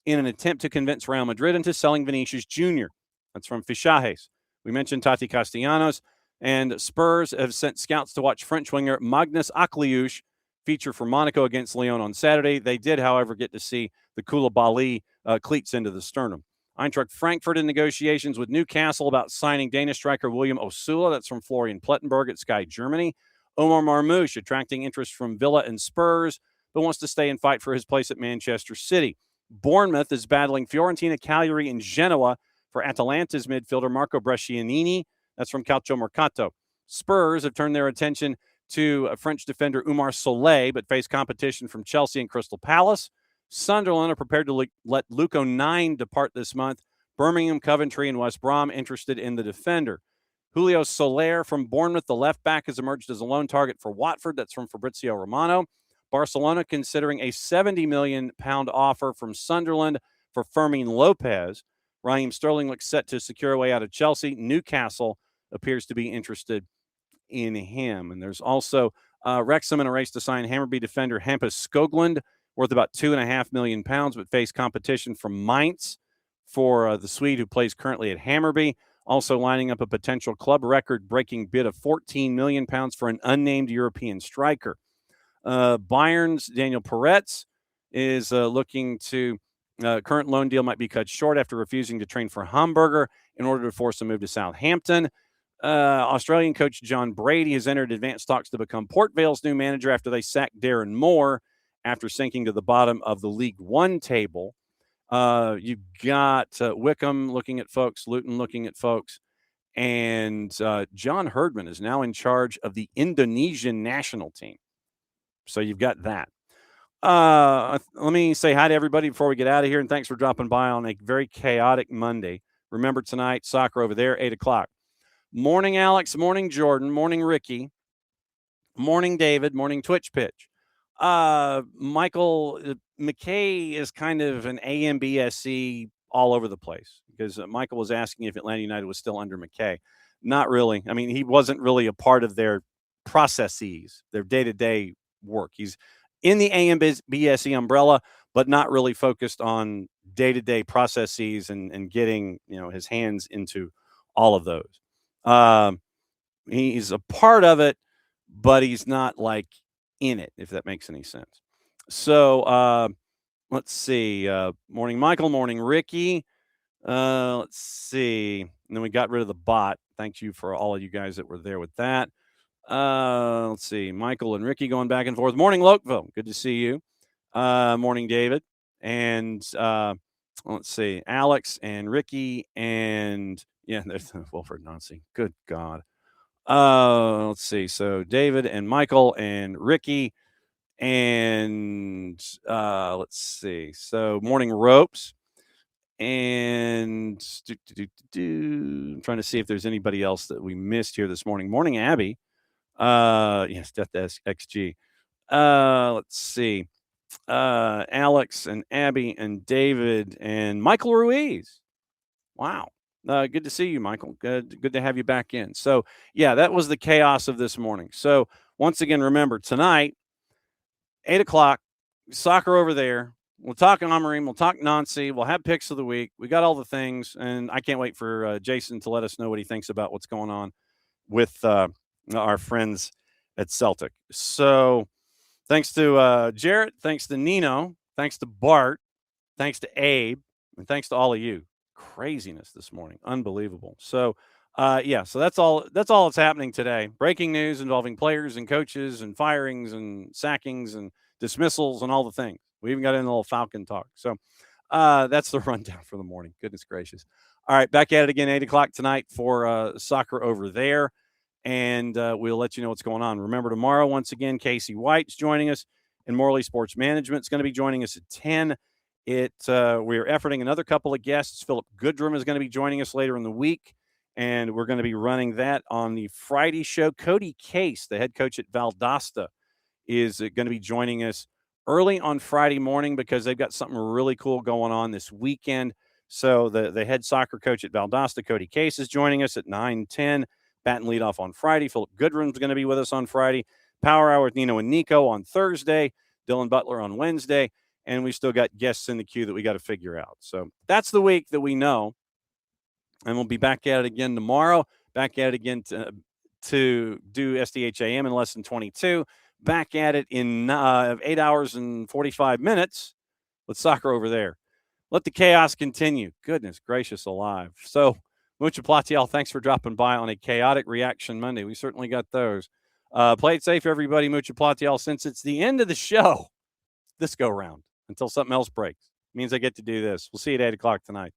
in an attempt to convince Real Madrid into selling Vinicius Jr. That's from Fichajes. We mentioned Tati Castellanos, and Spurs have sent scouts to watch French winger Magnus Akliouche feature for Monaco against Lyon on Saturday. They did, however, get to see the Koulibaly cleats into the sternum. Eintracht Frankfurt in negotiations with Newcastle about signing Danish striker William Osula. That's from Florian Plettenberg at Sky Germany. Omar Marmoush attracting interest from Villa and Spurs, but wants to stay and fight for his place at Manchester City. Bournemouth is battling Fiorentina, Cagliari, and Genoa for Atalanta's midfielder Marco Brescianini. That's from Calcio Mercato. Spurs have turned their attention to French defender Oumar Soleil, but face competition from Chelsea and Crystal Palace. Sunderland are prepared to let Luke O'Nien depart this month. Birmingham, Coventry, and West Brom interested in the defender. Julio Soler from Bournemouth, the left back, has emerged as a lone target for Watford. That's from Fabrizio Romano. Barcelona considering a £70 million offer from Sunderland for Fermin Lopez. Raheem Sterling looks set to secure a way out of Chelsea. Newcastle appears to be interested in him. And there's also Wrexham in a race to sign Hammarby defender Hampus Skoglund, worth about £2.5 million, but face competition from Mainz for the Swede who plays currently at Hammarby. Also lining up a potential club record-breaking bid of £14 million for an unnamed European striker. Bayern's Daniel Peretz is looking to current loan deal might be cut short after refusing to train for Hamburger in order to force a move to Southampton. Australian coach John Brady has entered advanced talks to become Port Vale's new manager after they sacked Darren Moore after sinking to the bottom of the League One table. You've got Wickham looking at folks, Luton looking at folks, and John Herdman is now in charge of the Indonesian national team. So you've got that. Let me say hi to everybody before we get out of here, and thanks for dropping by on a very chaotic Monday. Remember tonight, soccer over there, 8 o'clock. Morning, Alex. Morning, Jordan. Morning, Ricky. Morning, David. Morning, Twitch Pitch. Michael McKay is kind of an AMBSC all over the place because Michael was asking if Atlanta United was still under McKay. Not really. I mean, he wasn't really a part of their processes, their day-to-day work. He's in the AMBSC umbrella, but not really focused on day-to-day processes and getting, his hands into all of those. He's a part of it, but he's not like in it, if that makes any sense. So let's see. Morning, Michael. Morning, Ricky. Let's see. And then we got rid of the bot. Thank you for all of you guys that were there with that. Let's see. Michael and Ricky going back and forth. Morning, Lokeville. Good to see you. Morning, David. And let's see. Alex and Ricky and there's Wilfried Nancy. Good God. Let's see. So David and Michael and Ricky and let's see. So Morning Ropes and I'm trying to see if there's anybody else that we missed here this morning. Morning, Abby. Yes, Death XG. Let's see. Alex and Abby and David and Michael Ruiz. Wow. Good to see you, Michael. Good to have you back in. So, yeah, that was the chaos of this morning. So, once again, remember, tonight, 8 o'clock, soccer over there. We'll talk Amorim. We'll talk Nancy. We'll have picks of the week. We got all the things, and I can't wait for Jason to let us know what he thinks about what's going on with our friends at Celtic. So, thanks to Jarrett. Thanks to Nino. Thanks to Bart. Thanks to Abe. And thanks to all of you. Craziness this morning. Unbelievable. So, so that's all that's happening today. Breaking news involving players and coaches and firings and sackings and dismissals and all the things. We even got in a little Falcon talk. So that's the rundown for the morning. Goodness gracious. All right, back at it again, 8 o'clock tonight for Soccer Over There. And we'll let you know what's going on. Remember, tomorrow, once again, Casey White's joining us, and Morley Sports Management is going to be joining us at 10. We are efforting another couple of guests. Philip Goodrum is going to be joining us later in the week, and we're going to be running that on the Friday show. Cody Case, the head coach at Valdosta, is going to be joining us early on Friday morning because they've got something really cool going on this weekend. So the head soccer coach at Valdosta, Cody Case, is joining us at 9:10. Bat and leadoff on Friday. Philip Goodrum's going to be with us on Friday. Power Hour with Nino and Nico on Thursday. Dylan Butler on Wednesday. And we still got guests in the queue that we got to figure out. So that's the week that we know. And we'll be back at it again tomorrow. Back at it again to do SDH AM in less than 22. Back at it in 8 hours and 45 minutes with Soccer Over There. Let the chaos continue. Goodness gracious alive. So, Mucha Platiel, thanks for dropping by on a chaotic reaction Monday. We certainly got those. Play it safe, everybody. Mucha Platiel, since it's the end of the show this go round until something else breaks. It means I get to do this. We'll see you at 8 o'clock tonight.